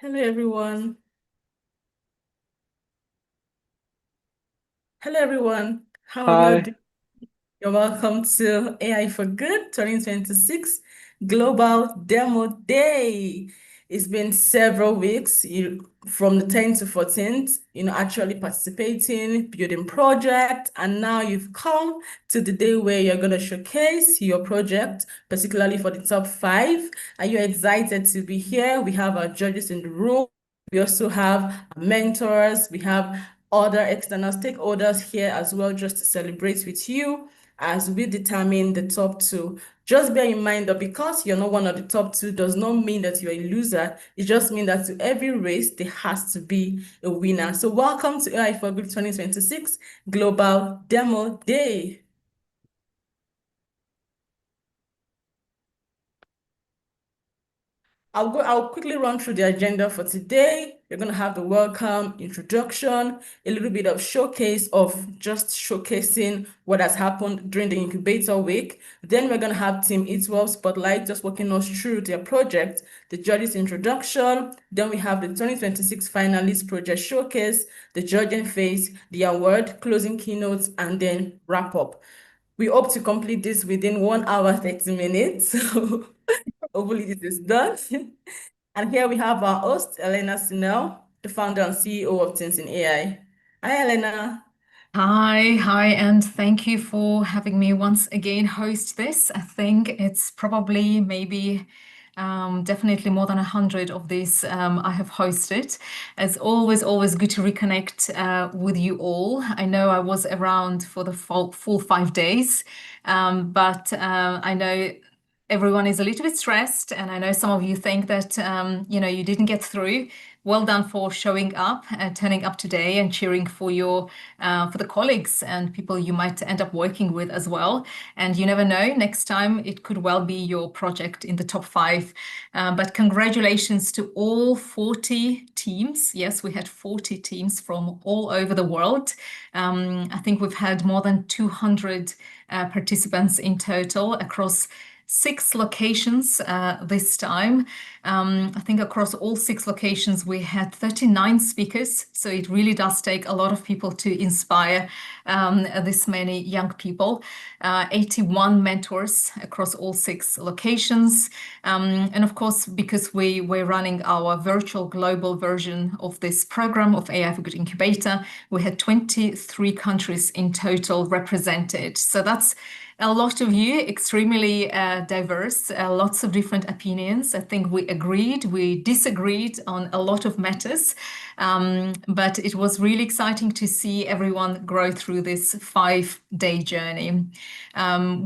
Hello, everyone. Hello, everyone. How are you all Hi. doing? You're welcome to AI for Good 2026 Global Demo Day. It's been several weeks, from the 10th to 14th, actually participating, building project, and now you've come to the day where you're going to showcase your project, particularly for the top five. Are you excited to be here? We have our judges in the room. We also have mentors. We have other external stakeholders here as well, just to celebrate with you as we determine the top two. Just bear in mind that because you're not one of the top two does not mean that you're a loser. It just means that to every race, there has to be a winner. So welcome to AI4Good 2026 Global Demo Day. I'll quickly run through the agenda for today. We're going to have the welcome, introduction, a little bit of showcase of just showcasing what has happened during the incubator week. Then we're going to have Team E12 Spotlight just walking us through their project, the judges introduction. Then we have the 2026 finalist project showcase, the judging phase, the award, closing keynotes, and then wrap up. We hope to complete this within 1 hour, 30 minutes. Hopefully this is done. And here we have our host, Elena Sinel, the founder and CEO of Teams in AI. Hi, Elena. Hi, and thank you for having me once again host this. I think it's probably maybe definitely more than 100 of these I have hosted. It's always good to reconnect with you all. I know I was around for the full 5 days, but I know everyone is a little bit stressed, and I know some of you think that you didn't get through. Well done for showing up and turning up today and cheering for your for the colleagues and people you might end up working with as well. And you never know, next time it could well be your project in the top five. But congratulations to all 40 teams. Yes, we had 40 teams from all over the world. I think we've had more than 200 participants in total across 6 locations this time. I think across all 6 locations, we had 39 speakers. So it really does take a lot of people to inspire this many young people. 81 mentors across all 6 locations. And of course, because we were running our virtual global version of this program of AI4Good Incubator, we had 23 countries in total represented. So that's a lot of you, extremely diverse, lots of different opinions. I think we agreed, we disagreed on a lot of matters, but it was really exciting to see everyone grow through this 5-day journey.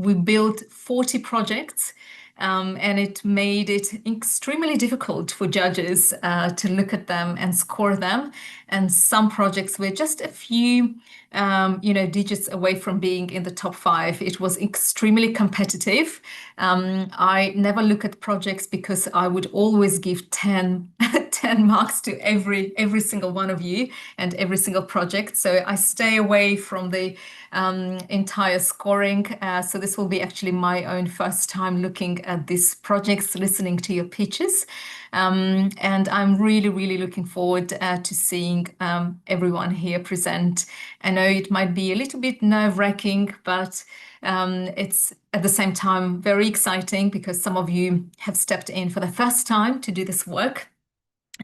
We built 40 projects. And it made it extremely difficult for judges to look at them and score them. And some projects were just a few, digits away from being in the top five. It was extremely competitive. I never look at projects because I would always give 10, 10 marks to every single one of you and every single project. So I stay away from the entire scoring. So this will be actually my own first time looking at these projects, listening to your pitches. And I'm really looking forward to seeing everyone here present. I know it might be a little bit nerve-wracking, but it's at the same time very exciting because some of you have stepped in for the first time to do this work.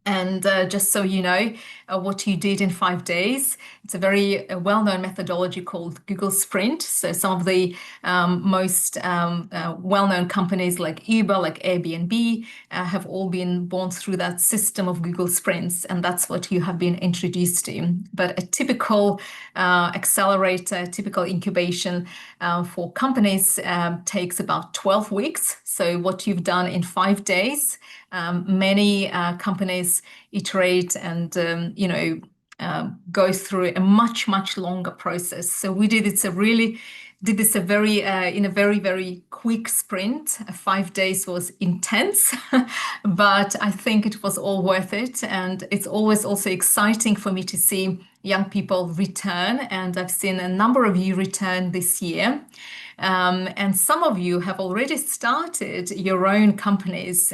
And just so you know what you did in 5 days, it's a very well-known methodology called Google Sprint. So some of the most well-known companies like Uber, like Airbnb, have all been born through that system of Google Sprints, and that's what you have been introduced to. But a typical accelerator, typical incubation for companies takes about 12 weeks. So what you've done in 5 days, many companies iterate and go through a much longer process. So we did it. Did this a very in a very quick sprint. 5 days was intense, but I think it was all worth it. And it's always also exciting for me to see young people return. And I've seen a number of you return this year. And some of you have already started your own companies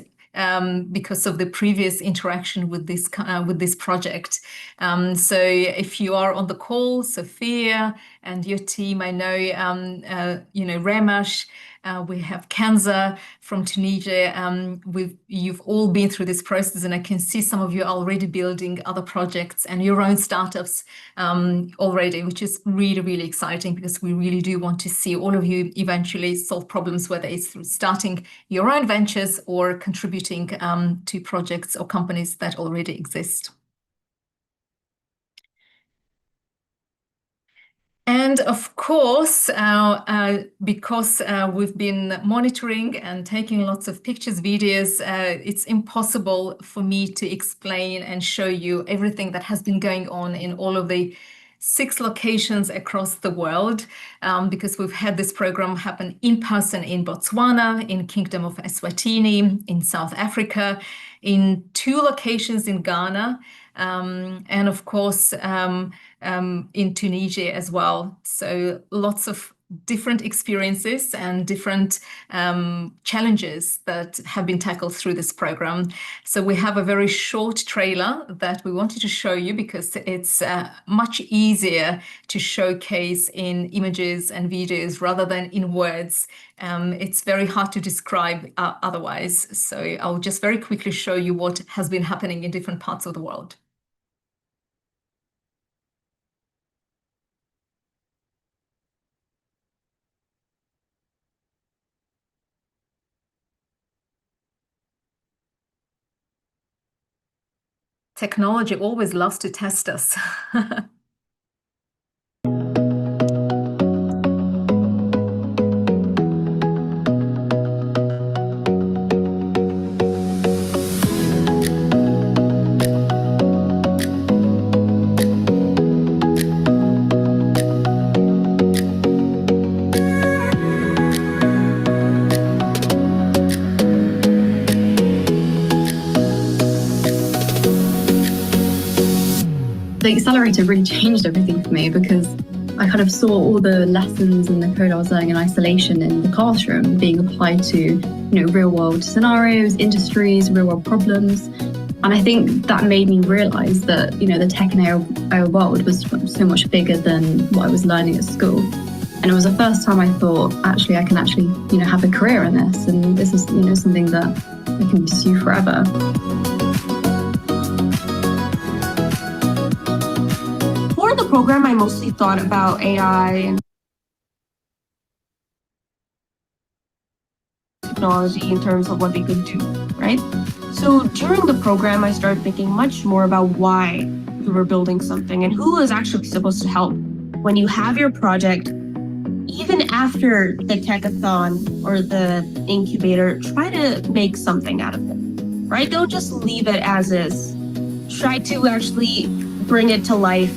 because of the previous interaction with this project. So if you are on the call, Sophia and your team, I know, Remash, we have Kanza from Tunisia. You've all been through this process, and I can see some of you are already building other projects and your own startups already, which is really, really exciting, because we really do want to see all of you eventually solve problems, whether it's through starting your own ventures or contributing to projects or companies that already exist. And of course, because we've been monitoring and taking lots of pictures, videos, it's impossible for me to explain and show you everything that has been going on in all of the 6 locations across the world, because we've had this program happen in person in Botswana, in Kingdom of Eswatini, in South Africa, in 2 locations in Ghana, and of course, in Tunisia as well. So lots of different experiences and different challenges that have been tackled through this program. So we have a very short trailer that we wanted to show you, because it's much easier to showcase in images and videos rather than in words. It's very hard to describe otherwise. So I'll just very quickly show you what has been happening in different parts of the world. Technology always loves to test us. The accelerator really changed everything for me, because I kind of saw all the lessons and the code I was learning in isolation in the classroom being applied to, real world scenarios, industries, real world problems. And I think that made me realize that, the tech and AI world was so much bigger than what I was learning at school. And it was the first time I thought, actually, I can actually, have a career in this. And this is, something that I can pursue forever. For the program, I mostly thought about AI and technology in terms of what they could do, right? So during the program, I started thinking much more about why we were building something and who was actually supposed to help. When you have your project, even after the techathon or the incubator, try to make something out of it, right? Don't just leave it as is. Try to actually bring it to life.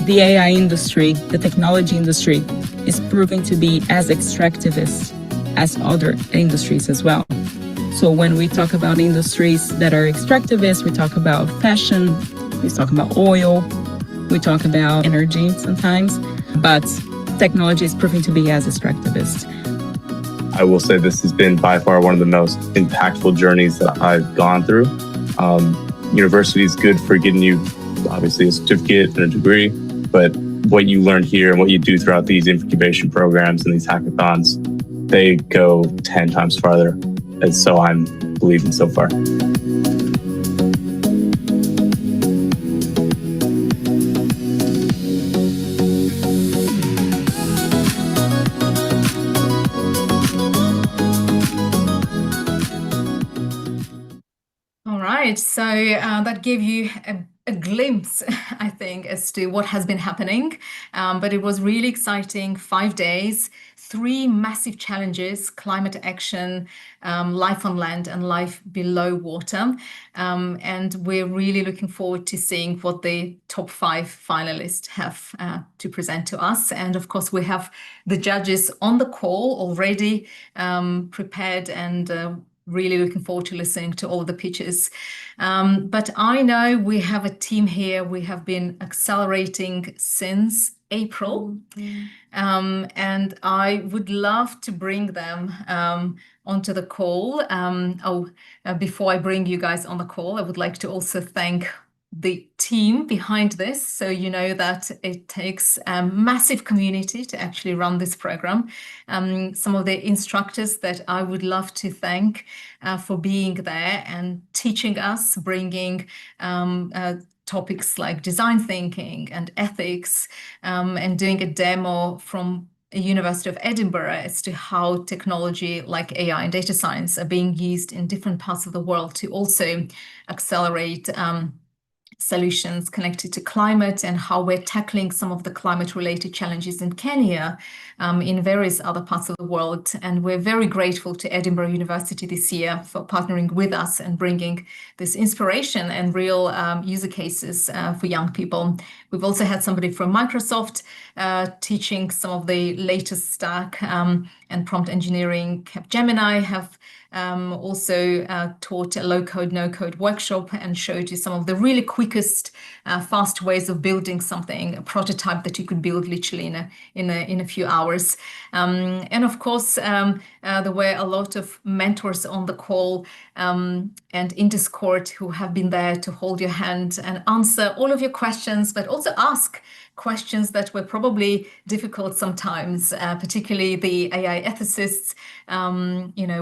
The AI industry, the technology industry, is proving to be as extractivist as other industries as well. So when we talk about industries that are extractivist, we talk about fashion, we talk about oil, we talk about energy sometimes, but technology is proving to be as extractivist. I will say this has been by far one of the most impactful journeys that I've gone through. University is good for getting you, obviously, a certificate and a degree, but what you learn here and what you do throughout these incubation programs and these hackathons, they go 10 times farther. And so I'm believing so far. All right, so that gave you a glimpse, I think, as to what has been happening. But it was really exciting. 5 days, 3 massive challenges: climate action, life on land, and life below water. And we're really looking forward to seeing what the top 5 finalists have to present to us. And of course, we have the judges on the call already prepared and really looking forward to listening to all the pitches. But I know we have a team here. We have been accelerating since April. And I would love to bring them onto the call. Before I bring you guys on the call, I would like to also thank the team behind this. So you know that it takes a massive community to actually run this program. Some of the instructors that I would love to thank for being there and teaching us, bringing topics like design thinking and ethics, and doing a demo from University of Edinburgh as to how technology like AI and data science are being used in different parts of the world to also accelerate solutions connected to climate and how we're tackling some of the climate-related challenges in Kenya, in various other parts of the world. And we're very grateful to Edinburgh University this year for partnering with us and bringing this inspiration and real user cases for young people. We've also had somebody from Microsoft teaching some of the latest stack and prompt engineering. Capgemini have also taught a low-code, no-code workshop and showed you some of the really quickest, fast ways of building something, a prototype that you could build literally in a few hours. And of course, there were a lot of mentors on the call and in Discord who have been there to hold your hand and answer all of your questions, but also ask questions that were probably difficult sometimes, particularly the AI ethicists.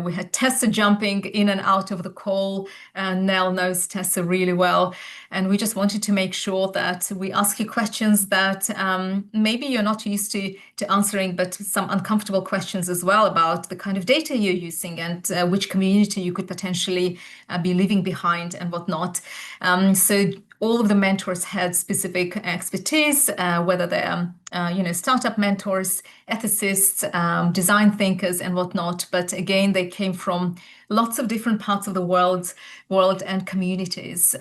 We had Tessa jumping in and out of the call. Nell knows Tessa really well. And we just wanted to make sure that we ask you questions that maybe you're not used to answering, but some uncomfortable questions as well about the kind of data you're using and which community you could potentially be leaving behind and whatnot. So all of the mentors had specific expertise, whether they're startup mentors, ethicists, design thinkers, and whatnot. But again, they came from lots of different parts of the world and communities.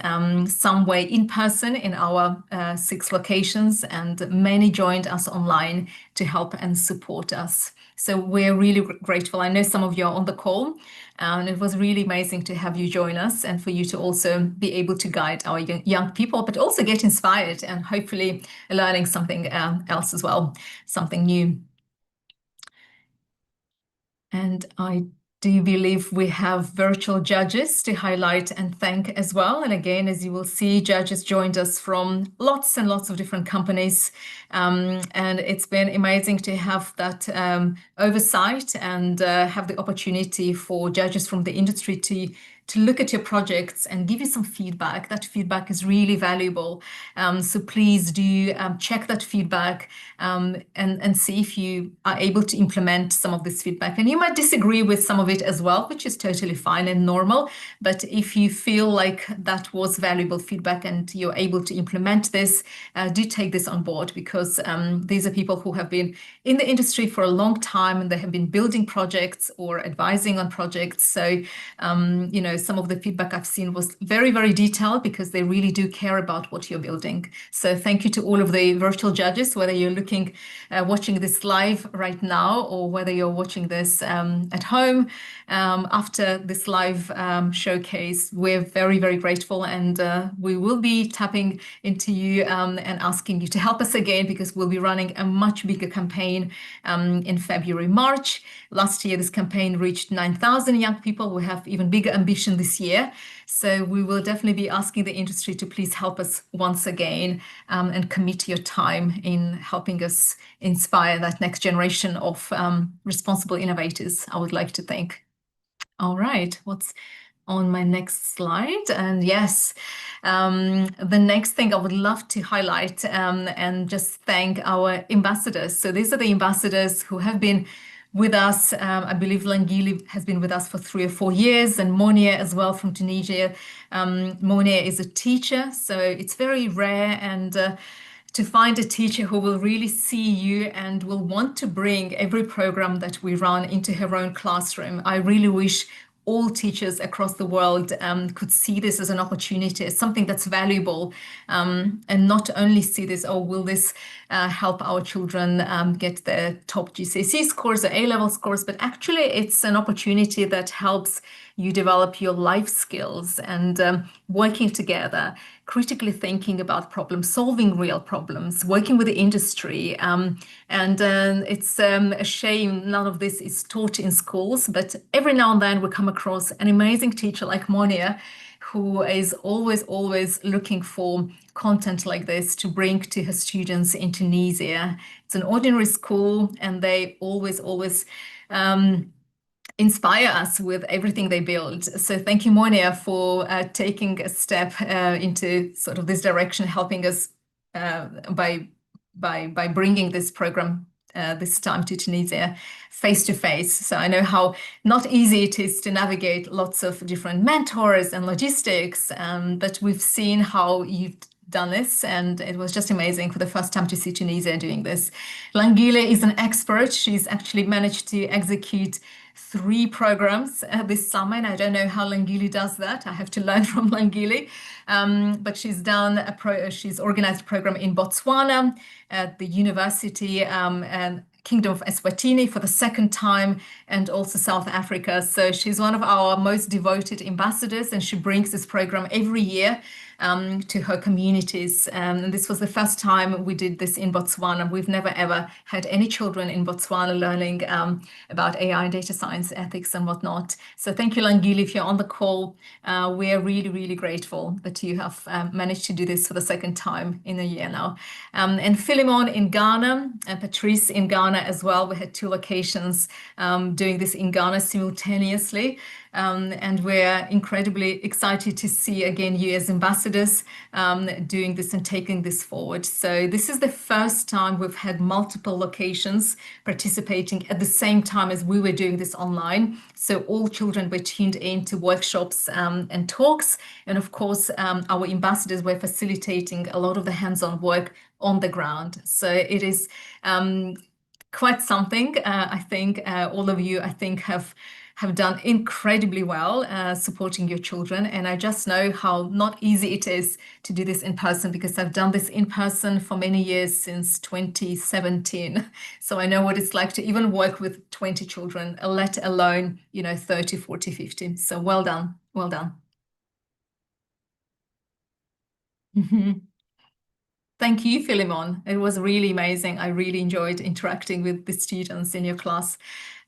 Some were in person in our 6 locations, and many joined us online to help and support us. So we're really grateful. I know some of you are on the call, and it was really amazing to have you join us and for you to also be able to guide our young people, but also get inspired and hopefully learning something else as well, something new. And I do believe we have virtual judges to highlight and thank as well. And again, as you will see, judges joined us from lots and lots of different companies. And it's been amazing to have that oversight and have the opportunity for judges from the industry to look at your projects and give you some feedback. That feedback is really valuable. So please do check that feedback and see if you are able to implement some of this feedback. And you might disagree with some of it as well, which is totally fine and normal. But if you feel like that was valuable feedback and you're able to implement this, do take this on board, because these are people who have been in the industry for a long time and they have been building projects or advising on projects. So, some of the feedback I've seen was very, very detailed because they really do care about what you're building. So thank you to all of the virtual judges, whether you're watching this live right now or whether you're watching this at home after this live showcase. We're very, very grateful, and we will be tapping into you and asking you to help us again, because we'll be running a much bigger campaign in February, March. Last year, this campaign reached 9,000 young people. We have even bigger ambition this year. So we will definitely be asking the industry to please help us once again and commit your time in helping us inspire that next generation of responsible innovators, I would like to think. All right, what's on my next slide? And yes, the next thing I would love to highlight and just thank our ambassadors. So these are the ambassadors who have been with us. I believe Langili has been with us for 3 or 4 years, and Monia as well from Tunisia. Monia is a teacher, so it's very rare and to find a teacher who will really see you and will want to bring every program that we run into her own classroom. I really wish all teachers across the world could see this as an opportunity, as something that's valuable, and not only see this, oh, will this help our children get their top GCSE scores or A-level scores, but actually it's an opportunity that helps you develop your life skills and working together, critically thinking about problems, solving real problems, working with the industry. And it's a shame none of this is taught in schools, but every now and then we come across an amazing teacher like Monia, who is always looking for content like this to bring to her students in Tunisia. It's an ordinary school, and they always inspire us with everything they build. So thank you, Monia, for taking a step into sort of this direction, helping us by bringing this program this time to Tunisia face to face. So I know how not easy it is to navigate lots of different mentors and logistics, but we've seen how you've done this, and it was just amazing for the first time to see Tunisia doing this. Langile is an expert. She's actually managed to execute 3 programs this summer, and I don't know how Langile does that. I have to learn from Langile. But she's organized a program in Botswana at the university and Kingdom of Eswatini for the 2nd time, and also South Africa. So she's one of our most devoted ambassadors, and she brings this program every year to her communities. And this was the first time we did this in Botswana. We've never ever had any children in Botswana learning about AI and data science, ethics and whatnot. So thank you, Langile, if you're on the call. We're really grateful that you have managed to do this for the 2nd time in a year now. And Philemon in Ghana and Patrice in Ghana as well. We had 2 locations doing this in Ghana simultaneously. And we're incredibly excited to see again you as ambassadors doing this and taking this forward. So this is the first time we've had multiple locations participating at the same time as we were doing this online. So all children were tuned in to workshops and talks. And of course, our ambassadors were facilitating a lot of the hands-on work on the ground. So it is quite something. I think all of you, I think, have done incredibly well supporting your children. And I just know how not easy it is to do this in person, because I've done this in person for many years, since 2017. So I know what it's like to even work with 20 children, let alone, 30, 40, 50. So well done. Well done. Thank you, Philemon. It was really amazing. I really enjoyed interacting with the students in your class.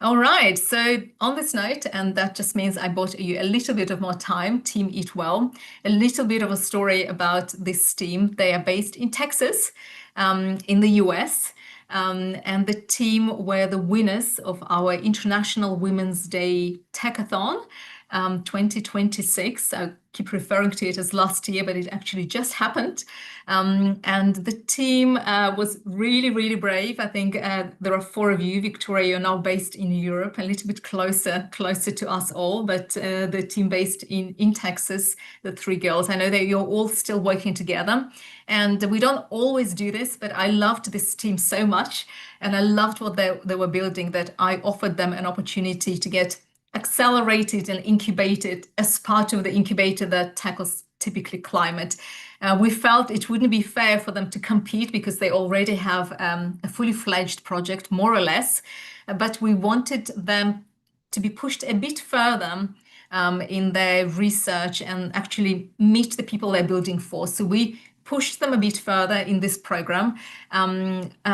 All right, so on this note, and that just means I bought you a little bit of more time, Team Eat Well, a little bit of a story about this team. They are based in Texas, in the US, and the team were the winners of our International Women's Day Techathon 2026. I keep referring to it as last year, but it actually just happened. And the team was really brave. I think there are 4 of you. Victoria, you're now based in Europe, a little bit closer to us all, but the team based in Texas, the 3 girls, I know that you're all still working together. And we don't always do this, but I loved this team so much, and I loved what they were building, that I offered them an opportunity to get accelerated and incubated as part of the incubator that tackles typically climate. We felt it wouldn't be fair for them to compete, because they already have a fully fledged project, more or less, but we wanted them to be pushed a bit further in their research and actually meet the people they're building for. So we pushed them a bit further in this program,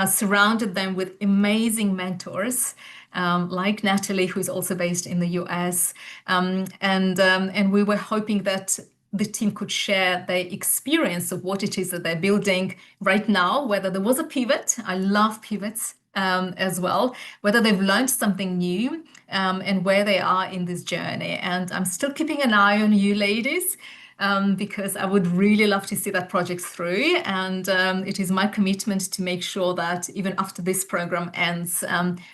surrounded them with amazing mentors, like Natalie, who's also based in the US. And we were hoping that the team could share their experience of what it is that they're building right now, whether there was a pivot. I love pivots as well, whether they've learned something new, and where they are in this journey. And I'm still keeping an eye on you ladies, because I would really love to see that project through. And it is my commitment to make sure that even after this program ends,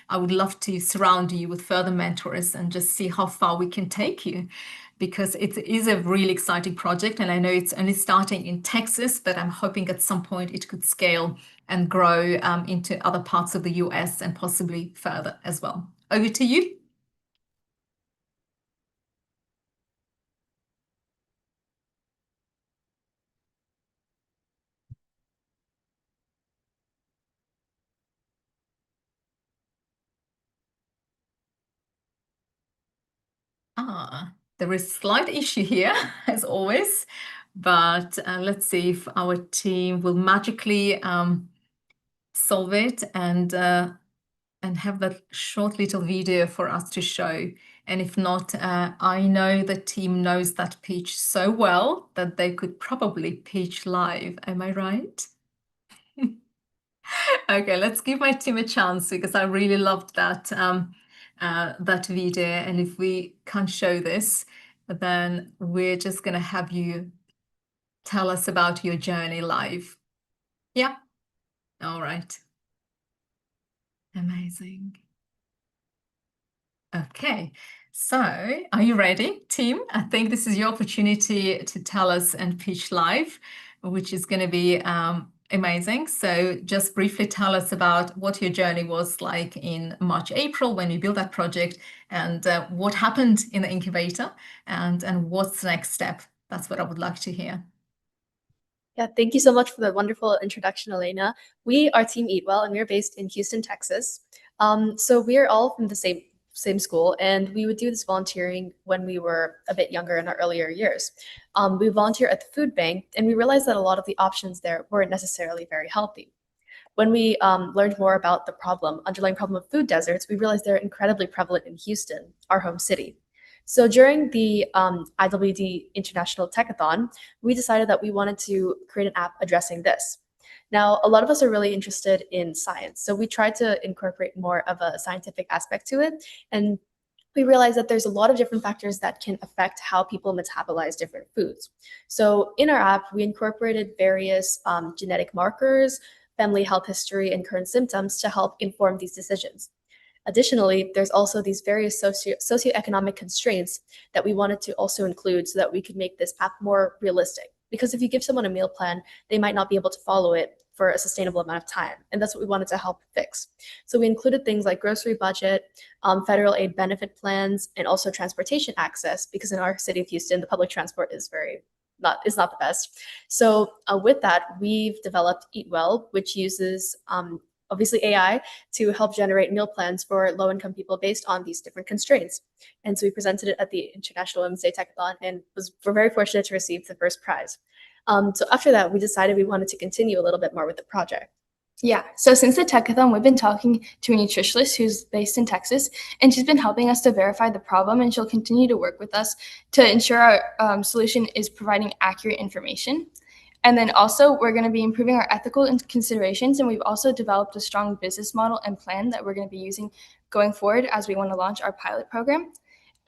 I would love to surround you with further mentors and just see how far we can take you, because it is a really exciting project. And I know it's only starting in Texas, but I'm hoping at some point it could scale and grow into other parts of the US and possibly further as well. Over to you. There is slight issue here, as always, but let's see if our team will magically solve it and have that short little video for us to show. And if not, I know the team knows that pitch so well that they could probably pitch live. Am I right? Okay, let's give my team a chance because I really loved that that video. And if we can't show this, then we're just gonna have you tell us about your journey live. Yeah. All right. Amazing. Okay, so are you ready, team? I think this is your opportunity to tell us and pitch live, which is going to be amazing. So just briefly tell us about what your journey was like in March, April when you built that project, and what happened in the incubator, and what's the next step. That's what I would like to hear. Yeah, thank you so much for the wonderful introduction, Elena. We are Team Eat Well, and we're based in Houston, Texas. So we're all from the same school, and we would do this volunteering when we were a bit younger in our earlier years. We volunteer at the food bank, and we realized that a lot of the options there weren't necessarily very healthy. When we learned more about the underlying problem of food deserts, we realized they're incredibly prevalent in Houston, our home city. So during the IWD International Techathon, we decided that we wanted to create an app addressing this. Now, a lot of us are really interested in science, so we tried to incorporate more of a scientific aspect to it, and we realized that there's a lot of different factors that can affect how people metabolize different foods. So in our app, we incorporated various genetic markers, family health history, and current symptoms to help inform these decisions. Additionally, there's also these various socioeconomic constraints that we wanted to also include so that we could make this app more realistic. Because if you give someone a meal plan, they might not be able to follow it for a sustainable amount of time. And that's what we wanted to help fix. So we included things like grocery budget, federal aid benefit plans, and also transportation access, because in our city of Houston, the public transport is not the best. So with that, we've developed Eat Well, which uses obviously AI to help generate meal plans for low-income people based on these different constraints. And so we presented it at the International Women's Day Techathon and we're very fortunate to receive the first prize. So after that, we decided we wanted to continue a little bit more with the project. Yeah, so since the Techathon, we've been talking to a nutritionist who's based in Texas, and she's been helping us to verify the problem, and she'll continue to work with us to ensure our solution is providing accurate information. And then also, we're going to be improving our ethical considerations, and we've also developed a strong business model and plan that we're going to be using going forward as we want to launch our pilot program.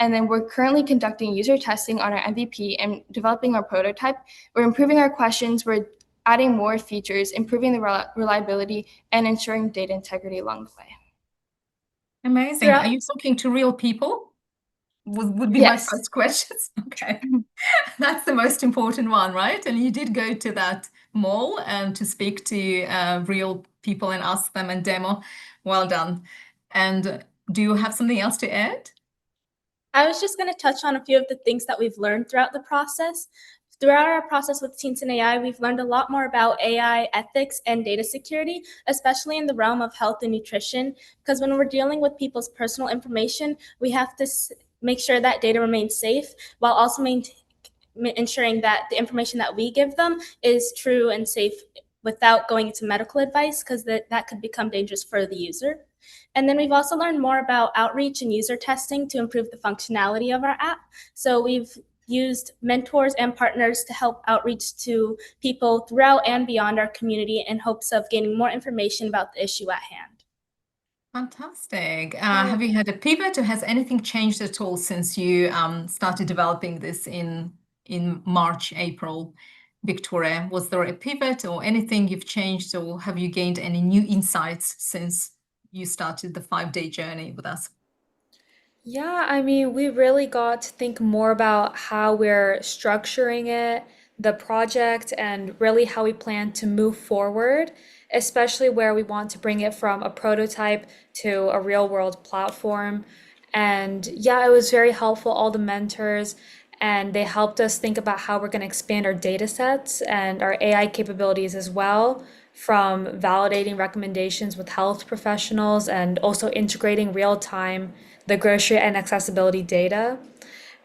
And then we're currently conducting user testing on our MVP and developing our prototype. We're improving our questions, we're adding more features, improving the reliability, and ensuring data integrity along the way. Amazing. Are you talking to real people? Would be Yes. my first questions. Okay. That's the most important one, right? And you did go to that mall and to speak to real people and ask them and demo. Well done. And do you have something else to add? I was just going to touch on a few of the things that we've learned throughout the process. Throughout our process with Teens in AI, we've learned a lot more about AI ethics and data security, especially in the realm of health and nutrition, because when we're dealing with people's personal information, we have to make sure that data remains safe while also ensuring that the information that we give them is true and safe without going into medical advice, because that could become dangerous for the user. And then we've also learned more about outreach and user testing to improve the functionality of our app. So we've used mentors and partners to help outreach to people throughout and beyond our community in hopes of gaining more information about the issue at hand. Fantastic. Have you had a pivot, or has anything changed at all since you started developing this in March, April? Victoria, was there a pivot or anything you've changed, or have you gained any new insights since you started the 5-day journey with us? Yeah, I mean, we really got to think more about how we're structuring it, the project, and really how we plan to move forward, especially where we want to bring it from a prototype to a real world platform. And yeah, it was very helpful, all the mentors, and they helped us think about how we're going to expand our data sets and our AI capabilities as well, from validating recommendations with health professionals and also integrating real time the grocery and accessibility data.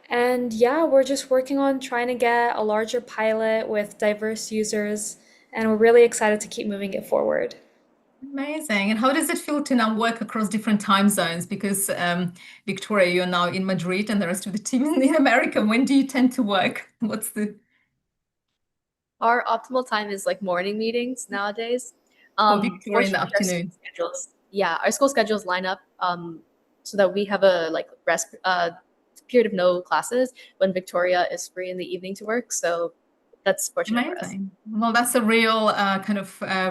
And yeah, we're just working on trying to get a larger pilot with diverse users, and we're really excited to keep moving it forward. Amazing. And how does it feel to now work across different time zones? Because Victoria, you're now in Madrid and the rest of the team is in America. When do you tend to work? What's the Our optimal time is like morning meetings nowadays. for Victoria in the Fortunately, our school afternoon? schedules, yeah, our school schedules line up so that we have a like rest period of no classes when Victoria is free in the evening to work. So that's fortunate for us. Amazing. Well, that's a real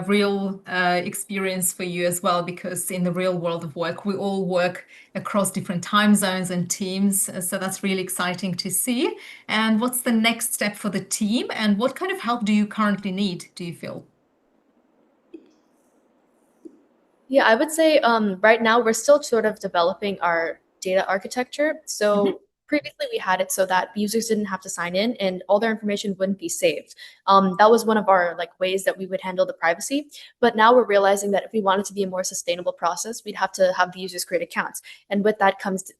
real experience for you as well, because in the real world of work, we all work across different time zones and teams. So that's really exciting to see. And what's the next step for the team? And what kind of help do you currently need, do you feel? Yeah, I would say right now we're still sort of developing our data architecture. So previously we had it so that users didn't have to sign in and all their information wouldn't be saved. That was one of our like ways that we would handle the privacy. But now we're realizing that if we want it to be a more sustainable process, we'd have to have the users create accounts. And with that comes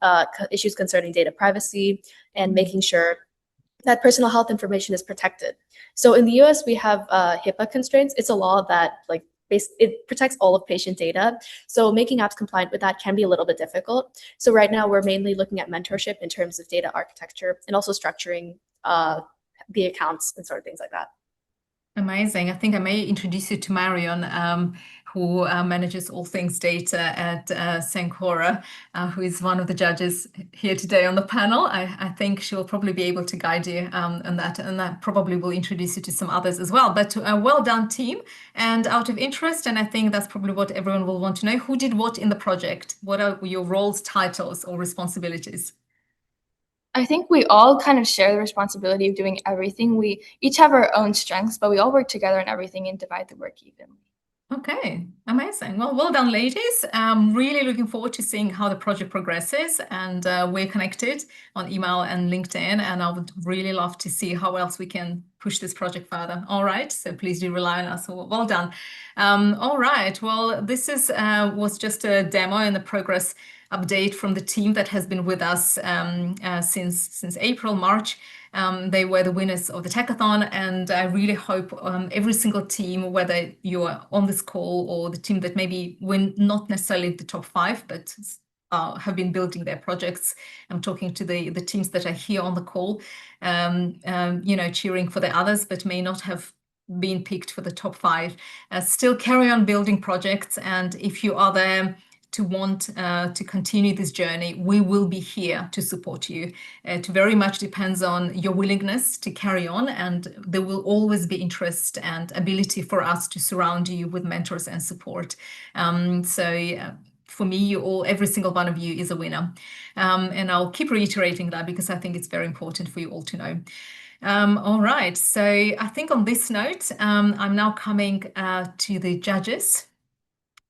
issues concerning data privacy and making sure that personal health information is protected. So in the US, we have HIPAA constraints. It's a law that it protects all of patient data. So making apps compliant with that can be a little bit difficult. So right now we're mainly looking at mentorship in terms of data architecture and also structuring the accounts and sort of things like that. Amazing. I think I may introduce you to Marion, who manages all things data at Cencora, who is one of the judges here today on the panel. I think she'll probably be able to guide you on that, and that probably will introduce you to some others as well. But well done, team. And out of interest, and I think that's probably what everyone will want to know, who did what in the project? What are your roles, titles, or responsibilities? I think we all kind of share the responsibility of doing everything. We each have our own strengths, but we all work together in everything and divide the work evenly. Okay, amazing. Well done, ladies. Really looking forward to seeing how the project progresses, and we're connected on email and LinkedIn, and I would really love to see how else we can push this project further. All right, so please do rely on us. Well done. All right, well, this was just a demo and the progress update from the team that has been with us since April, March. They were the winners of the Techathon, and I really hope every single team, whether you are on this call or the team that maybe win not necessarily the top 5, but have been building their projects. I'm talking to the teams that are here on the call, cheering for the others, but may not have been picked for the top 5. Still carry on building projects, and if you are there to want to continue this journey, we will be here to support you. It very much depends on your willingness to carry on, and there will always be interest and ability for us to surround you with mentors and support. For me, every single one of you is a winner. And I'll keep reiterating that because I think it's very important for you all to know. All right, so I think on this note, I'm now coming to the judges.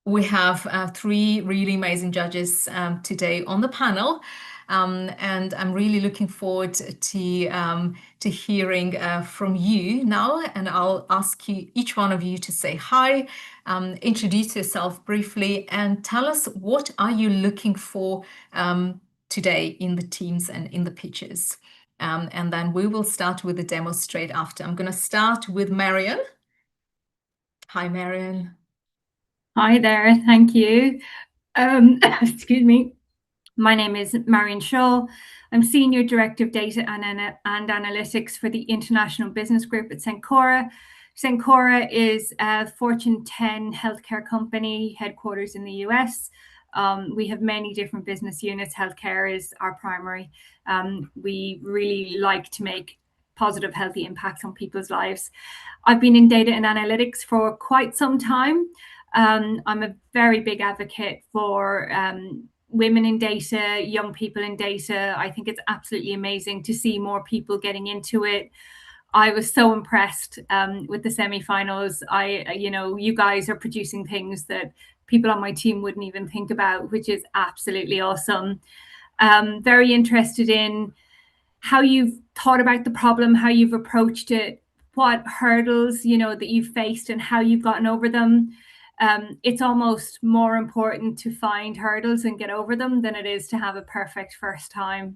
We have 3 really amazing judges today on the panel, and I'm really looking forward to hearing from you now. And I'll ask each one of you to say hi, introduce yourself briefly, and tell us what are you looking for today in the teams and in the pitches. And then we will start with the demo straight after. I'm going to start with Marion. Hi, Marion. Hi there, thank you. Excuse me. My name is Marion Shaw. I'm Senior Director of Data and Analytics for the International Business Group at Cencora. Cencora is a Fortune 10 healthcare company, headquarters in the US. We have many different business units. Healthcare is our primary. We really like to make positive, healthy impacts on people's lives. I've been in data and analytics for quite some time. I'm a very big advocate for women in data, young people in data. I think it's absolutely amazing to see more people getting into it. I was so impressed with the semi-finals. You guys are producing things that people on my team wouldn't even think about, which is absolutely awesome. Very interested in how you've thought about the problem, how you've approached it, what hurdles that you've faced and how you've gotten over them. It's almost more important to find hurdles and get over them than it is to have a perfect first time.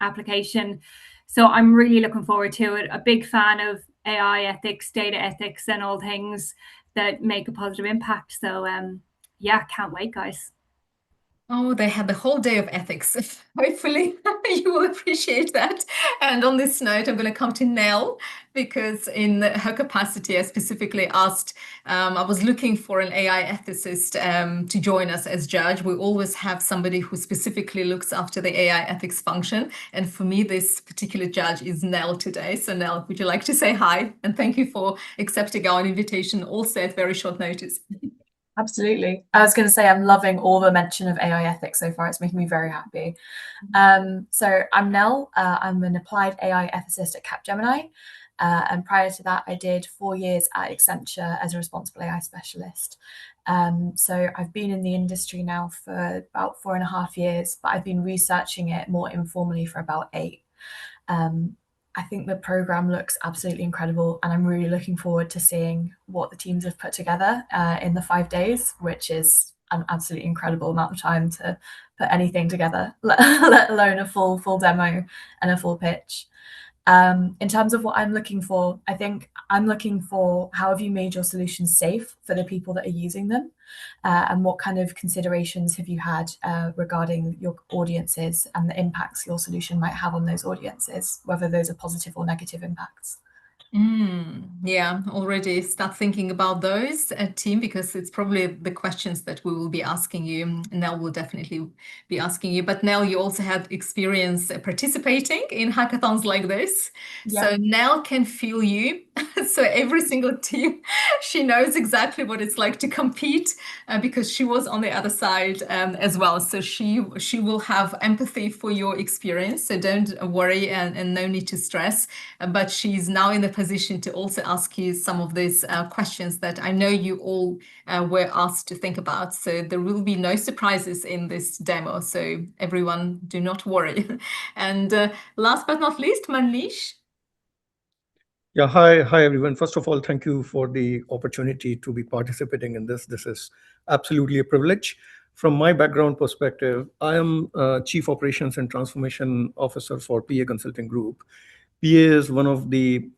application. So I'm really looking forward to it. A big fan of AI ethics, data ethics, and all things that make a positive impact. So yeah, can't wait, guys. Oh, they had the whole day of ethics. Hopefully, you will appreciate that. And on this note, I'm going to come to Nell because, in her capacity, I specifically asked. I was looking for an AI ethicist to join us as judge. We always have somebody who specifically looks after the AI ethics function. And for me, this particular judge is Nell today. So, Nell, would you like to say hi? And thank you for accepting our invitation, also at very short notice. Absolutely. I was going to say I'm loving all the mention of AI ethics so far. It's making me very happy. So I'm Nell. I'm an applied AI ethicist at Capgemini. And prior to that, I did 4 years at Accenture as a responsible AI specialist. So I've been in the industry now for about 4.5 years, but I've been researching it more informally for about 8. I think the program looks absolutely incredible, and I'm really looking forward to seeing what the teams have put together in the 5 days, which is an absolutely incredible amount of time to put anything together, let alone a full demo and a full pitch. In terms of what I'm looking for, I think I'm looking for how have you made your solutions safe for the people that are using them, and what kind of considerations have you had regarding your audiences and the impacts your solution might have on those audiences, whether those are positive or negative impacts. Yeah, already start thinking about those team, because it's probably the questions that we will be asking you. Nell will definitely be asking you. But Nell, you also had experience participating in hackathons like this. Yeah. So Nell can feel you. So every single team, she knows exactly what it's like to compete because she was on the other side as well. So she will have empathy for your experience. So don't worry and no need to stress. But she's now in the position to also ask you some of these questions that I know you all were asked to think about. So there will be no surprises in this demo. So everyone, do not worry. And last but not least, Manish. Yeah, hi everyone. First of all, thank you for the opportunity to be participating in this. This is absolutely a privilege. From my background perspective, I am Chief Operations and Transformation Officer for PA Consulting Group. PA is one of the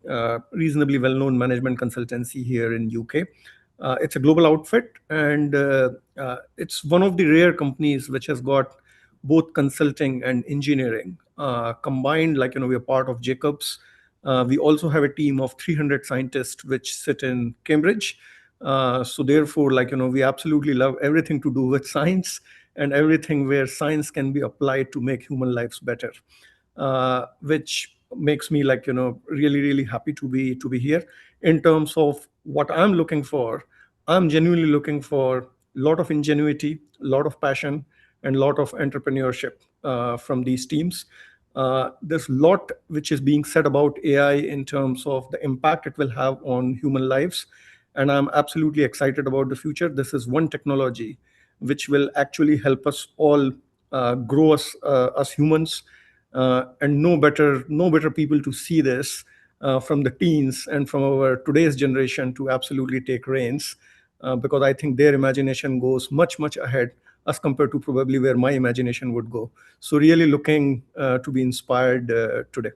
reasonably well-known management consultancy here in UK. It's a global outfit, and it's one of the rare companies which has got both consulting and engineering combined. Like, we are part of Jacobs. We also have a team of 300 scientists which sit in Cambridge. So therefore, we absolutely love everything to do with science and everything where science can be applied to make human lives better, which makes me really happy to be here. In terms of what I'm looking for, I'm genuinely looking for a lot of ingenuity, a lot of passion, and a lot of entrepreneurship from these teams. There's a lot which is being said about AI in terms of the impact it will have on human lives, and I'm absolutely excited about the future. This is one technology which will actually help us all grow as humans, and no better people to see this from the teens and from our today's generation to absolutely take reins, because I think their imagination goes much ahead as compared to probably where my imagination would go. So really looking to be inspired today.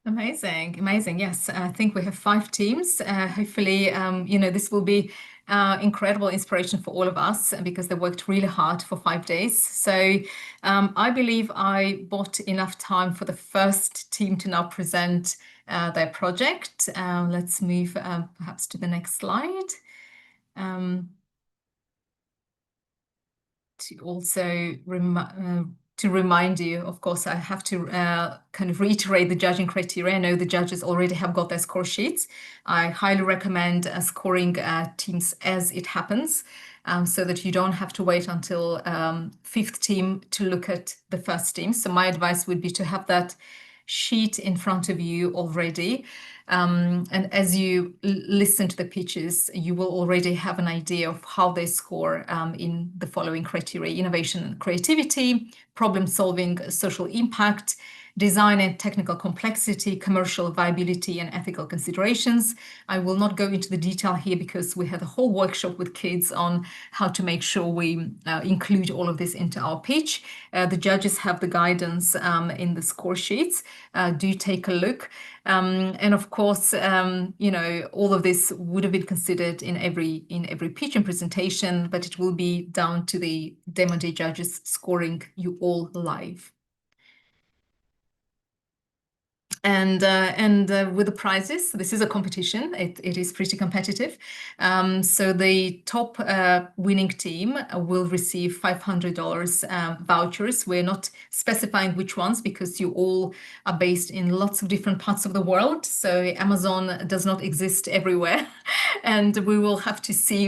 Amazing. Yes, I think we have 5 teams. Hopefully, this will be incredible inspiration for all of us because they worked really hard for 5 days. So I believe I bought enough time for the first team to now present their project. Let's move perhaps to the next slide. To also to remind you, of course, I have to kind of reiterate the judging criteria. I know the judges already have got their score sheets. I highly recommend scoring teams as it happens, so that you don't have to wait until 5th team to look at the first team. So my advice would be to have that sheet in front of you already. And as you listen to the pitches, you will already have an idea of how they score in the following criteria: innovation and creativity, problem solving, social impact, design and technical complexity, commercial viability, and ethical considerations. I will not go into the detail here because we had a whole workshop with kids on how to make sure we include all of this into our pitch. The judges have the guidance in the score sheets. Do take a look. And of course, all of this would have been considered in every pitch and presentation, but it will be down to the demo day judges scoring you all live. And with the prizes, this is a competition. It is pretty competitive. So the top winning team will receive $500 vouchers. We're not specifying which ones because you all are based in lots of different parts of the world. So Amazon does not exist everywhere. And we will have to see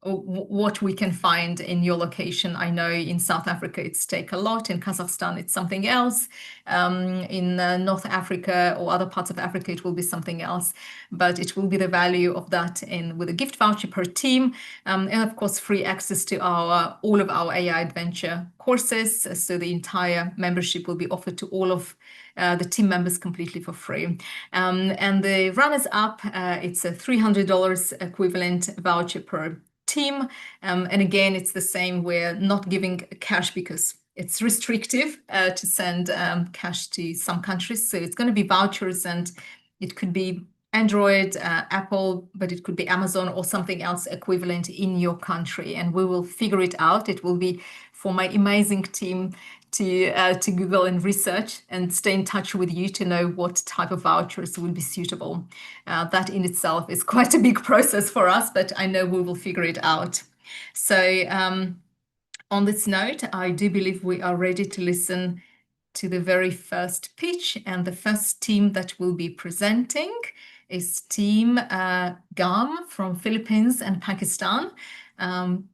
what we can find in your location. I know in South Africa it's Takealot, in Kazakhstan it's something else, in North Africa or other parts of Africa it will be something else, but it will be the value of that with a gift voucher per team, and of course free access to all of our AI adventure courses. So the entire membership will be offered to all of the team members completely for free. And the runners up, it's a $300 equivalent voucher per team. And again, it's the same. We're not giving cash because it's restrictive to send cash to some countries. So it's going to be vouchers, and it could be Android, Apple, but it could be Amazon or something else equivalent in your country. And we will figure it out. It will be for my amazing team to Google and research and stay in touch with you to know what type of vouchers will be suitable. That in itself is quite a big process for us, but I know we will figure it out. So on this note, I do believe we are ready to listen to the very first pitch, and the first team that will be presenting is Team GAM from Philippines and Pakistan.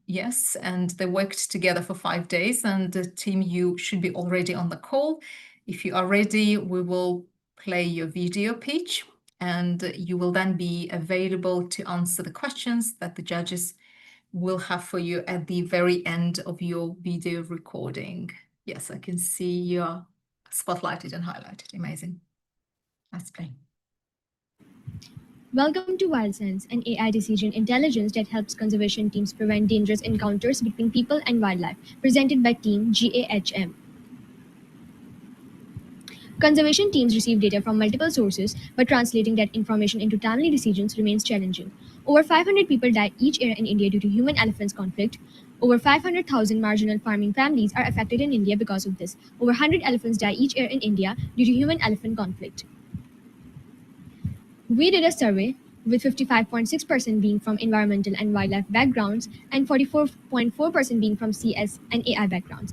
Yes, and they worked together for 5 days, and the team, you should be already on the call. If you are ready, we will play your video pitch, and you will then be available to answer the questions that the judges will have for you at the very end of your video recording. Yes, I can see you're spotlighted and highlighted. Amazing. Let's play. Welcome to WildSense, an AI decision intelligence that helps conservation teams prevent dangerous encounters between people and wildlife, presented by Team GAHM. Conservation teams receive data from multiple sources, but translating that information into timely decisions remains challenging. Over 500 people die each year in India due to human-elephants conflict. Over 500,000 marginal farming families are affected in India because of this. Over 100 elephants die each year in India due to human-elephant conflict. We did a survey with 55.6% being from environmental and wildlife backgrounds and 44.4% being from CS and AI backgrounds.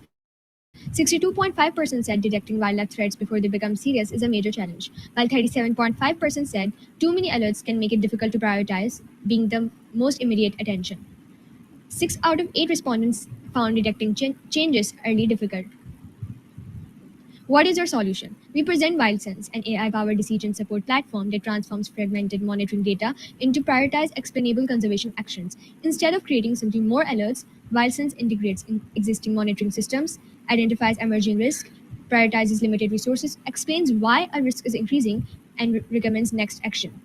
62.5% said detecting wildlife threats before they become serious is a major challenge, while 37.5% said too many alerts can make it difficult to prioritize, being the most immediate attention. 6 out of 8 respondents found detecting changes early difficult. What is our solution? We present WildSense, an AI-powered decision support platform that transforms fragmented monitoring data into prioritized, explainable conservation actions. Instead of creating simply more alerts, WildSense integrates existing monitoring systems, identifies emerging risks, prioritizes limited resources, explains why a risk is increasing, and recommends next action.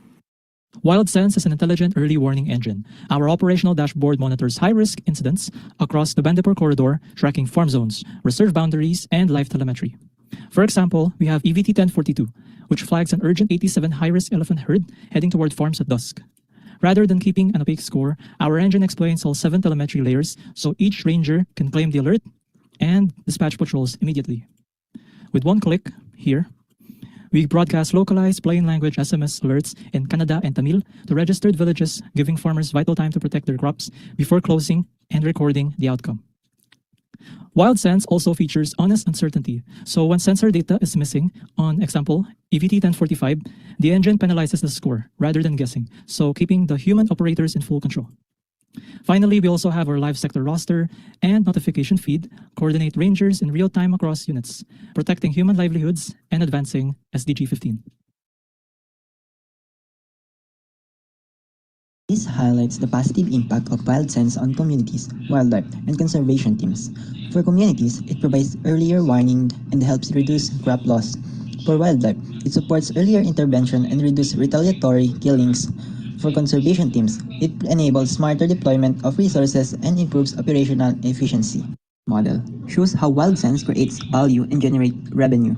WildSense is an intelligent early warning engine. Our operational dashboard monitors high-risk incidents across the Bandipur corridor, tracking farm zones, reserve boundaries, and live telemetry. For example, we have EVT 1042, which flags an urgent 87 high-risk elephant herd heading toward farms at dusk. Rather than keeping an opaque score, our engine explains all 7 telemetry layers so each ranger can claim the alert and dispatch patrols immediately. With one click, here, we broadcast localized plain language SMS alerts in Kannada and Tamil to registered villages, giving farmers vital time to protect their crops before closing and recording the outcome. WildSense also features honest uncertainty, so when sensor data is missing, on example, EVT 1045, the engine penalizes the score rather than guessing, so keeping the human operators in full control. Finally, we also have our live sector roster and notification feed, coordinate rangers in real time across units, protecting human livelihoods and advancing SDG 15. This highlights the positive impact of WildSense on communities, wildlife, and conservation teams. For communities, it provides earlier warning and helps reduce crop loss. For wildlife, it supports earlier intervention and reduces retaliatory killings. For conservation teams, it enables smarter deployment of resources and improves operational efficiency. Model shows how WildSense creates value and generates revenue.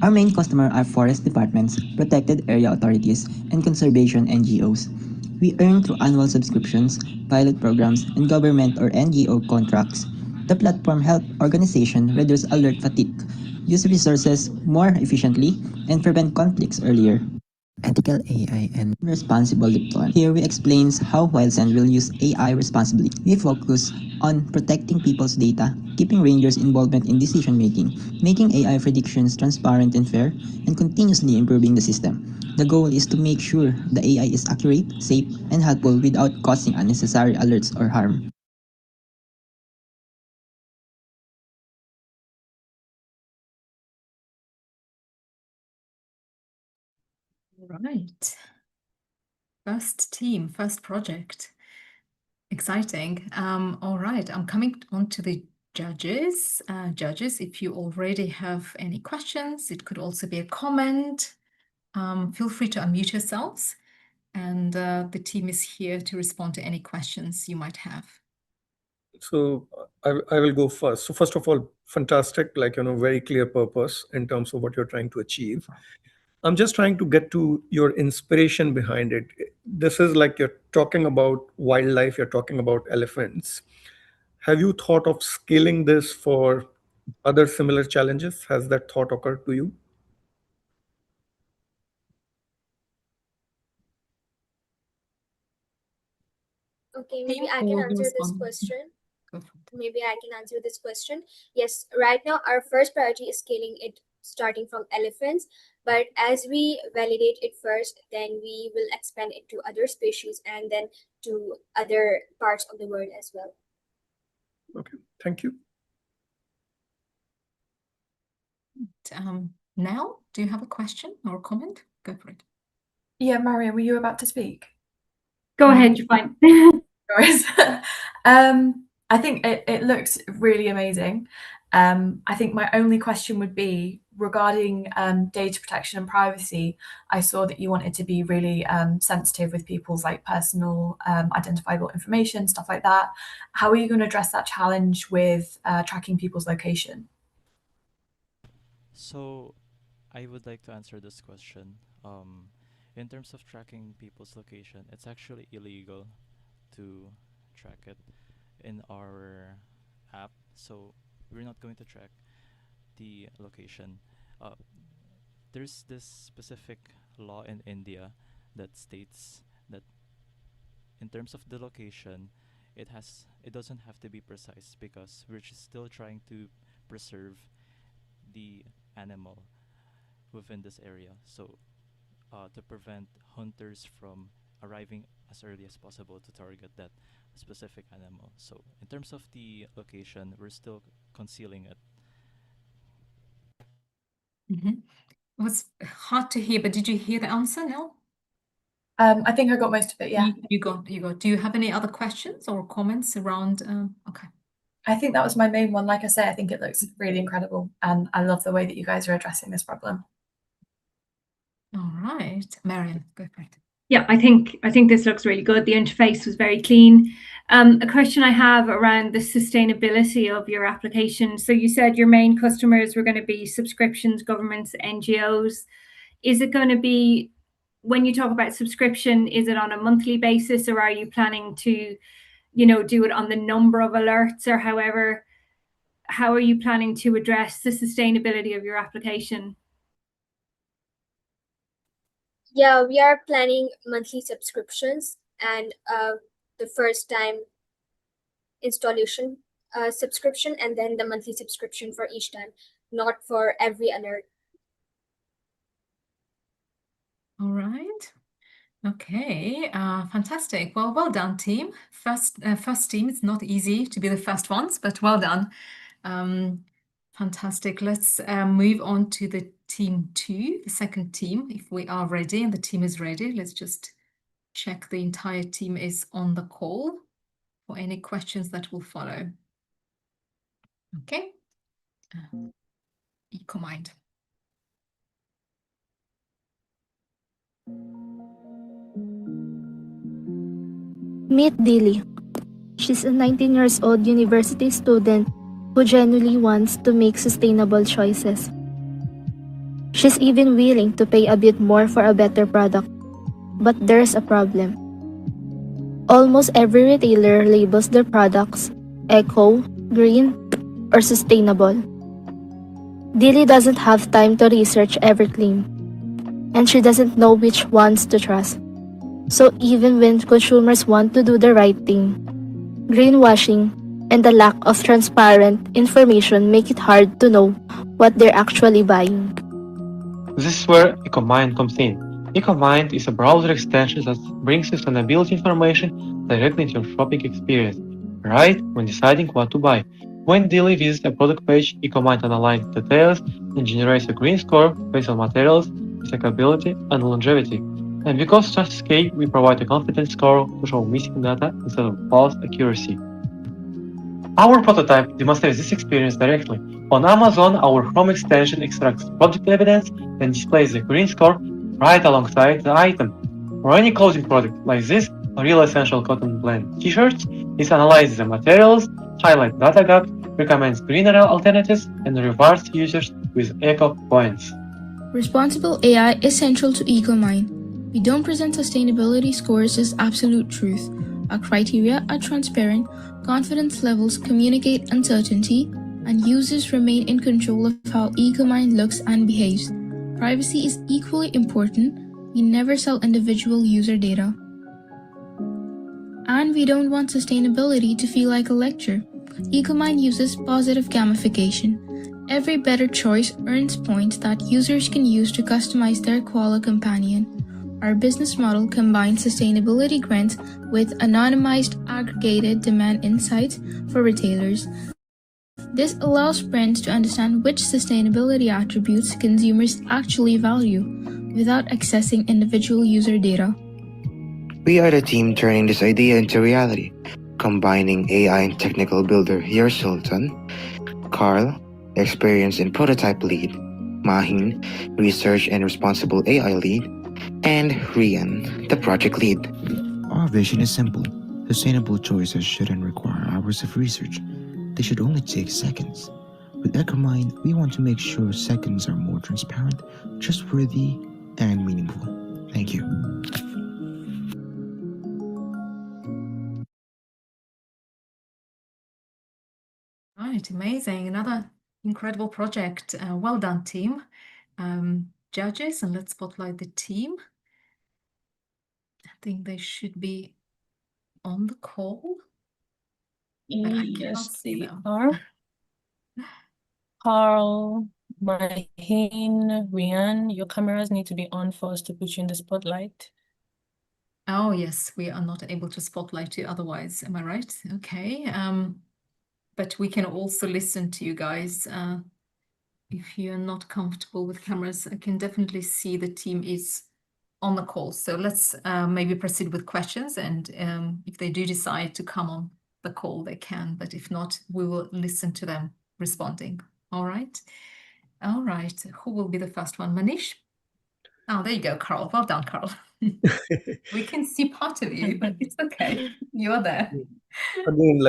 Our main customer are forest departments, protected area authorities, and conservation NGOs. We earn through annual subscriptions, pilot programs, and government or NGO contracts. The platform helps organizations reduce alert fatigue, use resources more efficiently, and prevent conflicts earlier. Ethical AI and responsible deployment. Here we explains how WildSend will use AI responsibly. We focus on protecting people's data, keeping rangers' involvement in decision making AI predictions transparent and fair, and continuously improving the system. The goal is to make sure the AI is accurate, safe, and helpful without causing unnecessary alerts or harm. Right. First team, first project. Exciting. All right, I'm coming on to the judges. Judges, if you already have any questions, it could also be a comment. Feel free to unmute yourselves, and the team is here to respond to any questions you might have. So I will go first. So first of all, fantastic, very clear purpose in terms of what you're trying to achieve. I'm just trying to get to your inspiration behind it. This is like you're talking about wildlife, you're talking about elephants. Have you thought of scaling this for other similar challenges? Has that thought occurred to you? Okay, maybe I can answer this question. Maybe I can answer this question. Yes, right now our first priority is scaling it starting from elephants, but as we validate it first, then we will expand it to other species and then to other parts of the world as well. Okay, thank you. Nell, do you have a question or a comment? Go for it. Yeah, Maria, were you about to speak? Go ahead, you're fine. I think it looks really amazing. I think my only question would be regarding data protection and privacy. I saw that you wanted to be really sensitive with people's personal identifiable information, stuff like that. How are you going to address that challenge with tracking people's location? So I would like to answer this question. In terms of tracking people's location, it's actually illegal to track it in our app. So we're not going to track the location. There's this specific law in India that states that in terms of the location, it doesn't have to be precise because we're just still trying to preserve the animal within this area. So to prevent hunters from arriving as early as possible to target that specific animal. So in terms of the location, we're still concealing it. It was hard to hear, but did you hear the answer, Nell? I think I got most of it, yeah. You got. Do you have any other questions or comments around? Okay. I think that was my main one. Like I say, I think it looks really incredible, and I love the way that you guys are addressing this problem. All right, Marion, go for it. Yeah, I think this looks really good. The interface was very clean. A question I have around the sustainability of your application. So you said your main customers were going to be subscriptions, governments, NGOs. Is it going to be, when you talk about subscription, is it on a monthly basis, or are you planning to, do it on the number of alerts, or however? How are you planning to address the sustainability of your application? Yeah, we are planning monthly subscriptions and the first time installation subscription, and then the monthly subscription for each time, not for every alert. All right. Okay, fantastic. Well done, team. First team. It's not easy to be the first ones, but well done. Fantastic. Let's move on to the team 2, the second team. If we are ready and the team is ready, let's just check the entire team is on the call for any questions that will follow. Okay. EcoMind. Meet Dilly. She's a 19 years old university student who genuinely wants to make sustainable choices. She's even willing to pay a bit more for a better product. But there's a problem. Almost every retailer labels their products eco, green, or sustainable. Dilly doesn't have time to research every claim, and she doesn't know which ones to trust. So even when consumers want to do the right thing, greenwashing and the lack of transparent information make it hard to know what they're actually buying. This is where EcoMind comes in. EcoMind is a browser extension that brings sustainability information directly into your shopping experience, right when deciding what to buy. When Dilly visits a product page, EcoMind analyzes details and generates a green score based on materials, recyclability, and longevity. And because trust is key, we provide a confidence score to show missing data instead of false accuracy. Our prototype demonstrates this experience directly. On Amazon, our Chrome extension extracts product evidence and displays the green score right alongside the item. For any clothing product like this, a real essential cotton blend t-shirts, it analyzes the materials, highlights data gaps, recommends greener alternatives, and rewards users with eco points. Responsible AI is central to EcoMind. We don't present sustainability scores as absolute truth. Our criteria are transparent, confidence levels communicate uncertainty, and users remain in control of how EcoMind looks and behaves. Privacy is equally important. We never sell individual user data. And we don't want sustainability to feel like a lecture. EcoMind uses positive gamification. Every better choice earns points that users can use to customize their koala companion. Our business model combines sustainability grants with anonymized aggregated demand insights for retailers. This allows brands to understand which sustainability attributes consumers actually value without accessing individual user data. We are the team turning this idea into reality, combining AI and technical builder here Sultan, Carl, experienced in prototype lead, Mahin, research and responsible AI lead, and Rian, the project lead. Our vision is simple. Sustainable choices shouldn't require hours of research. They should only take seconds. With EcoMind, we want to make sure seconds are more transparent, trustworthy, and meaningful. Thank you. Right, amazing. Another incredible project. Well done, team. Judges, and let's spotlight the team. I think they should be on the call, but I cannot see them. Carl, Mahin, Rian, your cameras need to be on for us to put you in the spotlight. Oh, yes, we are not able to spotlight you otherwise. Am I right? Okay. But we can also listen to you guys. If you're not comfortable with cameras, I can definitely see the team is on the call. So let's maybe proceed with questions. And if they do decide to come on the call, they can. But if not, we will listen to them responding. All right. All right. Who will be the first one? Manish? Oh, there you go, Carl. Well done, Carl. We can see part of you, but it's okay. You're there. Again,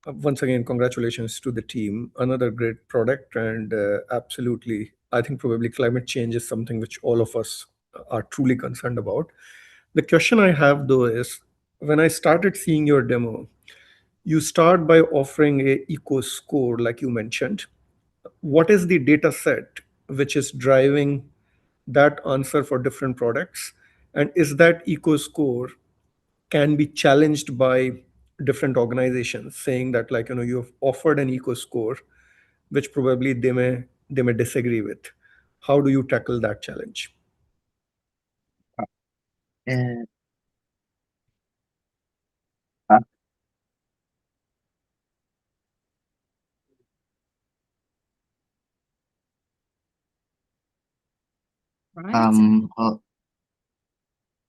once again, congratulations to the team. Another great product, and absolutely, I think probably climate change is something which all of us are truly concerned about. The question I have though is, when I started seeing your demo, you start by offering a eco score, like you mentioned. What is the data set which is driving that answer for different products? And is that eco score can be challenged by different organizations, saying that you have offered an eco score which probably they may disagree with? How do you tackle that challenge? And Right. well,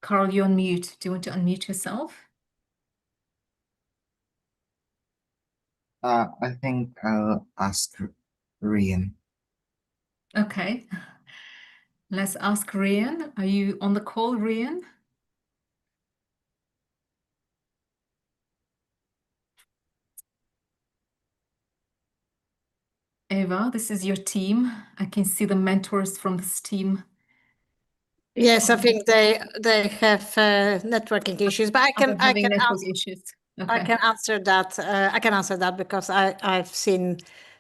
Carl, you're on mute. Do you want to unmute yourself? I think I'll ask Rian. Okay. Let's ask Rian. Are you on the call, Rian? Eva, this is your team. I can see the mentors from this team. Yes, I think they have networking issues, but I can issues. I can answer that. I can answer that because I've seen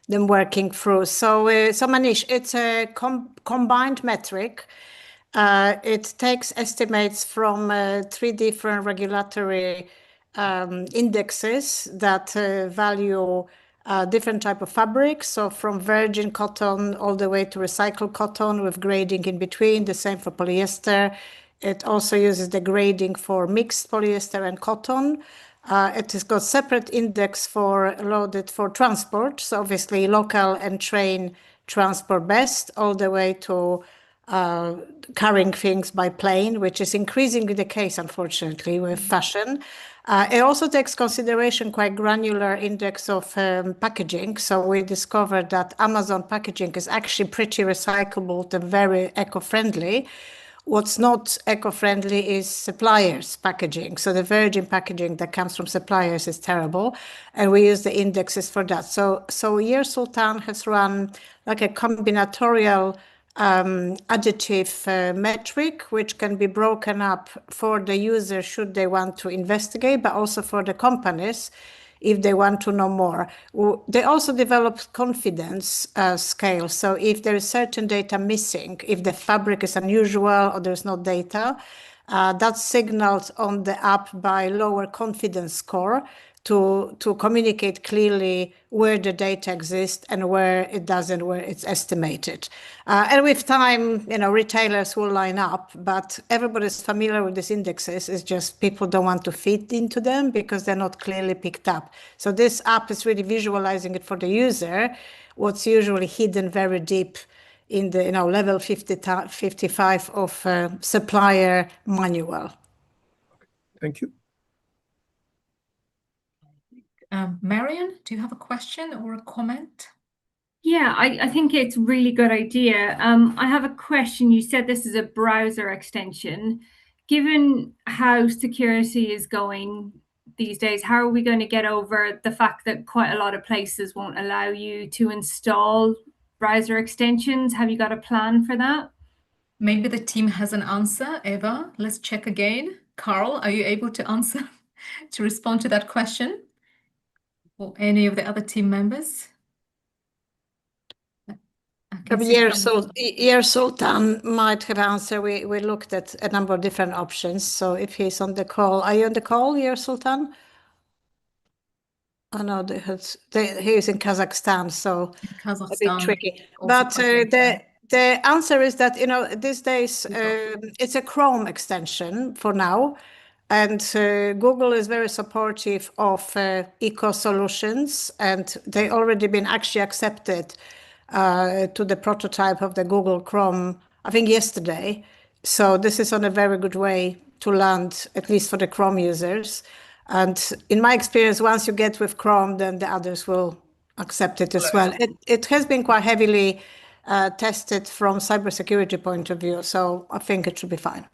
them working through. So Manish, it's a combined metric. It takes estimates from 3 different regulatory indexes that value different type of fabrics. So from virgin cotton all the way to recycled cotton with grading in between. The same for polyester. It also uses the grading for mixed polyester and cotton. It has got separate index for loaded for transport. So obviously local and train transport best all the way to carrying things by plane, which is increasingly the case, unfortunately, with fashion. It also takes consideration quite granular index of packaging. So we discovered that Amazon packaging is actually pretty recyclable and very eco-friendly. What's not eco-friendly is suppliers' packaging. So the virgin packaging that comes from suppliers is terrible, and we use the indexes for that. So Year Sultan has run like a combinatorial additive metric, which can be broken up for the user should they want to investigate, but also for the companies if they want to know more. They also developed confidence scale. So if there is certain data missing, if the fabric is unusual or there's no data, that's signaled on the app by lower confidence score to communicate clearly where the data exists and where it doesn't, where it's estimated. And with time, retailers will line up, but everybody's familiar with these indexes. It's just people don't want to feed into them because they're not clearly picked up. So this app is really visualizing it for the user, what's usually hidden very deep in the level 55 of supplier manual. Thank you. Marion, do you have a question or a comment? Yeah, I think it's a really good idea. I have a question. You said this is a browser extension. Given how security is going these days, how are we going to get over the fact that quite a lot of places won't allow you to install browser extensions? Have you got a plan for that? Maybe the team has an answer. Eva, let's check again. Carl, are you able to answer, to respond to that question? Or any of the other team members? Year Sultan might have answered. We looked at a number of different options. So if he's on the call, are you on the call, Year Sultan? Oh no, he's in Kazakhstan, so a bit tricky. But the answer is that these days it's a Chrome extension for now, and Google is very supportive of eco solutions, and they already been actually accepted to the prototype of the Google Chrome, I think yesterday. So this is on a very good way to land, at least for the Chrome users. And in my experience, once you get with Chrome, then the others will accept it as well. It has been quite heavily tested from cybersecurity point of view, so I think it should be fine.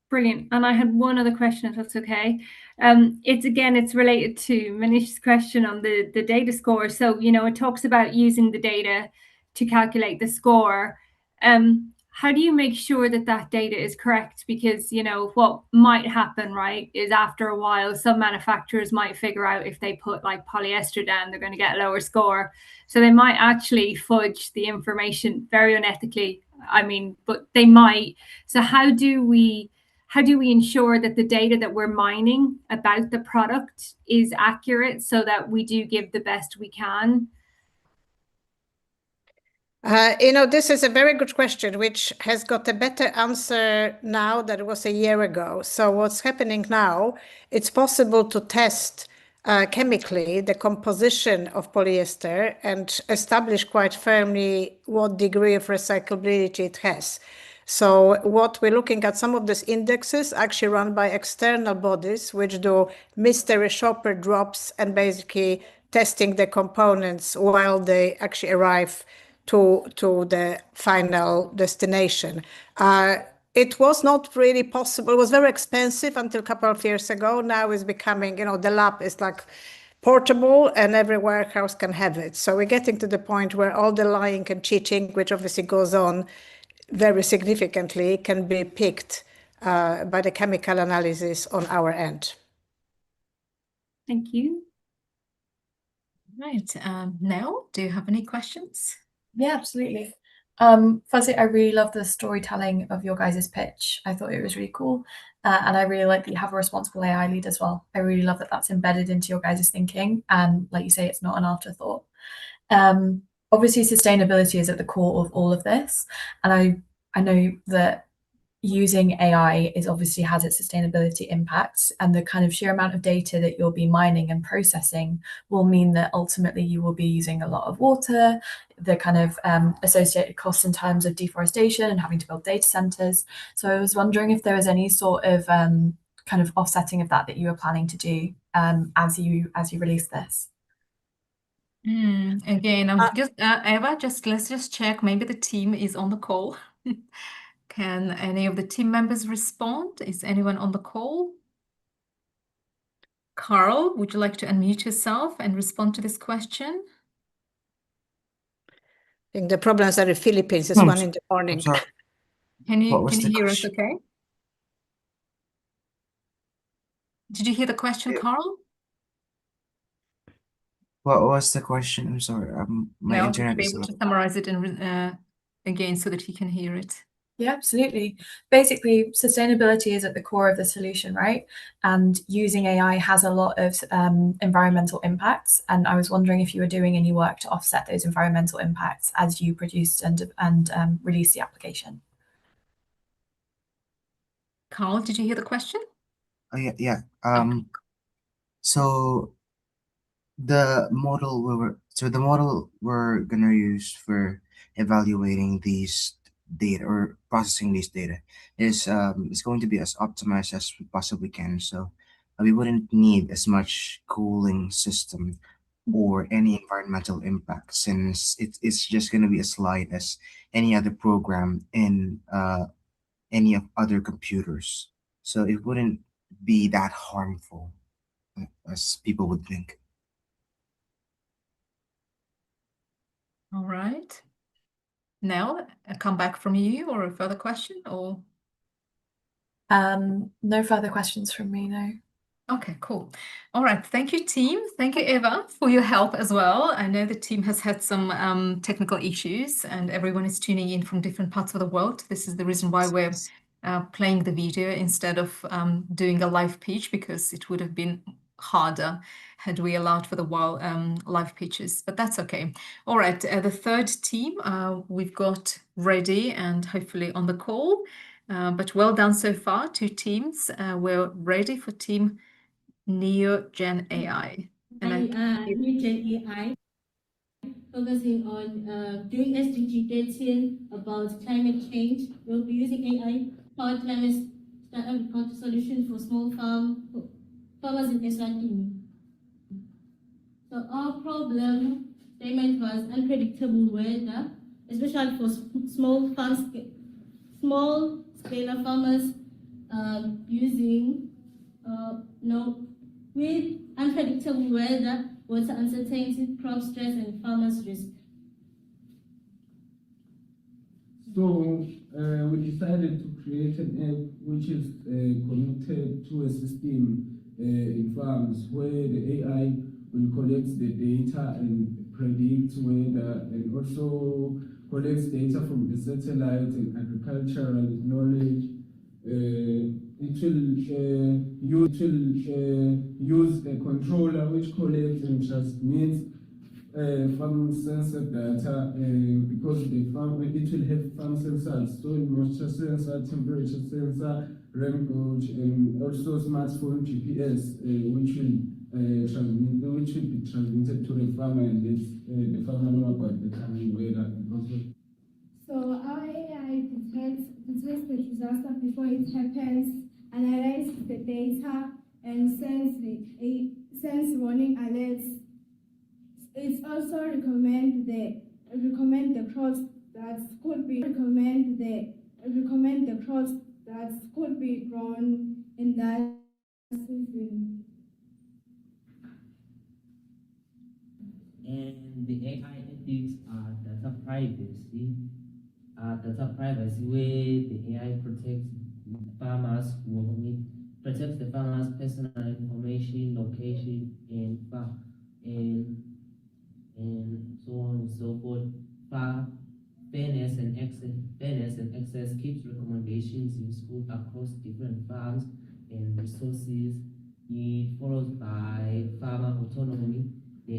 Brilliant. And I had one other question, if that's okay. It's related to Manish's question on the data score. So, it talks about using the data to calculate the score. How do you make sure that that data is correct? Because, what might happen, right, is after a while, some manufacturers might figure out if they put like polyester down, they're going to get a lower score. So they might actually fudge the information very unethically. But they might. So how do we ensure that the data that we're mining about the product is accurate so that we do give the best we can? This is a very good question, which has got a better answer now than it was a year ago. So what's happening now, it's possible to test chemically the composition of polyester and establish quite firmly what degree of recyclability it has. So what we're looking at, some of these indexes actually run by external bodies, which do mystery shopper drops and basically testing the components while they actually arrive to the final destination. It was not really possible. It was very expensive until a couple of years ago. Now it's becoming, the lab is like portable and every warehouse can have it. So we're getting to the point where all the lying and cheating, which obviously goes on very significantly, can be picked by the chemical analysis on our end. Thank you. Right. Nell, do you have any questions? Yeah, absolutely. Firstly, I really love the storytelling of your guys' pitch. I thought it was really cool. And I really like that you have a responsible AI lead as well. I really love that that's embedded into your guys' thinking. And like you say, it's not an afterthought. Obviously, sustainability is at the core of all of this. And I know that using AI is obviously has its sustainability impacts, and the kind of sheer amount of data that you'll be mining and processing will mean that ultimately you will be using a lot of water, the kind of associated costs in terms of deforestation and having to build data centers. So I was wondering if there was any sort of kind of offsetting of that you were planning to do as you release this. Again, I'm just Eva, let's just check. Maybe the team is on the call. Can any of the team members respond? Is anyone on the call? Carl, would you like to unmute yourself and respond to this question? I think the problem is that the Philippines is 1 in the morning. Sorry. Can you What was the hear us question? okay? Did you hear the question, Carl? What was the question? I'm sorry. My No, would you internet be is a able to little. summarize it again so that he can hear it? Yeah, absolutely. Basically, sustainability is at the core of the solution, right? And using AI has a lot of environmental impacts. And I was wondering if you were doing any work to offset those environmental impacts as you produced and released the application. Carl, did you hear the question? Oh, yeah. So the model we're gonna use for evaluating these data or processing these data is going to be as optimized as we possibly can. So we wouldn't need as much cooling system or any environmental impact, since it's just going to be as light as any other program in any of other computers. So it wouldn't be that harmful as people would think. All right. Nell, a comeback from you or a further question or? No further questions from me, no. Okay, cool. All right. Thank you, team. Thank you, Eva, for your help as well. I know the team has had some technical issues and everyone is tuning in from different parts of the world. This is the reason why we're playing the video instead of doing a live pitch, because it would have been harder had we allowed for the live pitches, but that's okay. All right. The third team we've got ready and hopefully on the call, but well done so far, 2 teams. We're ready for team NeoGen AI. NeoGen AI, focusing on doing SDG 13 about climate change. We'll be using AI-powered climate agriculture solutions for small farmers in Eswatini. So our problem statement was unpredictable weather, especially for small scale farmers using with unpredictable weather, water uncertainty, crop stress, and farmers' risk. So we decided to create an app which is connected to a system in farms where the AI will collect the data and predict weather, and also collects data from the satellite and agricultural knowledge. It will use a controller which collects and transmits farm sensor data, because the farm it will have farm sensors, soil moisture sensor, temperature sensor, rain gauge, and also smartphone GPS, which will be transmitted to the farmer, and the farmer know about the coming weather. So our AI detects detects the disaster before it happens, analyze the data, and sends warning alerts. It also recommend the crops that could be grown in that season. And the AI ethics are data privacy. Data privacy, where the AI farmers protects the farmers' personal information, location, and so on and so forth. Fairness and access keeps recommendations useful across different farms and resources. It follows by farmer autonomy. The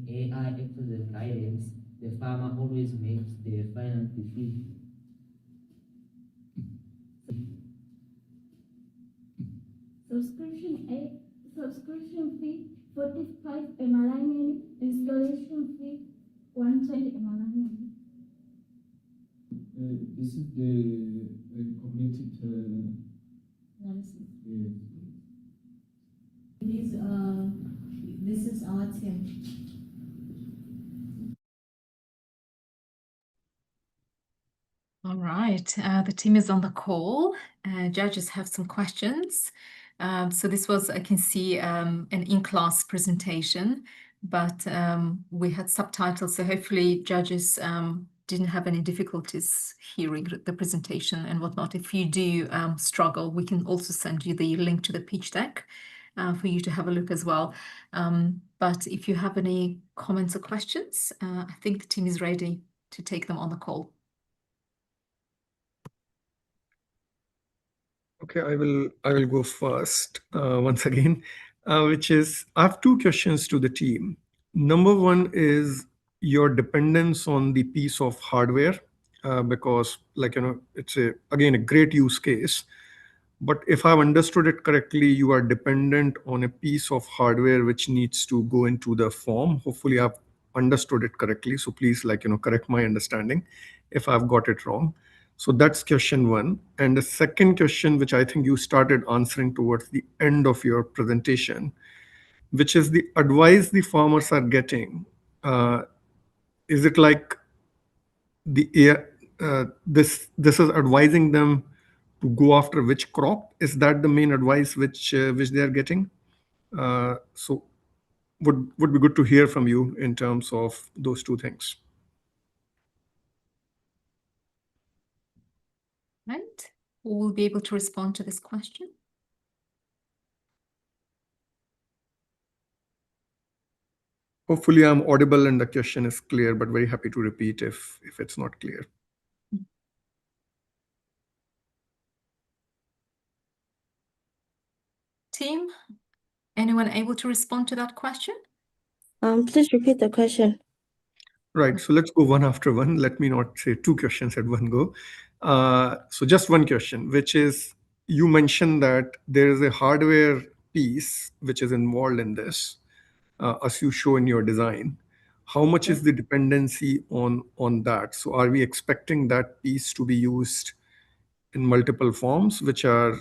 AI acts as a guidance. The farmer always makes the final decision. Subscription fee 45 mRNA, installation fee 120 mRNA. This is the completed analysis. This is our team. All right, the team is on the call. Judges have some questions. So this was, I can see, an in-class presentation, but we had subtitles, so hopefully judges didn't have any difficulties hearing the presentation and whatnot. If you do struggle, we can also send you the link to the pitch deck for you to have a look as well. But if you have any comments or questions, I think the team is ready to take them on the call. Okay, I will go first once again, which is I have two questions to the team. Number one is your dependence on the piece of hardware, because it's again a great use case. But if I've understood it correctly, you are dependent on a piece of hardware which needs to go into the form. Hopefully, I've understood it correctly. So please, correct my understanding if I've got it wrong. So that's question one. And the second question, which I think you started answering towards the end of your presentation, which is the advice the farmers are getting. Is it like this is advising them to go after which crop? Is that the main advice which they are getting? So would be good to hear from you in terms of those two things. Right. Who will be able to respond to this question? Hopefully I'm audible and the question is clear, but very happy to repeat if it's not clear. Team, anyone able to respond to that question? Please repeat the question. Right. So let's go one after one. Let me not say two questions at one go. So just one question, which is you mentioned that there is a hardware piece which is involved in this, as you show in your design. How much is the dependency on that? So are we expecting that piece to be used in multiple forms, which are,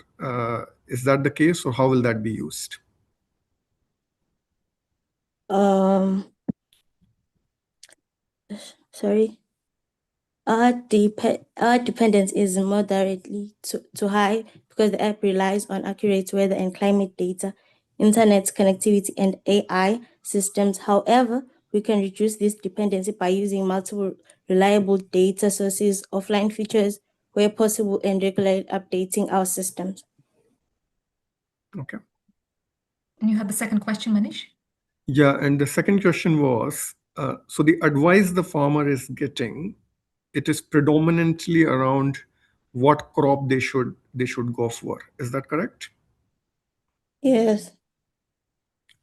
is that the case, or how will that be used? Sorry. Our dependence is moderately to high because the app relies on accurate weather and climate data, internet connectivity, and AI systems. However, we can reduce this dependency by using multiple reliable data sources, offline features where possible, and regularly updating our systems. Okay. And you had the second question, Manish? Yeah, and the second question was, so the advice the farmer is getting, it is predominantly around what crop they should go for. Is that correct? Yes.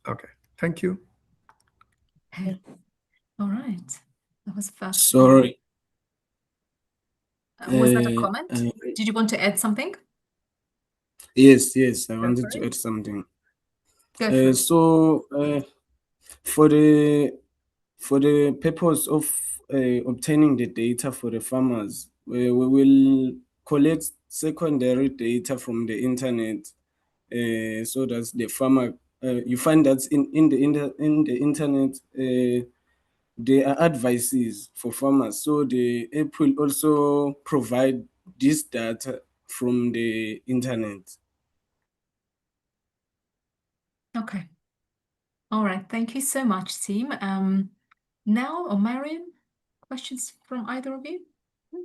Okay. Thank you. Okay. All right. That was fast. Sorry. Was that a comment? Did you want to add something? Yes, I Go wanted for to it. add something. Go for it. So, for the purpose of obtaining the data for the farmers, we will collects secondary data from the internet, so that the farmer, you find that in the internet, there are advices for farmers. So the app will also provide this data from the internet. Okay. All right. Thank you so much, team. Now, or Marion, questions from either of you?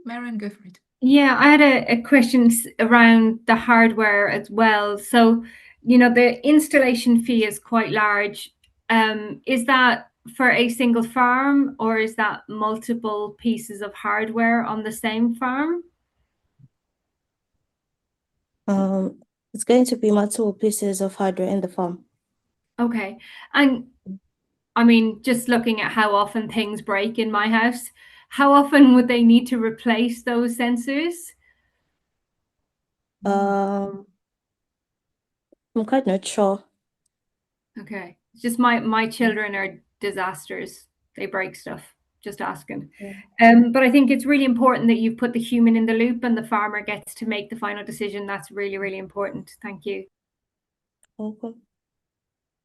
Marion, go for it. Yeah, I had a question around the hardware as well. So, the installation fee is quite large. Is that for a single farm, or is that multiple pieces of hardware on the same farm? It's going to be multiple pieces of hardware in the farm. Okay. And I mean, just looking at how often things break in my house, how often would they need to replace those sensors? I'm quite not sure. Okay. It's just my children are disasters. They break stuff. Just asking. But I think it's really important that you put the human in the loop and the farmer gets to make the final decision. That's really, really important. Thank you. Okay.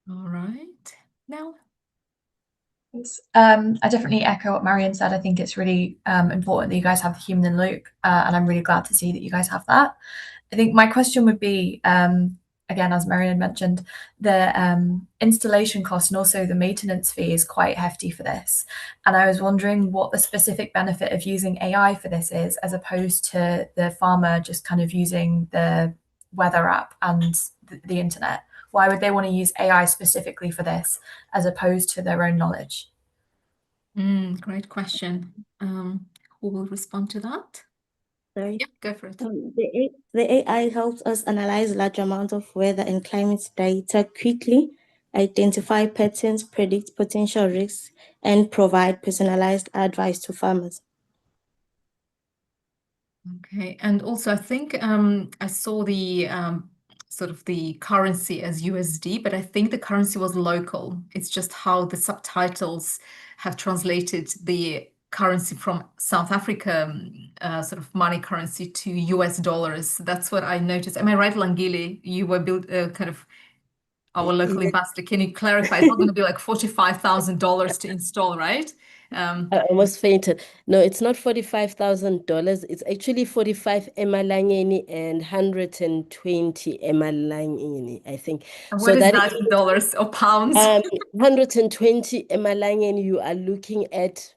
All right. Now, I definitely echo what Marion said. I think it's really important that you guys have the human in the loop, and I'm really glad to see that you guys have that. I think my question would be, again, as Marion mentioned, the installation cost and also the maintenance fee is quite hefty for this. And I was wondering what the specific benefit of using AI for this is, as opposed to the farmer just kind of using the weather app and the internet. Why would they want to use AI specifically for this, as opposed to their own knowledge? Great question. Who will respond to that? Sorry. Yep, go for it. The AI helps us analyze large amounts of weather and climate data quickly, identify patterns, predict potential risks, and provide personalized advice to farmers. Okay, and also I think I saw the sort of the currency as USD, but I think the currency was local. It's just how the subtitles have translated the currency from South Africa, sort of money currency, to US dollars. That's what I noticed. Am I right, Langile? You were kind of our local ambassador. Can you clarify? It's not going to be like $45,000 to install, right? I almost fainted. No, it's not $45,000. It's actually 45 emalangeni and 120 emalangeni, I think. And So what is that that in dollars or pounds? 120 emalangeni, you are looking at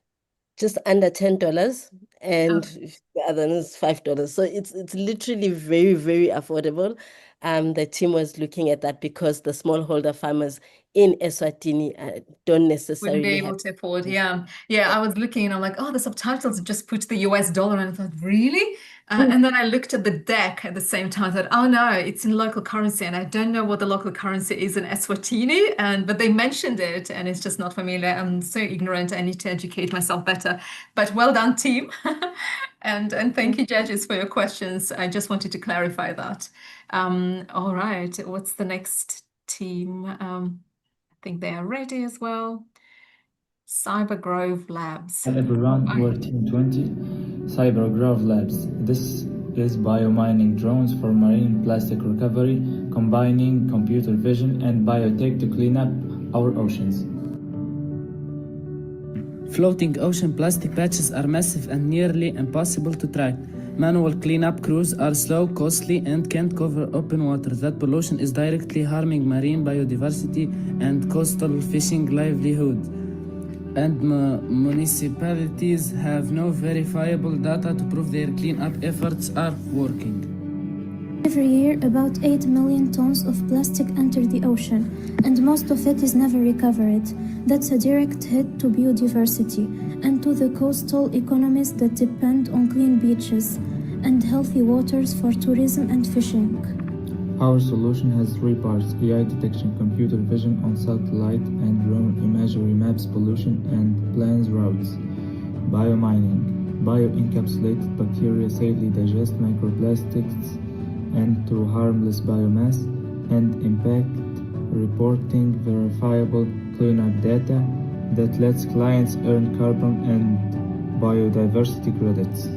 just under $10, and the other is $5. So it's literally very, very affordable. The team was looking at that because the smallholder farmers in Eswatini don't necessarily Wouldn't be able have to afford, yeah. I was looking and I'm like, oh, the subtitles just put the US dollar, and I thought, really? And then I looked at the deck at the same time. I thought, oh no, it's in local currency, and I don't know what the local currency is in Eswatini. But they mentioned it, and it's just not familiar. I'm so ignorant. I need to educate myself better. But well done, team, and thank you, judges, for your questions. I just wanted to clarify that. All right, what's the next team? I think they are ready as well. CyberGrove Labs. Hi everyone, we're Team 20, CyberGrove Labs. This is biomining drones for marine plastic recovery, combining computer vision and biotech to clean up our oceans. Floating ocean plastic patches are massive and nearly impossible to track. Manual cleanup crews are slow, costly, and can't cover open water. That pollution is directly harming marine biodiversity and coastal fishing livelihood. And municipalities have no verifiable data to prove their cleanup efforts are working. Every year, about 8 million tons of plastic enter the ocean, and most of it is never recovered. That's a direct hit to biodiversity and to the coastal economies that depend on clean beaches and healthy waters for tourism and fishing. Our solution has 3 parts: AI detection, computer vision on satellite and drone imagery maps pollution and plans routes. Biomining. Bio-encapsulated bacteria safely digest microplastics into harmless biomass, and impact reporting verifiable cleanup data that lets clients earn carbon and biodiversity credits.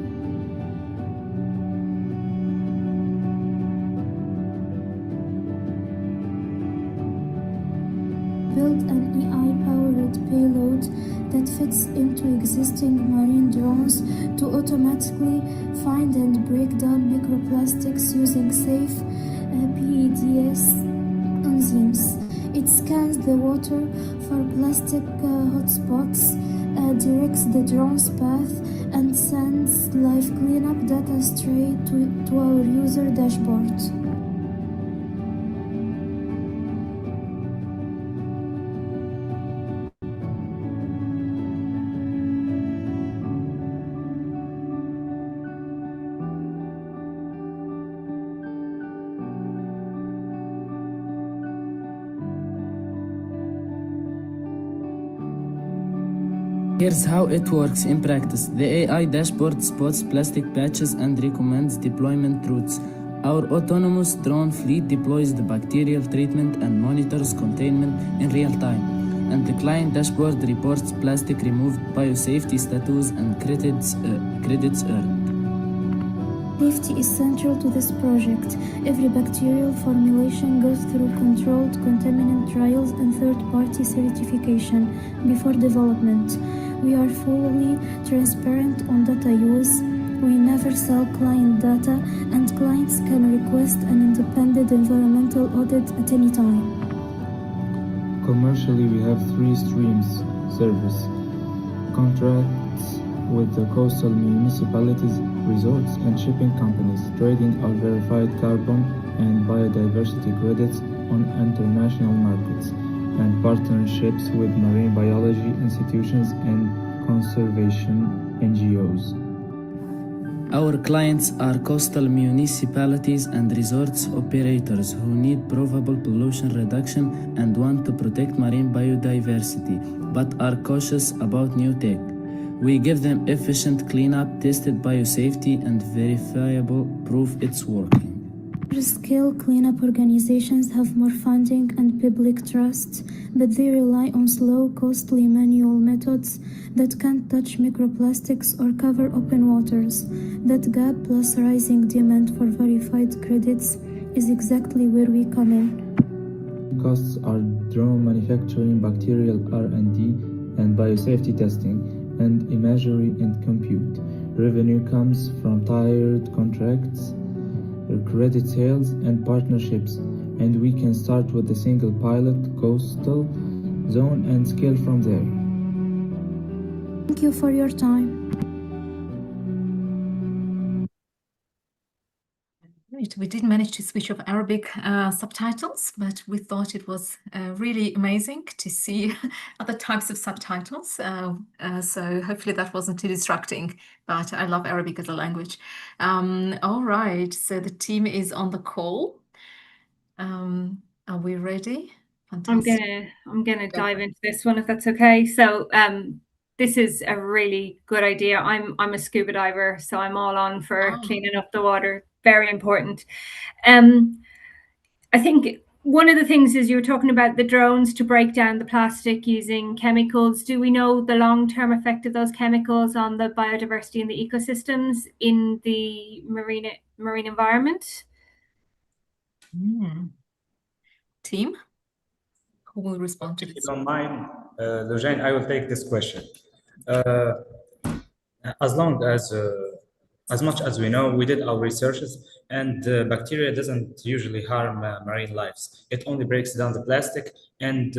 create an AI-powered payload that fits into existing marine drones to automatically find and break down microplastics using safe PEDS enzymes. It scans the water for plastic hotspots, directs the drone's path, and sends live cleanup data straight to our user dashboard. Here's how it works in practice. The AI dashboard spots plastic patches and recommends deployment routes. Our autonomous drone fleet deploys the bacterial treatment and monitors containment in real time. And the client dashboard reports plastic removed, biosafety status, and credits earned. Safety is central to this project. Every bacterial formulation goes through controlled contaminant trials and third-party certification before development. We are fully transparent on data use. We never sell client data, and clients can request an independent environmental audit at any time. Commercially, we have 3 streams: service, contracts with the coastal municipalities, resorts, and shipping companies, trading our verified carbon and biodiversity credits on international markets, and partnerships with marine biology institutions and conservation NGOs. Our clients are coastal municipalities and resorts operators who need provable pollution reduction and want to protect marine biodiversity, but are cautious about new tech. We give them efficient cleanup, tested biosafety, and verifiable proof it's working. Large-scale cleanup organizations have more funding and public trust, but they rely on slow, costly manual methods that can't touch microplastics or cover open waters. That gap, plus rising demand for verified credits, is exactly where we come in. Costs are drone manufacturing, bacterial R&D, and biosafety testing, and imagery and compute. Revenue comes from tiered contracts, credit sales, and partnerships, and we can start with a single pilot coastal zone and scale from there. Thank you for your time. Right. We did manage to switch off Arabic subtitles, but we thought it was really amazing to see other types of subtitles. So hopefully that wasn't too distracting, but I love Arabic as a language. All right, so the team is on the call. Are we ready? Fantastic. I'm gonna dive into this one if that's okay. So this is a really good idea. I'm a scuba diver, so I'm all on for cleaning up the water. Very important. I think one of the things is you were talking about the drones to break down the plastic using chemicals. Do we know the long-term effect of those chemicals on the biodiversity and the ecosystems in the marine environment? Team, who will respond to this? If you don't mind, Lujane, I will take this question. As much as we know, we did our researches, and bacteria doesn't usually harm marine lives. It only breaks down the plastic, and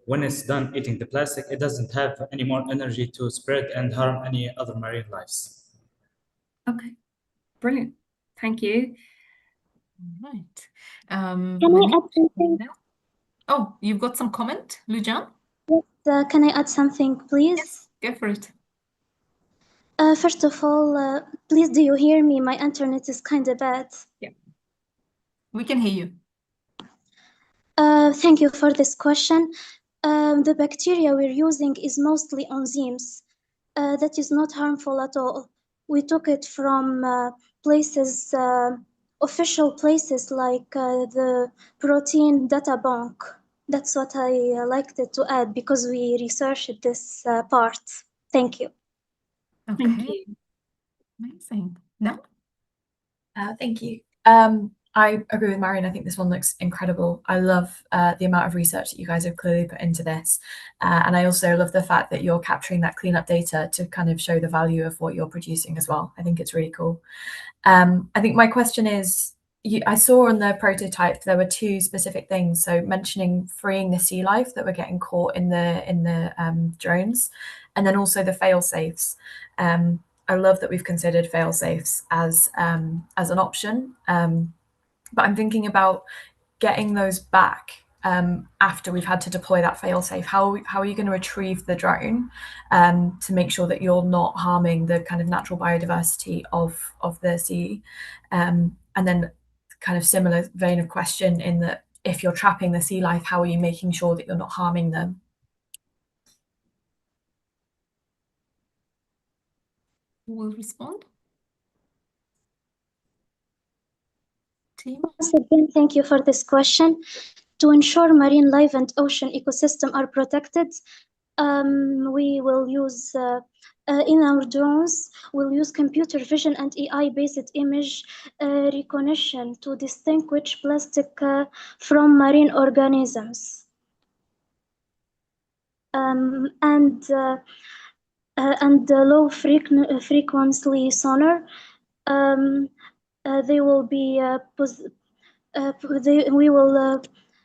when it's done eating the plastic, it doesn't have any more energy to spread and harm any other marine lives. Okay, brilliant. Thank you. All right. Can I add something? Oh, you've got some comment, Lujan? Yes, can I add something, please? Yes, go for it. First of all, please, do you hear me? My internet is kind of bad. Yeah, we can hear you. Thank you for this question. The bacteria we're using is mostly enzymes. That is not harmful at all. We took it from places, official places like the Protein Data Bank. That's what I liked to add because we researched this part. Thank you. Okay. Amazing. No? Thank you. I agree with Marion. I think this one looks incredible. I love the amount of research that you guys have clearly put into this. And I also love the fact that you're capturing that cleanup data to kind of show the value of what you're producing as well. I think it's really cool. I think my question is, I saw on the prototype there were two specific things. So mentioning freeing the sea life that were getting caught in the drones, and then also the fail safes. I love that we've considered fail safes as an option. But I'm thinking about getting those back after we've had to deploy that failsafe. How are you going to retrieve the drone to make sure that you're not harming the kind of natural biodiversity of the sea? And then kind of similar vein of question in that if you're trapping the sea life, how are you making sure that you're not harming them? Who will respond? Team? Once again, thank you for this question. To ensure marine life and ocean ecosystem are protected, we will use, in our drones, we'll use computer vision and AI-based image recognition to distinguish plastic from marine organisms. And low frequency sonar, they will be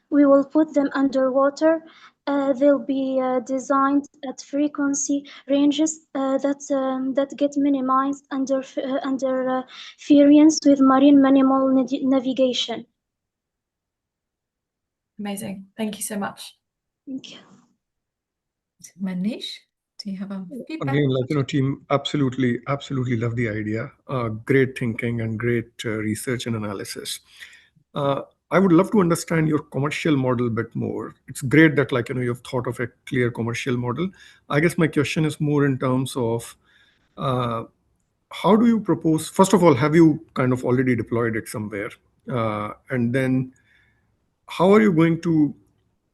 we will put them underwater. They'll be designed at frequency ranges that get minimized under interference with marine mammal navigation. Amazing. Thank you so much. Thank you. Manish, do you have a feedback? Again, team, absolutely love the idea. Great thinking and great research and analysis. I would love to understand your commercial model a bit more. It's great that you've thought of a clear commercial model. I guess my question is more in terms of how do you propose, first of all, have you kind of already deployed it somewhere? And then how are you going to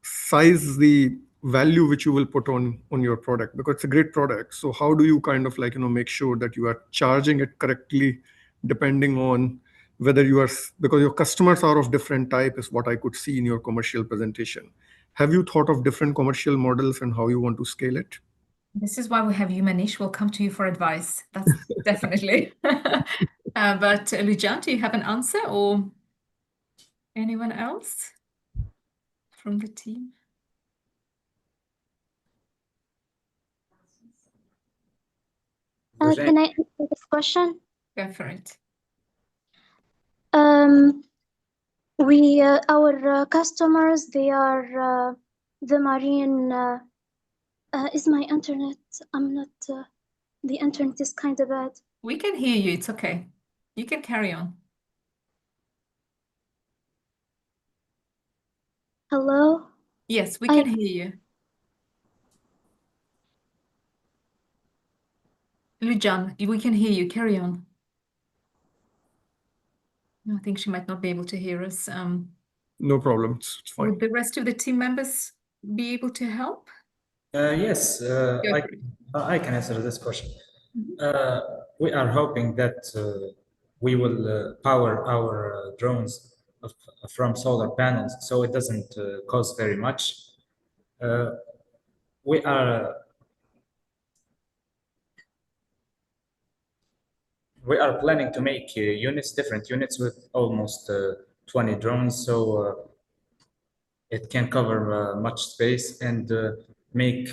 size the value which you will put on your product? Because it's a great product. So how do you kind of make sure that you are charging it correctly depending on whether you are, because your customers are of different type is what I could see in your commercial presentation. Have you thought of different commercial models and how you want to scale it? This is why we have you, Manish. We'll come to you for advice. That's definitely. But Lujan, do you have an answer, or anyone else from the team? Can I answer this question? Go for it. Our customers, they are the marine. Is my internet? I'm not. The internet is kind of bad. We can hear you. It's okay. You can carry on. Hello? Yes, we can hear you. Lujan, we can hear you. Carry on. I think she might not be able to hear us. No problem. It's fine. Would the rest of the team members be able to help? Yes, I can answer this question. We are hoping that we will power our drones from solar panels, so it doesn't cost very much. We are planning to make different units with almost 20 drones, so it can cover much space and make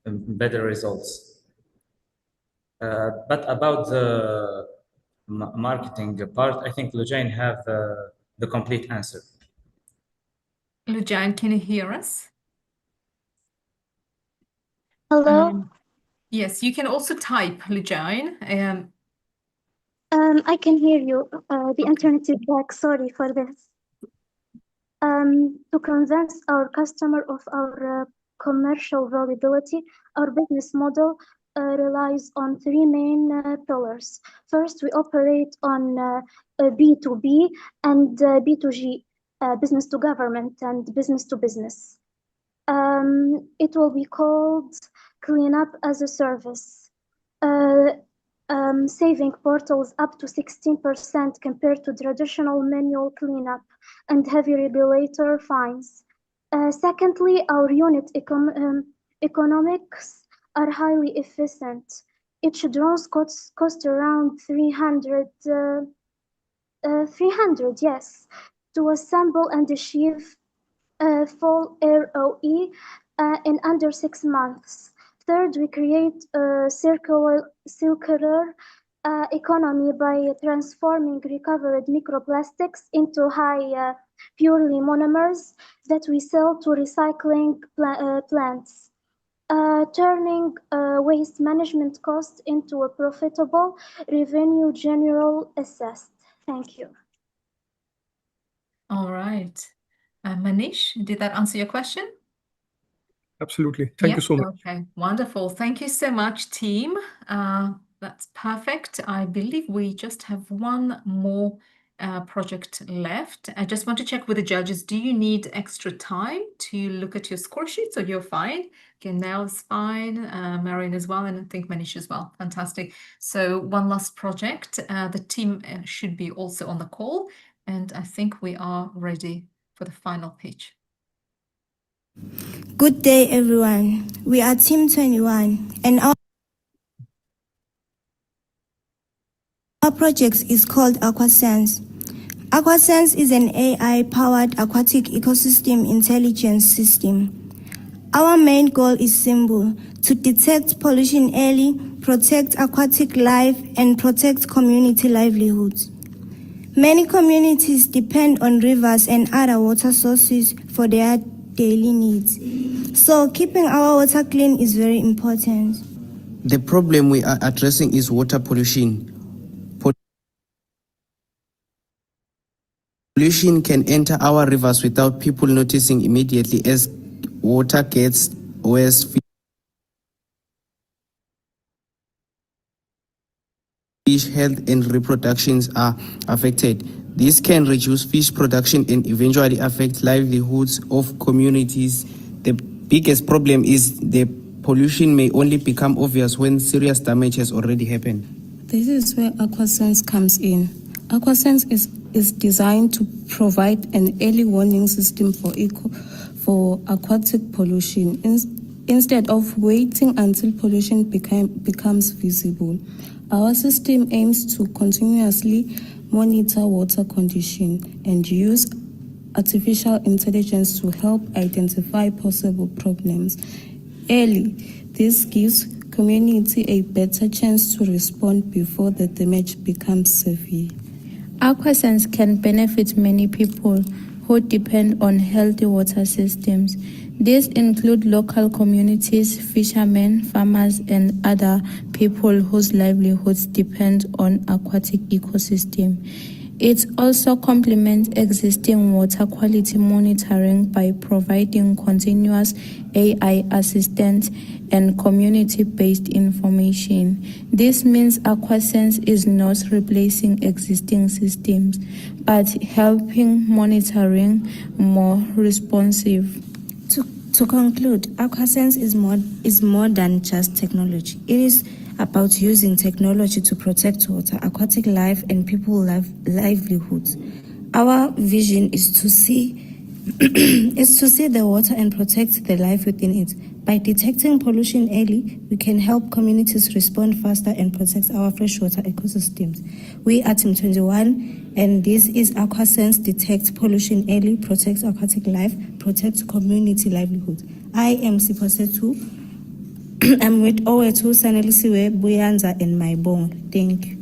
better results. But about the marketing part, I think Lujan have the complete answer. Lujan, can you hear us? Hello? Yes, you can also type, Lujan. I can hear you. The internet is back. Sorry for this. To convince our customer of our commercial viability, our business model relies on three main pillars. First, we operate on B2B and B2G, business to government and business to business. It will be called cleanup as a service. saving portals up to 16% compared to traditional manual cleanup and heavy regulator fines. Secondly, our unit economics are highly efficient. Each drone cost around 300, yes, to assemble and achieve full ROE in under 6 months. Third, we create a circular economy by transforming recovered microplastics into high purely monomers that we sell to recycling plants. Turning waste management costs into a profitable revenue general assessed. Thank you. All right. Manish, did that answer your question? Absolutely. Thank you so much. Okay, wonderful. Thank you so much, team. That's perfect. I believe we just have one more project left. I just want to check with the judges. Do you need extra time to look at your score sheets, or you're fine? Okay, Nell's fine, Marion as well, and I think Manish as well. Fantastic. So one last project. The team should be also on the call, and I think we are ready for the final pitch. Good day, everyone. We are Team 21, and our project is called AquaSense. AquaSense is an AI-powered aquatic ecosystem intelligence system. Our main goal is simple: to detect pollution early, protect aquatic life, and protect community livelihoods. Many communities depend on rivers and other water sources for their daily needs. So keeping our water clean is very important. The problem we are addressing is water pollution. Pollution can enter our rivers without people noticing immediately as water gets worse. Fish health and reproductions are affected. This can reduce fish production and eventually affect livelihoods of communities. The biggest problem is the pollution may only become obvious when serious damage has already happened. This is where AquaSense comes in. AquaSense is designed to provide an early warning system for aquatic pollution instead of waiting until pollution becomes visible. Our system aims to continuously monitor water condition and use artificial intelligence to help identify possible problems early. This gives community a better chance to respond before the damage becomes severe. AquaSense can benefit many people who depend on healthy water systems. These include local communities, fishermen, farmers, and other people whose livelihoods depend on aquatic ecosystem. It also complements existing water quality monitoring by providing continuous AI assistance and community-based information. This means AquaSense is not replacing existing systems, but helping monitoring more responsive. To conclude, AquaSense is more than just technology. It is about using technology to protect water, aquatic life, and people's livelihoods. Our vision is to see the water and protect the life within it. By detecting pollution early, we can help communities respond faster and protect our freshwater ecosystems. We are Team 21, and this is AquaSense: detect pollution early, protect aquatic life, protect community livelihoods. I am Siposetu. I'm with Owetu, Sanelisiwe, Buyanza, and my bone. Thank you.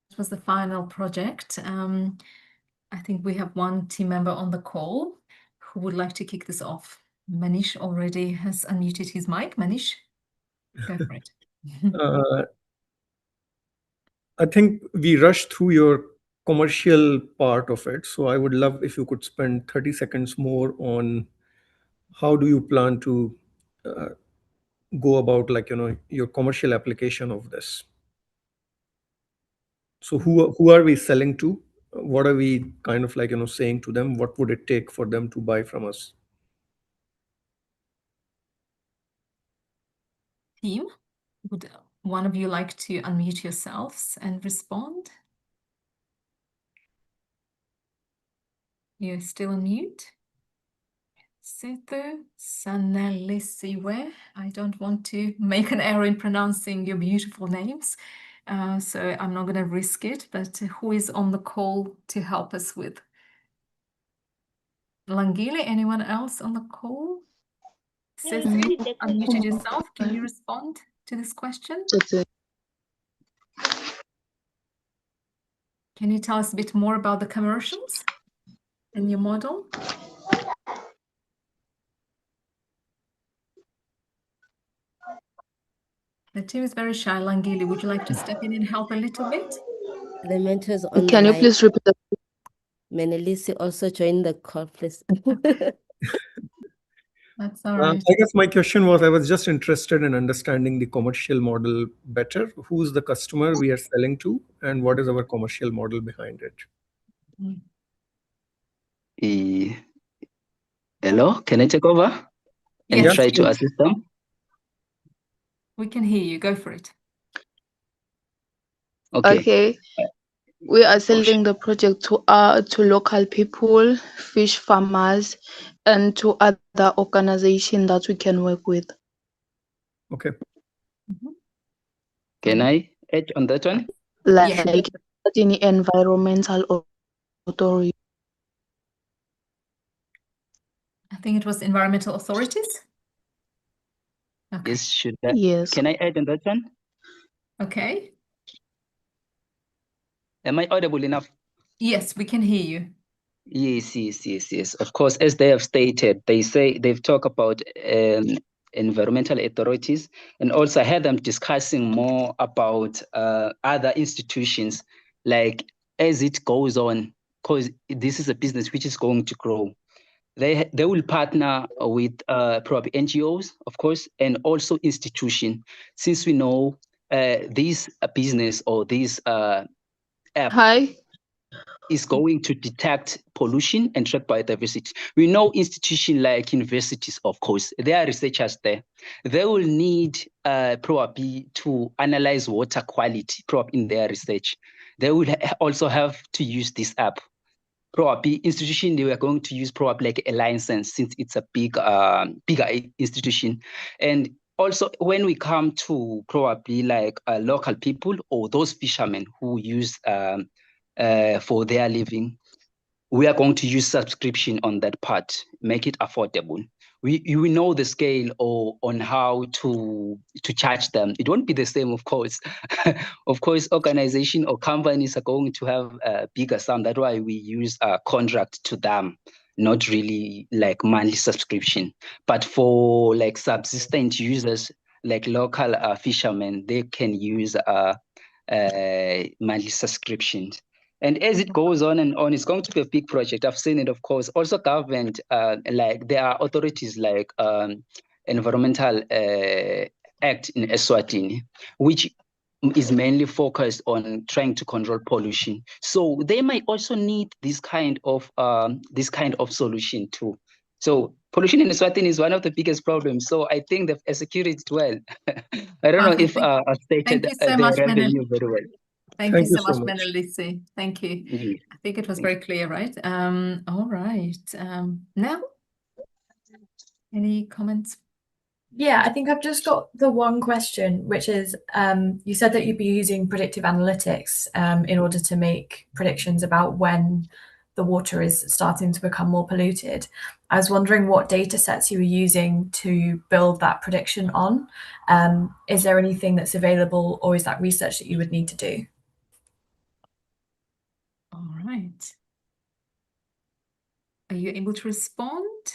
This was the final project. I think we have one team member on the call who would like to kick this off. Manish already has unmuted his mic. Manish, go for it. I think we rushed through your commercial part of it. So I would love if you could spend 30 seconds more on how do you plan to go about, like, your commercial application of this. So who are we selling to? What are we kind of like, saying to them? What would it take for them to buy from us? team, would one of you like to unmute yourselves and respond? You're still on mute. Sethu Sanalisiwe. I don't want to make an error in pronouncing your beautiful names, so I'm not going to risk it. But who is on the call to help us with? Langile, anyone else on the call? Sethu, you've unmuted yourself. Can you respond to this question? Can you tell us a bit more about the commercials and your model? The team is very shy. Langile, would you like to step in and help a little bit? The mentors on Can the you line. please repeat the Menelisi also joined the call, please. That's all right. I guess my question was, I was just interested in understanding the commercial model better. Who's the customer we are selling to, and what is our commercial model behind it? Hello, can I take over and Yes. try to assist them? We can hear you. Go for it. Okay. We are selling the project to local people, fish farmers, and to other organizations that we can work with. Okay. Can I add on that one? Like any environmental authority. I think it was environmental authorities. Okay. Yes, should I? Yes. Can I add on that one? Okay. Am I audible enough? Yes, we can hear you. Yes. Of course, as they have stated, they've talked about environmental authorities, and also I heard them discussing more about other institutions, like as it goes on, because this is a business which is going to grow. They will partner with probably NGOs, of course, and also institution. Since we know this business or this app is going to detect pollution and track biodiversity. We know institutions like universities, of course, there are researchers there. They will need probably to analyze water quality probably in their research. They will also have to use this app. Probably institution, they were going to use probably like a license since it's a bigger institution. And also when we come to probably like local people or those fishermen who use for their living, we are going to use subscription on that part, make it affordable. We know the scale or on how to charge them. It won't be the same, of course. Of course, organization or companies are going to have a bigger sum. That's why we use a contract to them, not really like monthly subscription. But for like subsistent users, like local fishermen, they can use monthly subscriptions. And as it goes on and on, it's going to be a big project. I've seen it, of course. Also government, like there are authorities like Environmental Act in Eswatini, which is mainly focused on trying to control pollution. So they might also need this kind of solution too. So pollution in Eswatini is one of the biggest problems. So I think they've executed it well. I don't know if I've stated Thank you so the much, revenue very well. Thank you so much, Menelisi. Thank you. Yes. I think it was very clear, right? All right. Now, any comments? Yeah, I think I've just got the one question, which is you said that you'd be using predictive analytics in order to make predictions about when the water is starting to become more polluted. I was wondering what data sets you were using to build that prediction on. Is there anything that's available, or is that research that you would need to do? All right. Are you able to respond?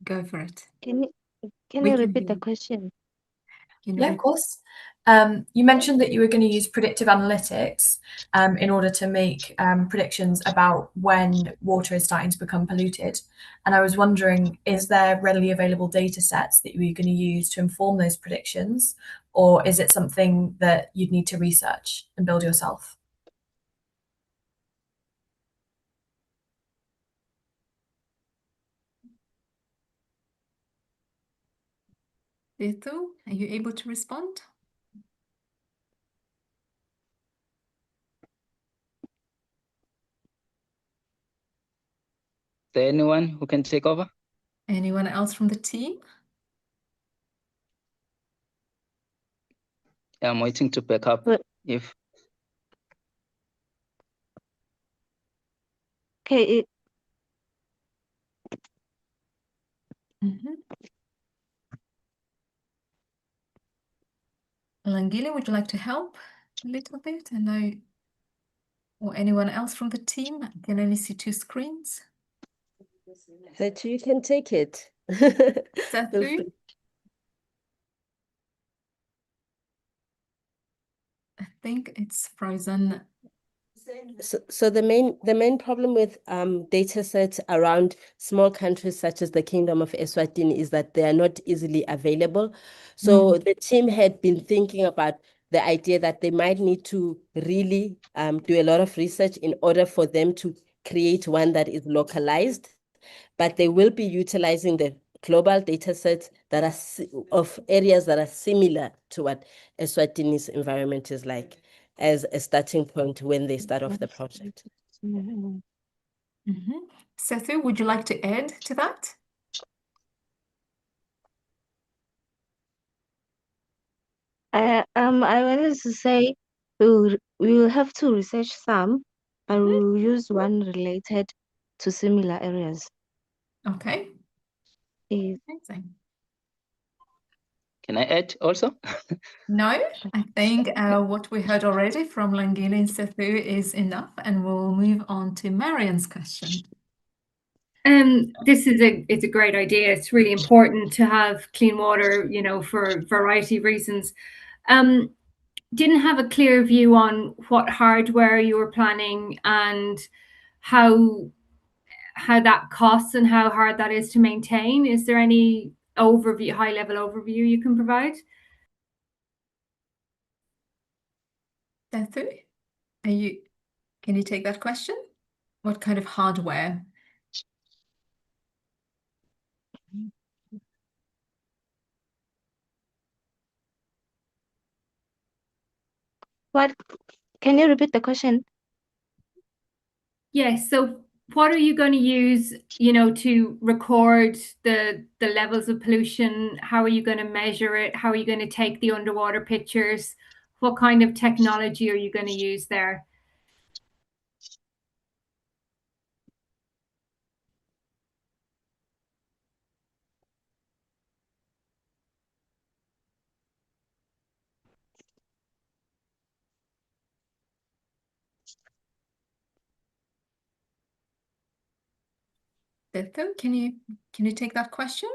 Go for it. Can We you can repeat hear the you. question? Yeah, of course. You mentioned that you were going to use predictive analytics in order to make predictions about when water is starting to become polluted. And I was wondering, is there readily available data sets that you're going to use to inform those predictions? Or is it something that you'd need to research and build yourself? Sethu, are you able to respond? Is there anyone who can take over? Anyone else from the team? I'm waiting to pick up if. Okay. Langile, would you like to help a little bit? I know, or anyone else from the team? I can only see 2 screens. That you can take it. Sethu? I think it's frozen. So the main problem with data sets around small countries such as the Kingdom of Eswatini is that they are not easily available. So the team had been thinking about the idea that they might need to really do a lot of research in order for them to create one that is localized, but they will be utilizing the global data sets that are of areas that are similar to what Eswatini's environment is like, as a starting point when they start off the project. Sethu, would you like to add to that? I wanted to say we will have to research some, and we will use one related to similar areas. Okay. Yes. Amazing. Can I add also? No, I think what we heard already from Langile and Sethu is enough, and we'll move on to Marian's question. This is it's a great idea. It's really important to have clean water, you know, for a variety of reasons. Didn't have a clear view on what hardware you were planning and how that costs and how hard that is to maintain. Is there any overview, high level overview you can provide? Sethu, can you take that question? What kind of hardware? What? Can you repeat the question? Yes. So what are you going to use, you know, to record the levels of pollution? How are you going to measure it? How are you going to take the underwater pictures? What kind of technology are you going to use there? Sethu, can you take that question?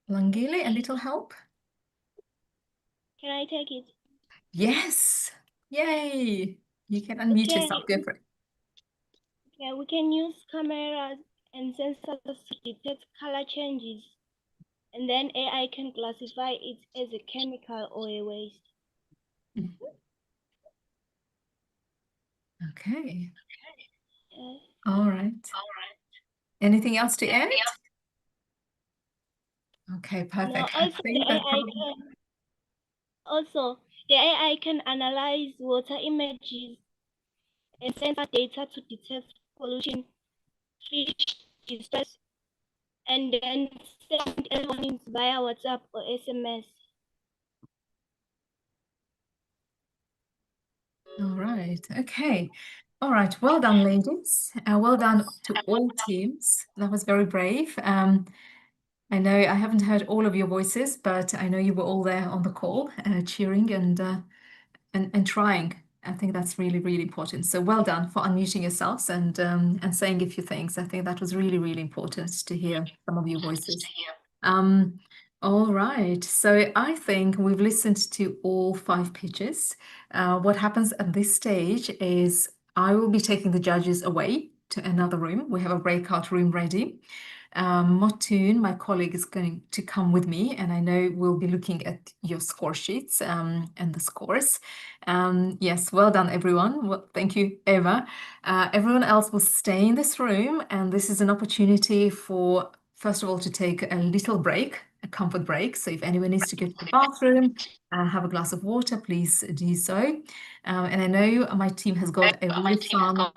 Langile, a little help? Can I take it? Yes. Yay. You can unmute Okay. yourself. Go for it. Yeah, we can use cameras and sensors to detect color changes, and then AI can classify it as a chemical or a waste. Okay. Yes. All right. Anything else to add? Okay, perfect. No, I think that probably... also the AI can analyze water images and sensor data to detect pollution, fish distress, and then send warnings via WhatsApp or SMS. All right. Okay. All right. Well done, ladies. Well done to all teams. That was very brave. I know I haven't heard all of your voices, but I know you were all there on the call, cheering and trying. I think that's really, really important. So well done for unmuting yourselves and saying a few things. I think that was really, really important to hear some of your voices. All right. So I think we've listened to all 5 pitches. What happens at this stage is I will be taking the judges away to another room. We have a breakout room ready. Motun, my colleague, is going to come with me, and I know we'll be looking at your score sheets and the scores. Yes, well done, everyone. Well, thank you, Eva. Everyone else will stay in this room, and this is an opportunity for first of all, to take a little break, a comfort break. So if anyone needs to go to the bathroom, have a glass of water, please do so. And I know my team has got a really fun,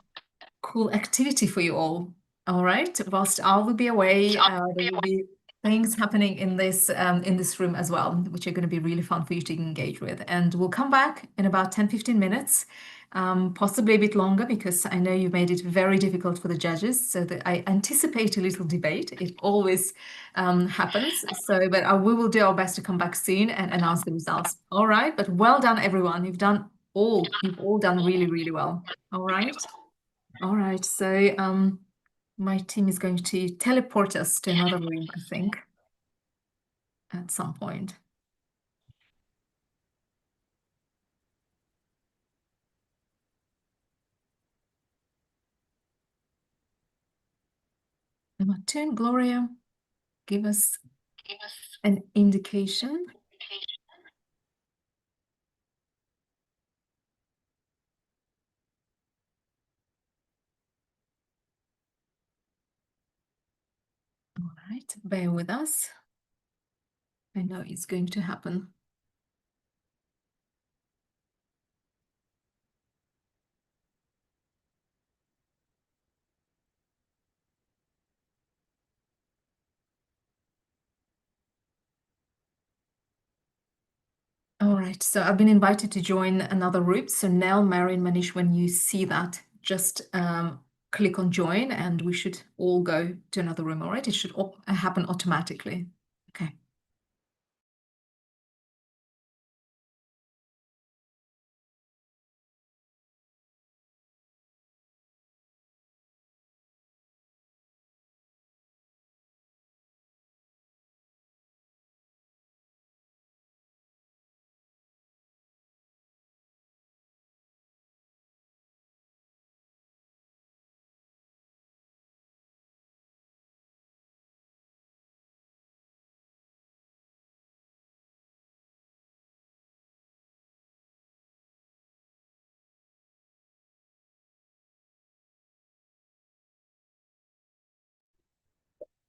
cool activity for you all. All right. Whilst I will be away, there will be things happening in this room as well, which are going to be really fun for you to engage with. And we'll come back in about 10-15 minutes, possibly a bit longer, because I know you made it very difficult for the judges. So that I anticipate a little debate. It always happens. So, but we will do our best to come back soon and announce the results. All right. But well done, everyone. You've all done really, really well. All right. All right, so my team is going to teleport us to another room, I think, at some point. Matun, Gloria, give us an indication. All right, bear with us. I know it's going to happen. All right, so I've been invited to join another group. So Nell, Mary, and Manish, when you see that, just click on join and we should all go to another room, all right? It should happen automatically. Okay.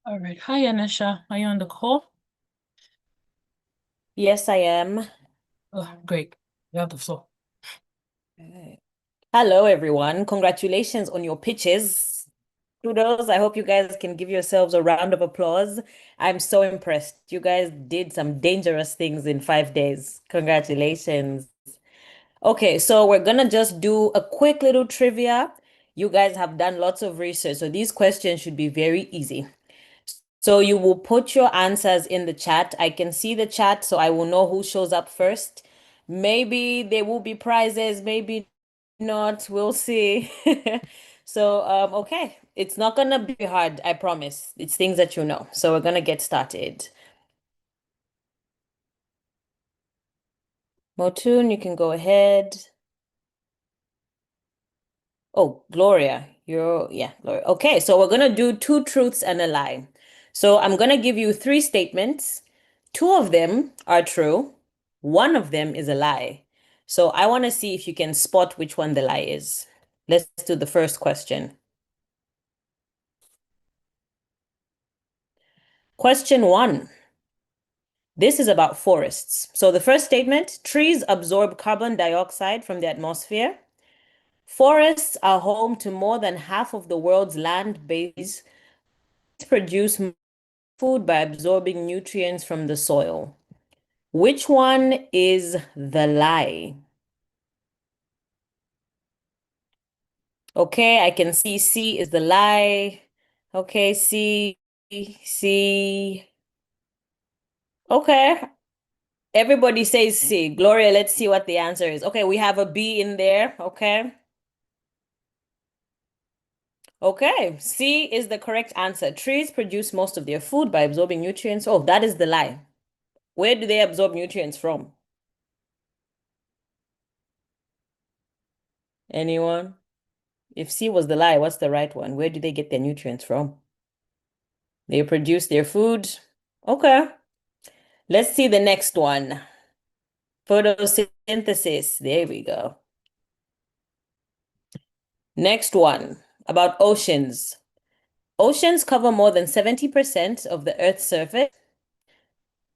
All right. Hi, Anisha. Are you on the call? Yes, I am. Oh, great. You have the floor. Hello, everyone. Congratulations on your pitches. Kudos. I hope you guys can give yourselves a round of applause. I'm so impressed. You guys did some dangerous things in 5 days. Congratulations. Okay, so we're gonna just do a quick little trivia. You guys have done lots of research, so these questions should be very easy. So you will put your answers in the chat. I can see the chat, so I will know who shows up first. Maybe there will be prizes, maybe not. We'll see. So, okay, it's not gonna be hard, I promise. It's things that you know. So we're gonna get started. Motun, you can go ahead. Oh, Gloria, yeah, Gloria. Okay, so we're gonna do 2 truths and a lie. So I'm gonna give you 3 statements. 2 of them are true. 1 of them is a lie. So I want to see if you can spot which one the lie is. Let's do the first question. Question 1. This is about forests. So the first statement, trees absorb carbon dioxide from the atmosphere. Forests are home to more than half of the world's land base, produce food by absorbing nutrients from the soil. Which one is the lie? Okay, I can see C is the lie. Okay, C. Okay. Everybody says C. Gloria, let's see what the answer is. Okay, we have a B in there. Okay. Okay, C is the correct answer. Trees produce most of their food by absorbing nutrients. Oh, that is the lie. Where do they absorb nutrients from? Anyone? If C was the lie, what's the right one? Where do they get their nutrients from? They produce their food. Okay. Let's see the next one. Photosynthesis. There we go. Next one about oceans. Oceans cover more than 70% of the Earth's surface.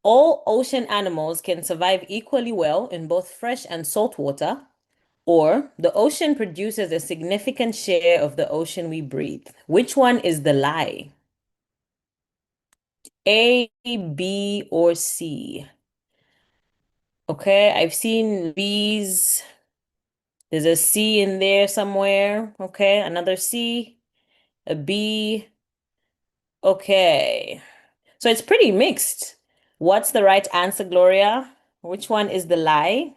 All ocean animals can survive equally well in both fresh and salt water, or the ocean produces a significant share of the ocean we breathe. Which one is the lie? A, B, or C? Okay, I've seen B's. There's a C in there somewhere. Okay, another C, a B. Okay, so it's pretty mixed. What's the right answer, Gloria? Which one is the lie?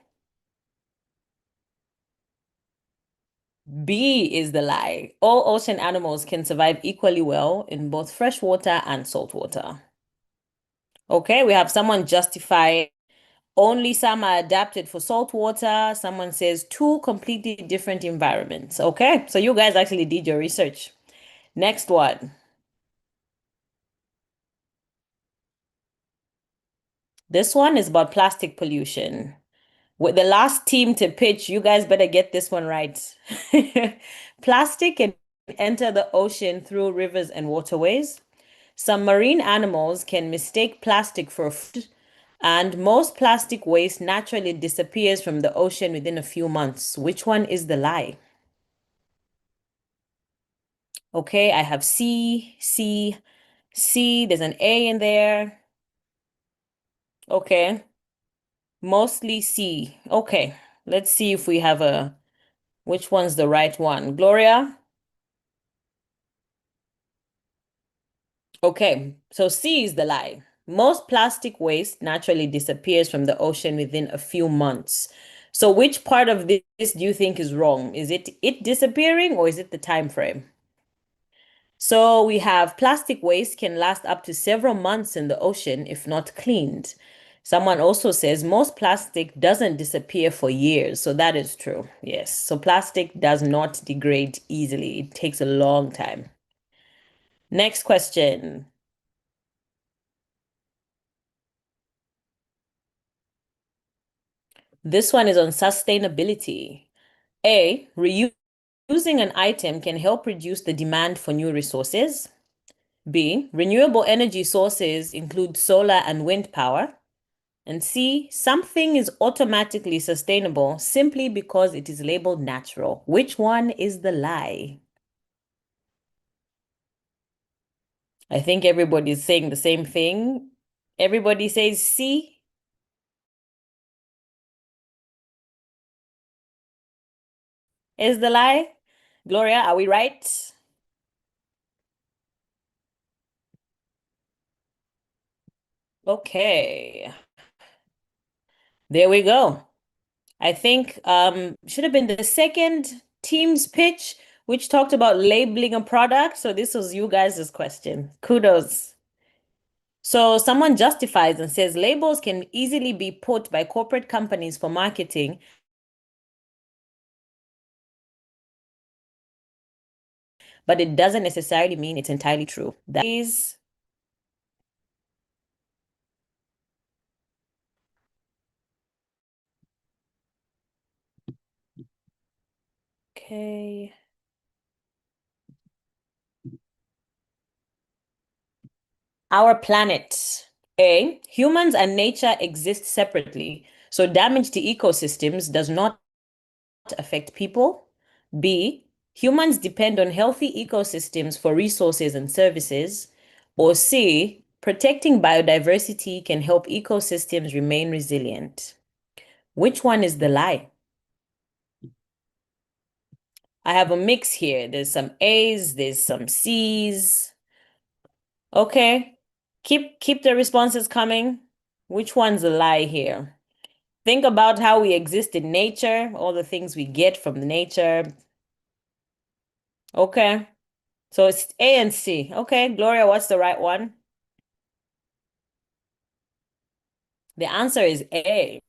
B is the lie. All ocean animals can survive equally well in both fresh water and salt water. Okay, we have someone justify only some are adapted for salt water. Someone says two completely different environments. Okay, so you guys actually did your research. Next one. This one is about plastic pollution. With the last team to pitch, you guys better get this one right. Plastic can enter the ocean through rivers and waterways. Some marine animals can mistake plastic for food, and most plastic waste naturally disappears from the ocean within a few months. Which one is the lie? Okay, I have C, C, C. There's an A in there. Okay, mostly C. Okay, let's see if we have which one's the right one. Gloria? Okay, so C is the lie. Most plastic waste naturally disappears from the ocean within a few months. So which part of this do you think is wrong? Is it disappearing or is it the time frame? So we have plastic waste can last up to several months in the ocean if not cleaned. Someone also says most plastic doesn't disappear for years. So that is true. Yes. So plastic does not degrade easily. It takes a long time. Next question. This one is on sustainability. A, reusing an item can help reduce the demand for new resources. B, renewable energy sources include solar and wind power. And C, something is automatically sustainable simply because it is labeled natural. Which one is the lie? I think everybody's saying the same thing. Everybody says C. Is the lie? Gloria, are we right? Okay. There we go. I think should have been the second team's pitch, which talked about labeling a product. So this was you guys' question. Kudos. So someone justifies and says labels can easily be put by corporate companies for marketing, but it doesn't necessarily mean it's entirely true. That is okay. Our planet. A, humans and nature exist separately, so damage to ecosystems does not affect people. B, humans depend on healthy ecosystems for resources and services. Or C, protecting biodiversity can help ecosystems remain resilient. Which one is the lie? I have a mix here. There's some A's, there's some C's. Okay, keep the responses coming. Which one's a lie here? Think about how we exist in nature, all the things we get from the nature. Okay, so it's A and C. Okay, Gloria, what's the right one? The answer is A.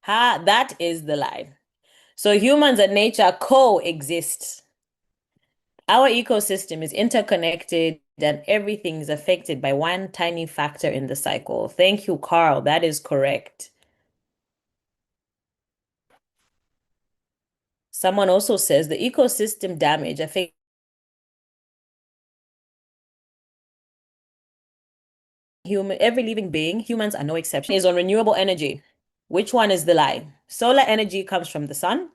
Ha, that is the lie. So humans and nature coexist. Our ecosystem is interconnected and everything is affected by one tiny factor in the cycle. Thank you, Carl. That is correct. Someone also says the ecosystem damage affects every living being, humans are no exception, is on renewable energy. Which one is the lie? Solar energy comes from the sun.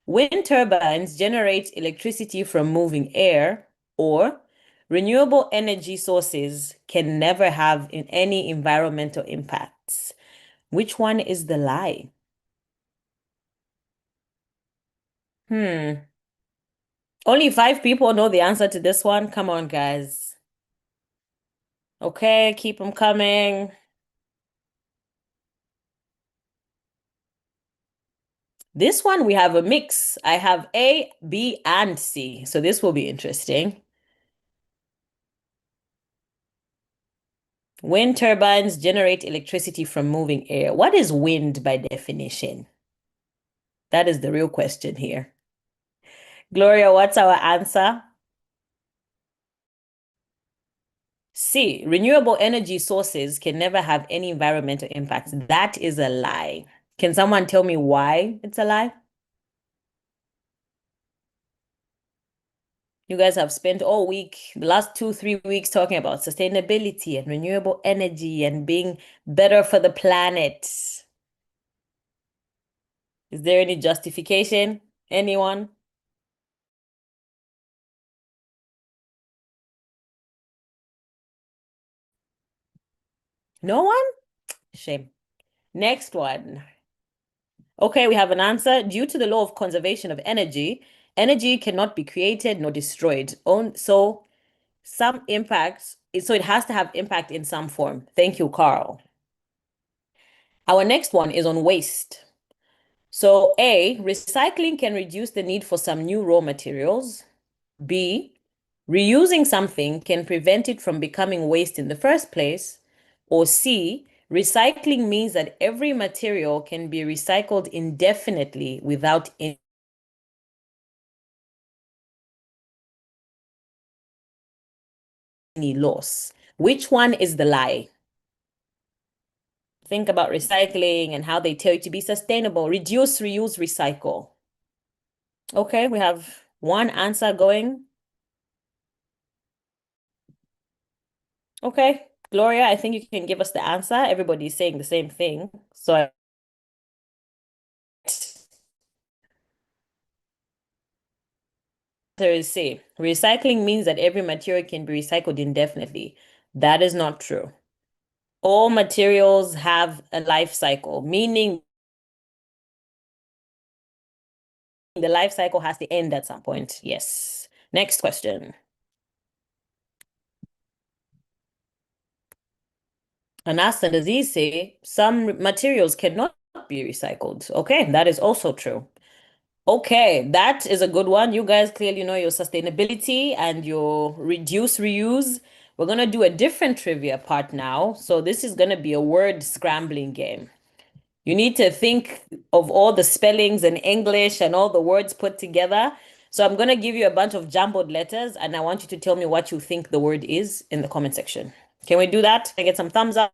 Wind turbines generate electricity from moving air, or renewable energy sources can never have any environmental impacts. Which one is the lie? Only 5 people know the answer to this one. Come on, guys. Okay, keep them coming. This one, we have a mix. I have A, B, and C. So this will be interesting. Wind turbines generate electricity from moving air. What is wind by definition? That is the real question here. Gloria, what's our answer? C, renewable energy sources can never have any environmental impacts. That is a lie. Can someone tell me why it's a lie? You guys have spent all week, the last 2-3 weeks, talking about sustainability and renewable energy and being better for the planet. Is there any justification? Anyone? No one? Shame. Next one. Okay, we have an answer. Due to the law of conservation of energy, energy cannot be created nor destroyed. So some impacts, so it has to have impact in some form. Thank you, Carl. Our next one is on waste. So A, recycling can reduce the need for some new raw materials. B, reusing something can prevent it from becoming waste in the first place. Or C, recycling means that every material can be recycled indefinitely without any loss. Which one is the lie? Think about recycling and how they tell you to be sustainable. Reduce, reuse, recycle. Okay, we have one answer going. Okay, Gloria, I think you can give us the answer. Everybody's saying the same thing. So answer is C. Recycling means that every material can be recycled indefinitely. That is not true. All materials have a life cycle, meaning the life cycle has to end at some point. Yes. Next question. Anas and Aziz say some materials cannot be recycled. Okay, that is also true. Okay, that is a good one. You guys clearly know your sustainability and your reduce, reuse. We're going to do a different trivia part now. So this is going to be a word scrambling game. You need to think of all the spellings in English and all the words put together. So I'm going to give you a bunch of jumbled letters and I want you to tell me what you think the word is in the comment section. Can we do that? Can I get some thumbs up?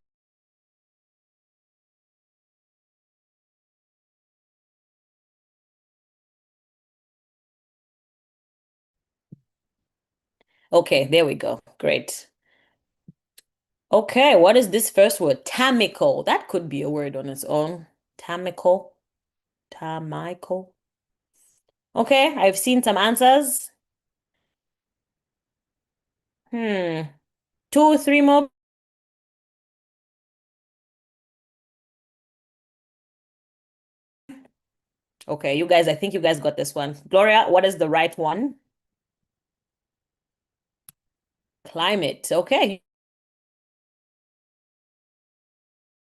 Okay, there we go. Great. Okay, what is this first word? Tamical. That could be a word on its own. Tamical. Tamical. Okay, I've seen some answers. 2, 3 more. Okay, you guys, I think you guys got this one. Gloria, what is the right one? Climate. Okay.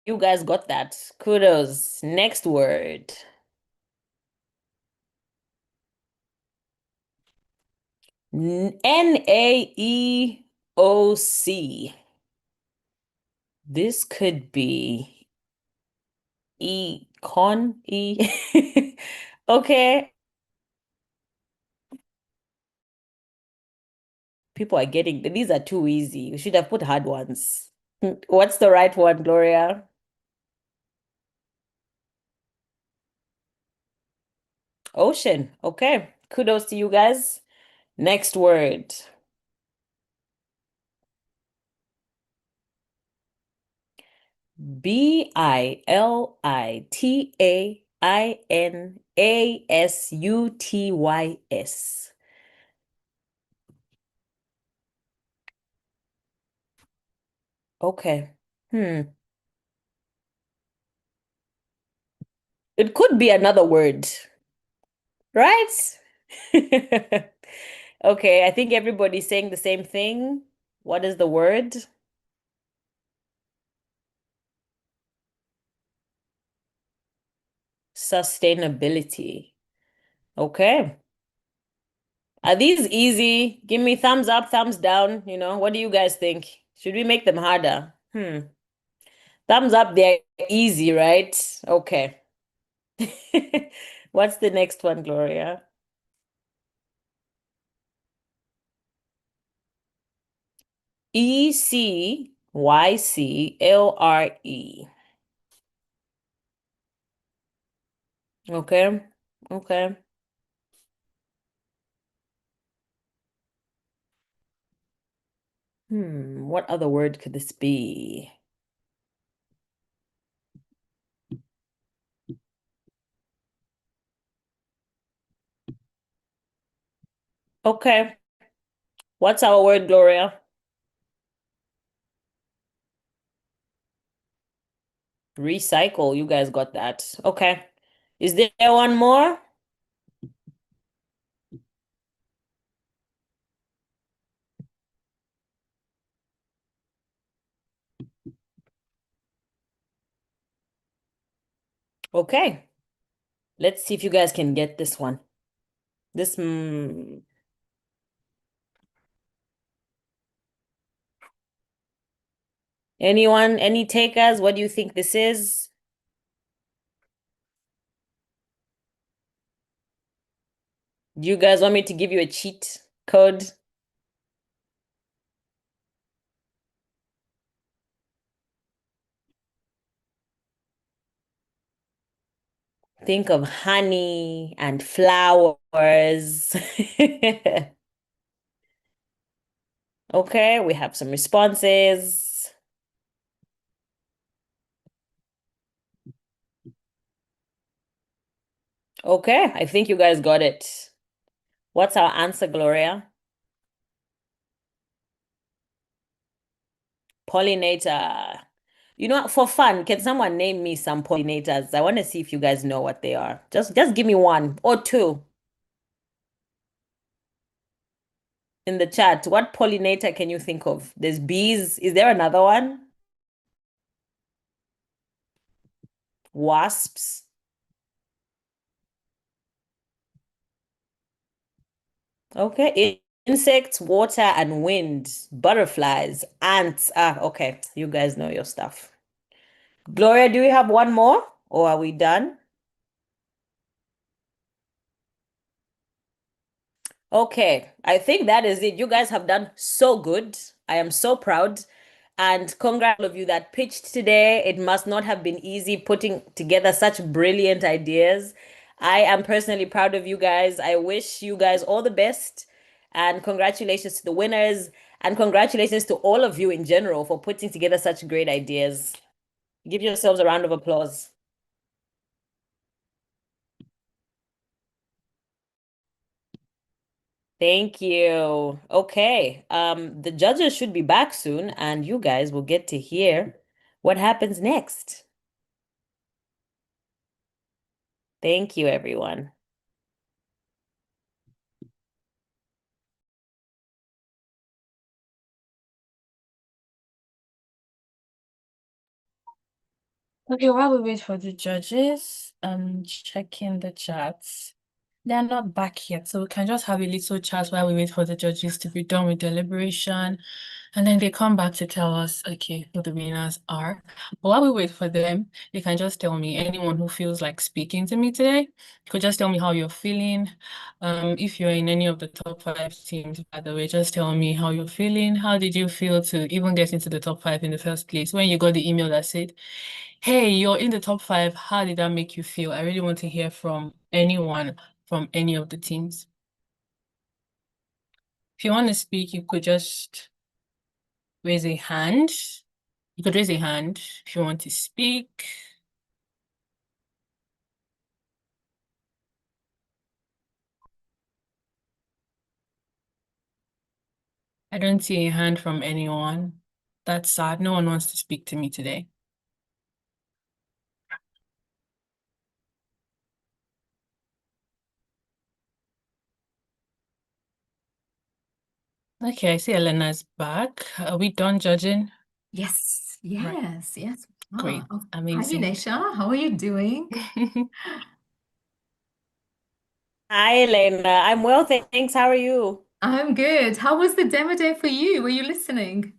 You guys got that. Kudos. Next word. NAEOC. This could be econ. Okay. People are getting, these are too easy. We should have put hard ones. What's the right one, Gloria? Ocean. Okay. Kudos to you guys. Next word. Bilitainasutys. Okay. It could be another word, right? Okay, I think everybody's saying the same thing. What is the word? Sustainability. Okay. Are these easy? Give me thumbs up, thumbs down. What do you guys think? Should we make them harder? Thumbs up, they're easy, right? Okay. What's the next one, Gloria? ECYCLRE. Okay. Okay. What other word could this be? Okay. What's our word, Gloria? Recycle. You guys got that. Okay. Is there one more? Okay. Let's see if you guys can get this one. This, anyone, any takers? What do you think this is? Do you guys want me to give you a cheat code? Think of honey and flowers. Okay, we have some responses. Okay, I think you guys got it. What's our answer, Gloria? Pollinator. For fun, can someone name me some pollinators? I want to see if you guys know what they are. Just give me one or two in the chat. What pollinator can you think of? There's bees. Is there another one? Wasps. Okay. Insects, water, and wind. Butterflies, ants. Okay. You guys know your stuff. Gloria, do we have one more or are we done? Okay, I think that is it. You guys have done so good. I am so proud. And congrats all of you that pitched today. It must not have been easy putting together such brilliant ideas. I am personally proud of you guys. I wish you guys all the best. And congratulations to the winners. And congratulations to all of you in general for putting together such great ideas. Give yourselves a round of applause. Thank you. Okay. The judges should be back soon, and you guys will get to hear what happens next. Thank you, everyone. Okay, while we wait for the judges, checking the chats. They're not back yet, so we can just have a little chat while we wait for the judges to be done with deliberation. And then they come back to tell us, okay, who the winners are. But while we wait for them, you can just tell me, anyone who feels like speaking to me today, could just tell me how you're feeling. If you're in any of the top 5 teams, by the way, just tell me how you're feeling. How did you feel to even get into the top 5 in the first place? When you got the email that said, hey, you're in the top 5, how did that make you feel? I really want to hear from anyone from any of the teams. If you want to speak, you could just raise a hand. You could raise your hand if you want to speak. I don't see a hand from anyone. That's sad. No one wants to speak to me today. Okay, I see Elena's back. Are we done judging? Yes, Right. yes. Great. Hi, Amazing. Vinesha. How are you doing? Hi, Elena. I'm well, thanks. How are you? I'm good. How was the demo day for you? Were you listening?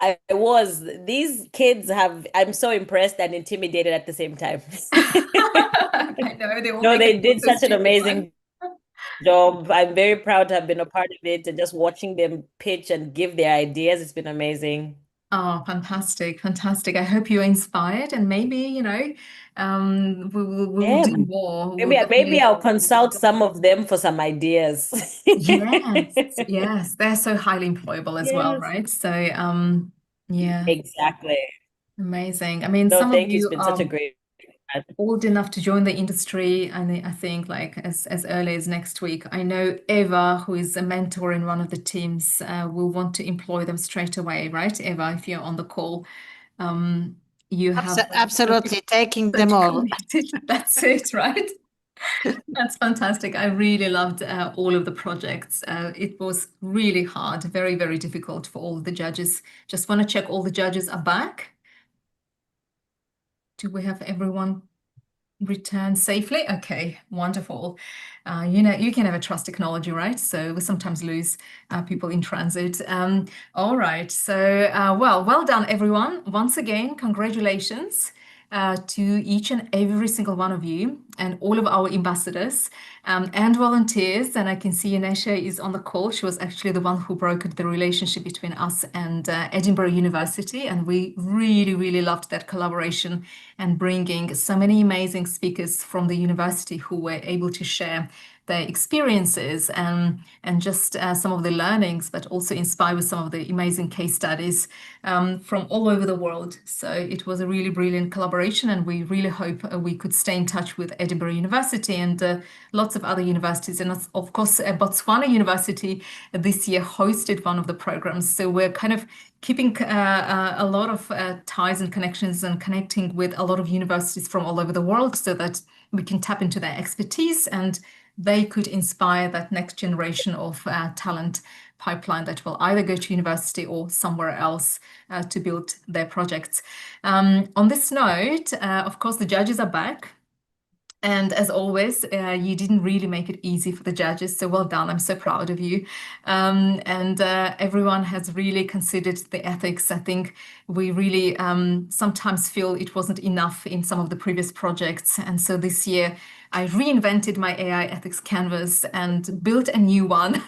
I was. These kids I'm so impressed and intimidated at the same time. I know they all No, make they it look did so such an stupid, right? amazing job. I'm very proud to have been a part of it and just watching them pitch and give their ideas. It's been amazing. Oh, fantastic, fantastic. I hope you're inspired and maybe, we will do more. We'll Maybe definitely. I'll consult some of them for some ideas. Yes, they're so highly employable as well, Yes. right? So, yeah, Exactly. amazing. I mean, No, some of thank you. It's you been such are a great old enough to join the industry, and I think like as early as next week. I know Eva, who is a mentor in one of the teams, will want to employ them straight away, right? Eva, if you're on the call, you have Absolutely, taking them all. committed. That's it, right? That's fantastic. I really loved all of the projects. It was really hard, very, very difficult for all the judges. Just want to check all the judges are back. Do we have everyone return safely? Okay, wonderful. You can never trust technology, right? So we sometimes lose people in transit. All right. So, well done, everyone. Once again, congratulations to each and every single one of you and all of our ambassadors and volunteers. And I can see Inesha is on the call. She was actually the one who brokered the relationship between us and Edinburgh University. And we really, really loved that collaboration and bringing so many amazing speakers from the university who were able to share their experiences and just some of the learnings, but also inspire with some of the amazing case studies from all over the world. So it was a really brilliant collaboration, and we really hope we could stay in touch with Edinburgh University and lots of other universities. And of course, Botswana University this year hosted one of the programs. So we're kind of keeping a lot of ties and connections and connecting with a lot of universities from all over the world so that we can tap into their expertise and they could inspire that next generation of talent pipeline that will either go to university or somewhere else to build their projects. On this note, of course, the judges are back. And as always, you didn't really make it easy for the judges, so well done. I'm so proud of you. And everyone has really considered the ethics. I think we really sometimes feel it wasn't enough in some of the previous projects. And so this year, I reinvented my AI ethics canvas and built a new one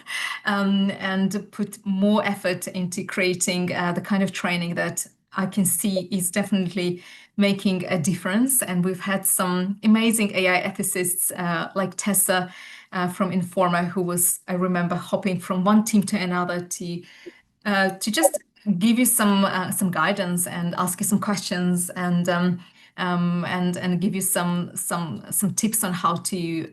and put more effort into creating the kind of training that I can see is definitely making a difference. And we've had some amazing AI ethicists like Tessa from Informa, who was, I remember, hopping from one team to another to just give you some guidance and ask you some questions and give you some tips on how to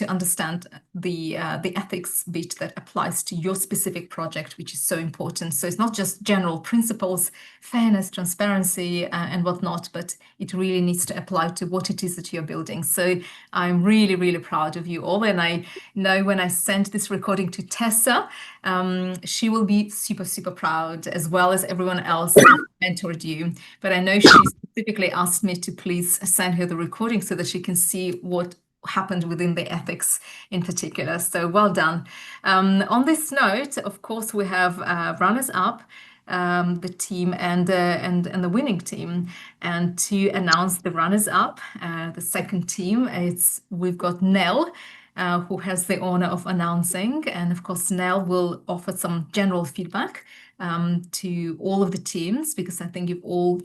understand the ethics bit that applies to your specific project, which is so important. So it's not just general principles, fairness, transparency, and whatnot, but it really needs to apply to what it is that you're building. So I'm really, really proud of you all. And I know when I sent this recording to Tessa, she will be super, super proud, as well as everyone else who mentored you. But I know she specifically asked me to please send her the recording so that she can see what happened within the ethics in particular. So well done. On this note, of course, we have runners up, the team and the winning team. And to announce the runners up, the second team, we've got Nell. Who has the honor of announcing. And of course, Nell will offer some general feedback to all of the teams because I think you've all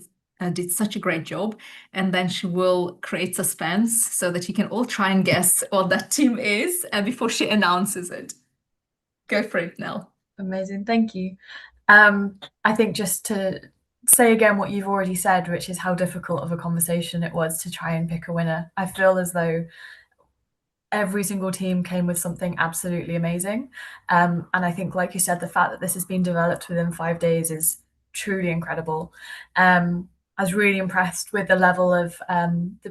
did such a great job. And then she will create suspense so that you can all try and guess what that team is before she announces it. Go for it, Nell. Amazing, thank you. I think just to say again what you've already said, which is how difficult of a conversation it was to try and pick a winner. I feel as though every single team came with something absolutely amazing. And I think, like you said, the fact that this has been developed within 5 days is truly incredible. I was really impressed with the level of,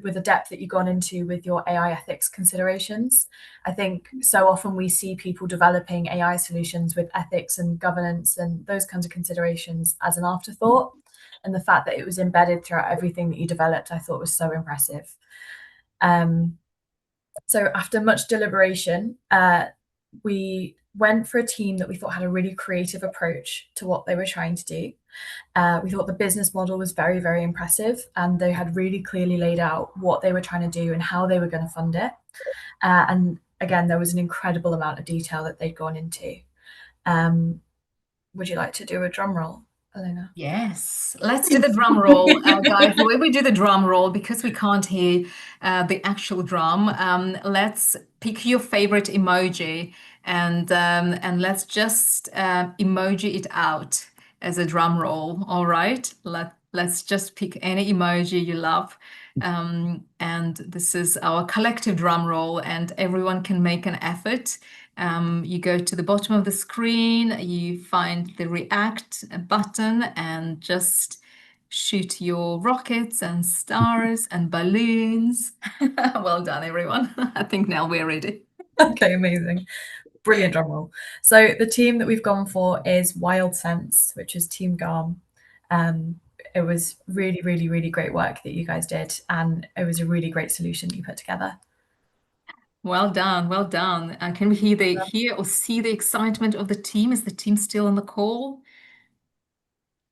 with the depth that you've gone into with your AI ethics considerations. I think so often we see people developing AI solutions with ethics and governance and those kinds of considerations as an afterthought. And the fact that it was embedded throughout everything that you developed, I thought was so impressive. So after much deliberation, we went for a team that we thought had a really creative approach to what they were trying to do. We thought the business model was very, very impressive, and they had really clearly laid out what they were trying to do and how they were going to fund it. And again, there was an incredible amount of detail that they'd gone into. Would you like to do a drum roll, Elena? Yes, let's do the drum roll, guys. The way we do the drum roll, because we can't hear the actual drum, let's pick your favorite emoji and let's just emoji it out as a drum roll. All right, let's just pick any emoji you love. And this is our collective drum roll, and everyone can make an effort. You go to the bottom of the screen, you find the react button and just shoot your rockets and stars and balloons. Well done, everyone. I think now we're ready. Okay, amazing. Brilliant drum roll. So the team that we've gone for is Wild Sense, which is Team Garm. It was really, really, really great work that you guys did, and it was a really great solution you put together. Well done, well done. Can we hear or see the excitement of the team? Is the team still on the call?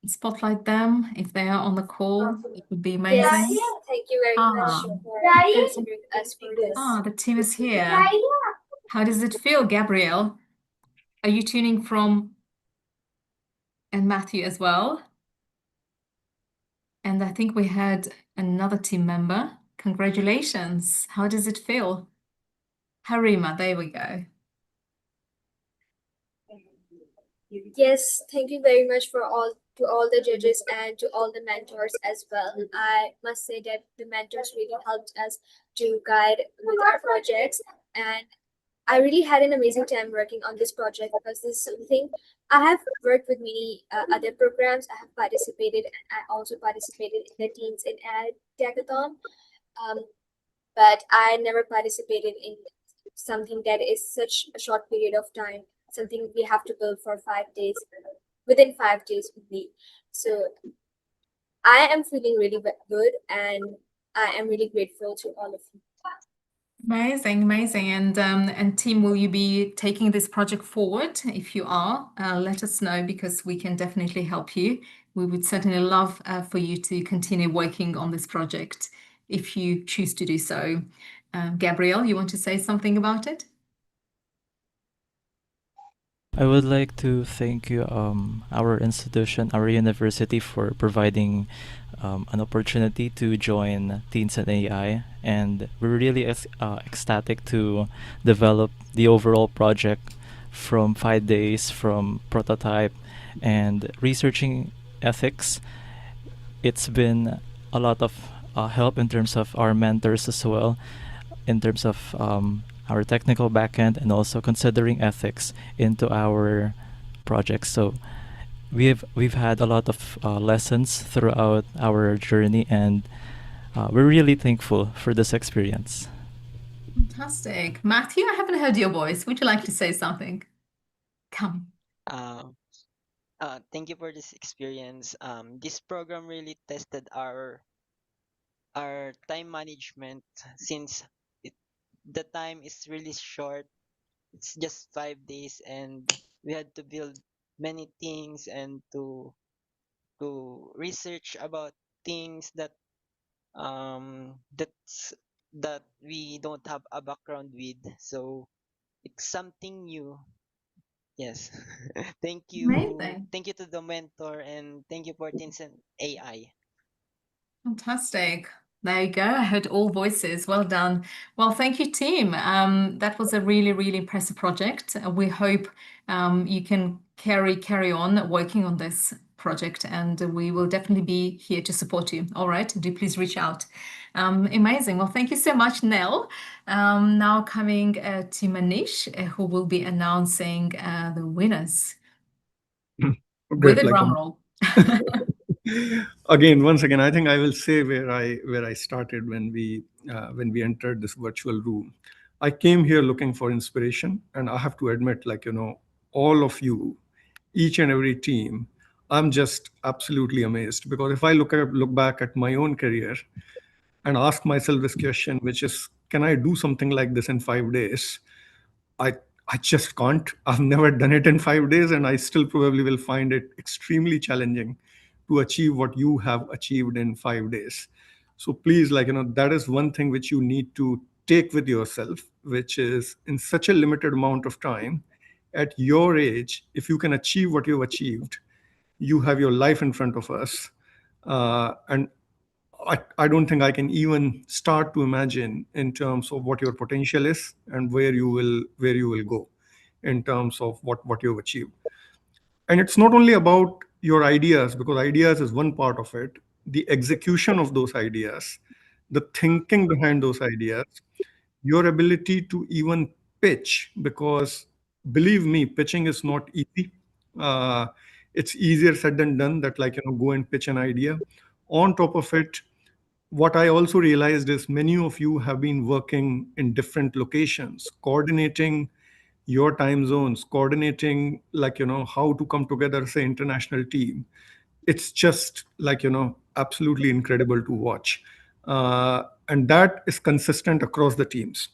Spotlight them if they are on the call. It would be amazing. Yes, thank you very much for considering us for this. The team is here. How does it feel, Gabrielle? Are you tuning from? And Matthew as well. And I think we had another team member. Congratulations. How does it feel? Harima, there we go. Yes, thank you very much for all the judges and to all the mentors as well. I must say that the mentors really helped us to guide with our projects, and I really had an amazing time working on this project because this is something I have worked with many other programs. I have participated, and I also participated in the Teens in Ad Hackathon, but I never participated in something that is such a short period of time, something we have to build for 5 days, within 5 days only. So I am feeling really good, and I am really grateful to all of you. Amazing, amazing. And team, will you be taking this project forward? If you are, let us know because we can definitely help you. We would certainly love for you to continue working on this project if you choose to do so. Gabrielle, you want to say something about it? I would like to thank you, our institution, our university, for providing an opportunity to join Teens and AI, and we're really ecstatic to develop the overall project from 5 days, from prototype and researching ethics. It's been a lot of help in terms of our mentors as well, in terms of our technical backend and also considering ethics into our projects. So we've had a lot of lessons throughout our journey, and we're really thankful for this experience. Fantastic. Matthew, I haven't heard your voice. Would you like to say something? Come. Thank you for this experience. This program really tested our time management since the time is really short. It's just 5 days, and we had to build many things and to research about things that that we don't have a background with. So it's something new. Yes. Thank you. Amazing. Thank you to the mentor, and thank you for Teens and AI. Fantastic. There you go. I heard all voices. Well done. Well, thank you, team. That was a really, really impressive project. We hope you can carry on working on this project, and we will definitely be here to support you. All right, do please reach out. Amazing. Well, thank you so much, Nell. Now coming to Manish, who will be announcing the winners with Great, a like drum roll. again, once again, I think I will say where I started when we entered this virtual room. I came here looking for inspiration, and I have to admit, like, all of you, each and every team, I'm just absolutely amazed, because if I look back at my own career and ask myself this question, which is, can I do something like this in 5 days? I I just can't. I've never done it in 5 days, and I still probably will find it extremely challenging to achieve what you have achieved in 5 days. So please, like, that is one thing which you need to take with yourself, which is, in such a limited amount of time, at your age, if you can achieve what you've achieved, you have your life in front of us. And I don't think I can even start to imagine in terms of what your potential is and where you will go in terms of what you've achieved. And it's not only about your ideas, because ideas is one part of it. The execution of those ideas, the thinking behind those ideas, your ability to even pitch, because believe me, pitching is not easy. Uh, it's easier said than done, that, like, go and pitch an idea. On top of it, what I also realized is many of you have been working in different locations, coordinating your time zones, coordinating, like, how to come together as an international team. It's just, like, absolutely incredible to watch. And that is consistent across the teams,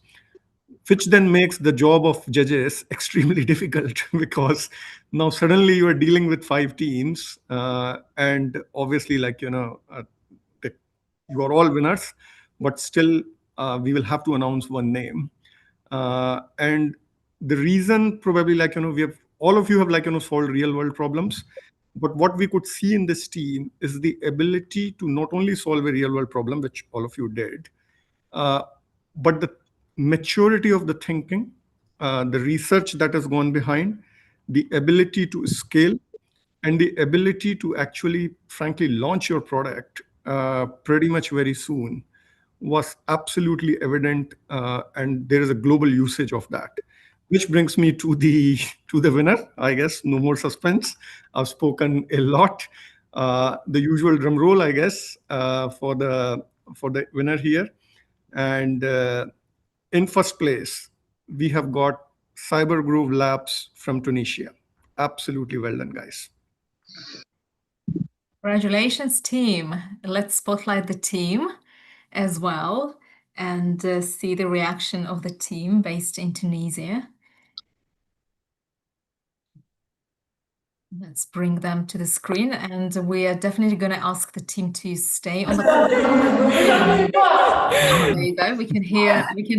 which then makes the job of judges extremely difficult, because now suddenly you are dealing with 5 teams, and obviously, like, you are all winners, but still, we will have to announce one name. And the reason, probably, like, we have, all of you have, like, solved real world problems. But what we could see in this team is the ability to not only solve a real world problem, which all of you did, uh, but the maturity of the thinking, the research that has gone behind, the ability to scale, and the ability to actually, frankly, launch your product pretty much very soon was absolutely evident, and there is a global usage of that. Which brings me to the to the winner. I guess no more suspense. I've spoken a lot. The usual drum roll, I guess, for the winner here. And in first place, we have got Cyber Grove Labs from Tunisia. Absolutely well done, guys. Congratulations, team. Let's spotlight the team as well and see the reaction of the team based in Tunisia. Let's bring them to the screen, and we are definitely going to ask the team to stay on the call. There you go. We can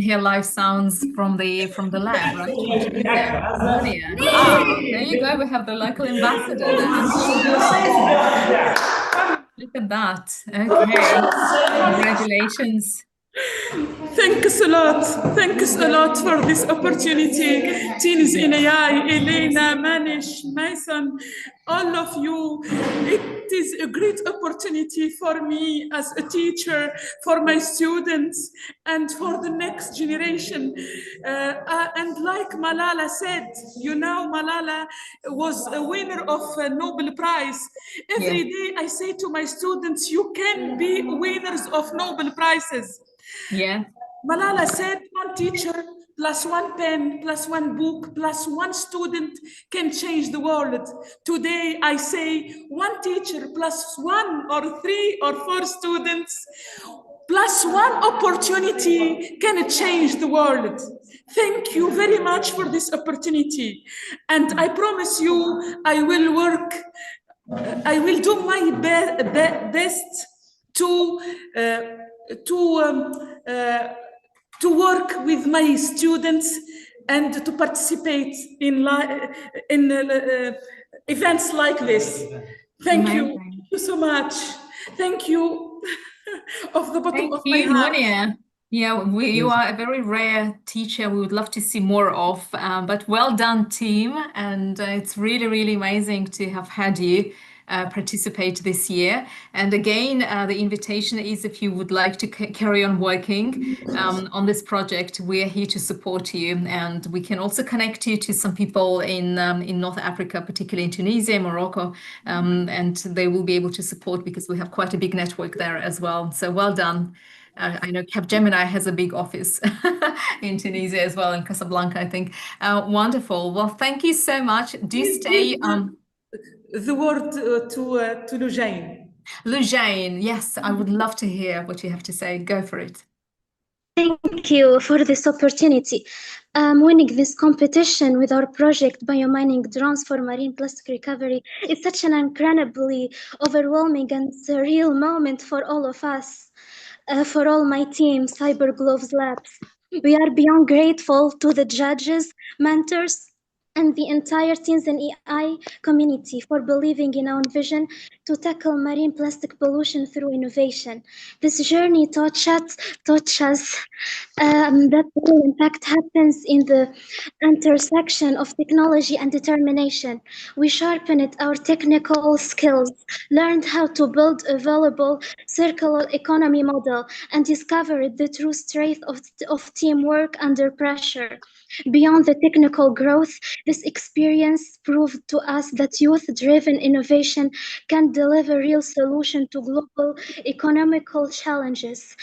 hear live sounds from the lab, right? From Tunisia. Monia. There you go. We have the local ambassador there. Look at that. Okay. Congratulations. Thanks a lot. Thanks a lot for this opportunity. Teens in AI, Elena, Manish, Mason, all of you. It is a great opportunity for me as a teacher, for my students, and for the next generation. And like Malala said, Malala was a winner of a Nobel Prize. Every day I say to my students, you can be winners of Nobel Prizes. Yeah. Malala said, one teacher plus one pen plus one book plus one student can change the world. Today, I say one teacher plus one or 3 or 4 students plus one opportunity can change the world. Thank you very much for this opportunity. And I promise you, I will work, I will do my best to work with my students and to participate in events like this. Thank you. Thank you so much. Thank you of the bottom of my heart. Monia. Yeah, you are a very rare teacher we would love to see more of, but well done, team. And it's really, really amazing to have had you participate this year. And again, the invitation is if you would like to carry on working on this project, we're here to support you. And we can also connect you to some people in North Africa, particularly in Tunisia, Morocco, and they will be able to support because we have quite a big network there as well. So well done. I know Capgemini has a big office in Tunisia as well, in Casablanca, I think. Wonderful. Well, thank you so much. Do stay. The word to Lujane. Lujane, yes, I would love to hear what you have to say. Go for it. Thank you for this opportunity. Winning this competition with our project Biomining Drones for Marine Plastic Recovery is such an incredibly overwhelming and surreal moment for all of us, for all my team, Cyber Gloves Labs. We are beyond grateful to the judges, mentors, and the entire teams and AI community for believing in our vision to tackle marine plastic pollution through innovation. This journey taught us that real impact happens in the intersection of technology and determination. We sharpened our technical skills, learned how to build a valuable circular economy model, and discovered the true strength of teamwork under pressure. Beyond the technical growth, this experience proved to us that youth-driven innovation can deliver real solutions to global economical challenges.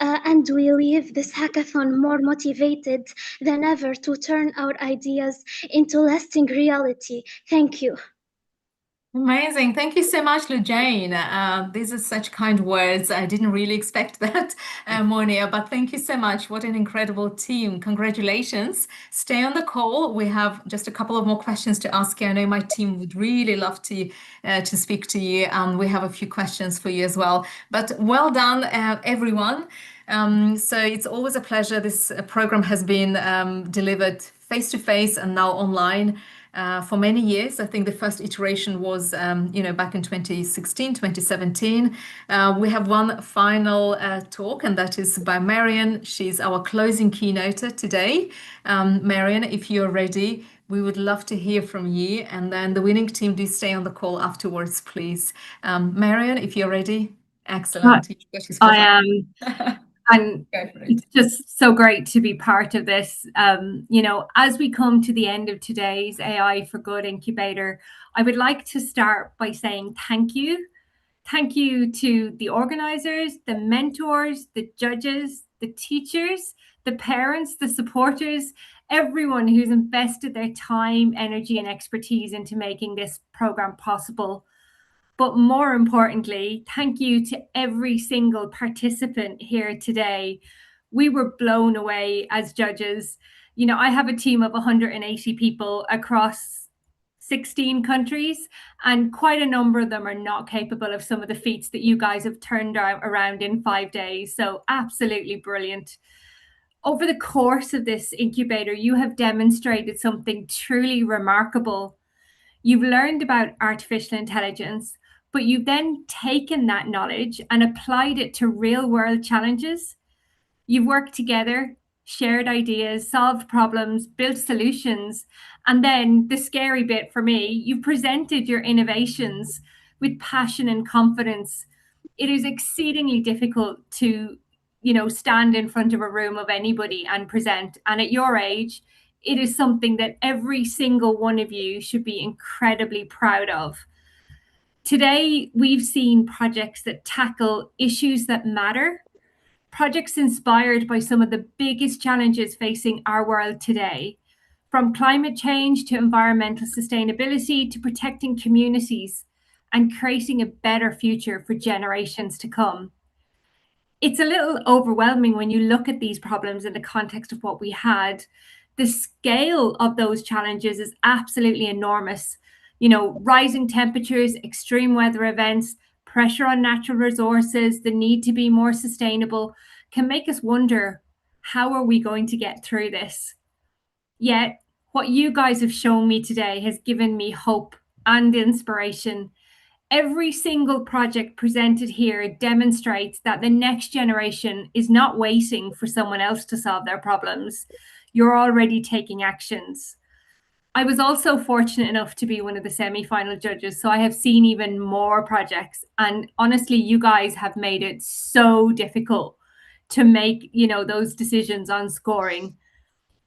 And we leave this hackathon more motivated than ever to turn our ideas into lasting reality. Thank you. Amazing. Thank you so much, Lujane. These are such kind words. I didn't really expect that, Monia, but thank you so much. What an incredible team. Congratulations. Stay on the call. We have just a couple of more questions to ask you. I know my team would really love to speak to you. We have a few questions for you as well. But well done, everyone. So it's always a pleasure. This program has been delivered face-to-face and now online. For many years. I think the first iteration was, back in 2016, 2017. We have one final talk, and that is by Marion. She's our closing keynoter today. Marion, if you're ready, we would love to hear from you. And then the winning team, do stay on the call afterwards, please. Marion, if you're ready. Excellent. I am. And it's just so great to be part of this. As we come to the end of today's AI4Good Incubator, I would like to start by saying thank you. Thank you to the organizers, the mentors, the judges, the teachers, the parents, the supporters, everyone who's invested their time, energy, and expertise into making this program possible. But more importantly, thank you to every single participant here today. We were blown away as judges. I have a team of 180 people across 16 countries, and quite a number of them are not capable of some of the feats that you guys have turned around in 5 days. So absolutely brilliant. Over the course of this incubator, you have demonstrated something truly remarkable. You've learned about artificial intelligence, but you've then taken that knowledge and applied it to real world challenges. You've worked together, shared ideas, solved problems, built solutions. And then the scary bit for me, you've presented your innovations with passion and confidence. It is exceedingly difficult to, stand in front of a room of anybody and present. And at your age, it is something that every single one of you should be incredibly proud of. Today, we've seen projects that tackle issues that matter, projects inspired by some of the biggest challenges facing our world today, from climate change to environmental sustainability to protecting communities and creating a better future for generations to come. It's a little overwhelming when you look at these problems in the context of what we had. The scale of those challenges is absolutely enormous. Rising temperatures, extreme weather events, pressure on natural resources, the need to be more sustainable can make us wonder, how are we going to get through this? Yet, what you guys have shown me today has given me hope and inspiration. Every single project presented here demonstrates that the next generation is not waiting for someone else to solve their problems. You're already taking actions. I was also fortunate enough to be one of the semi-final judges, so I have seen even more projects. And honestly, you guys have made it so difficult to make, those decisions on scoring.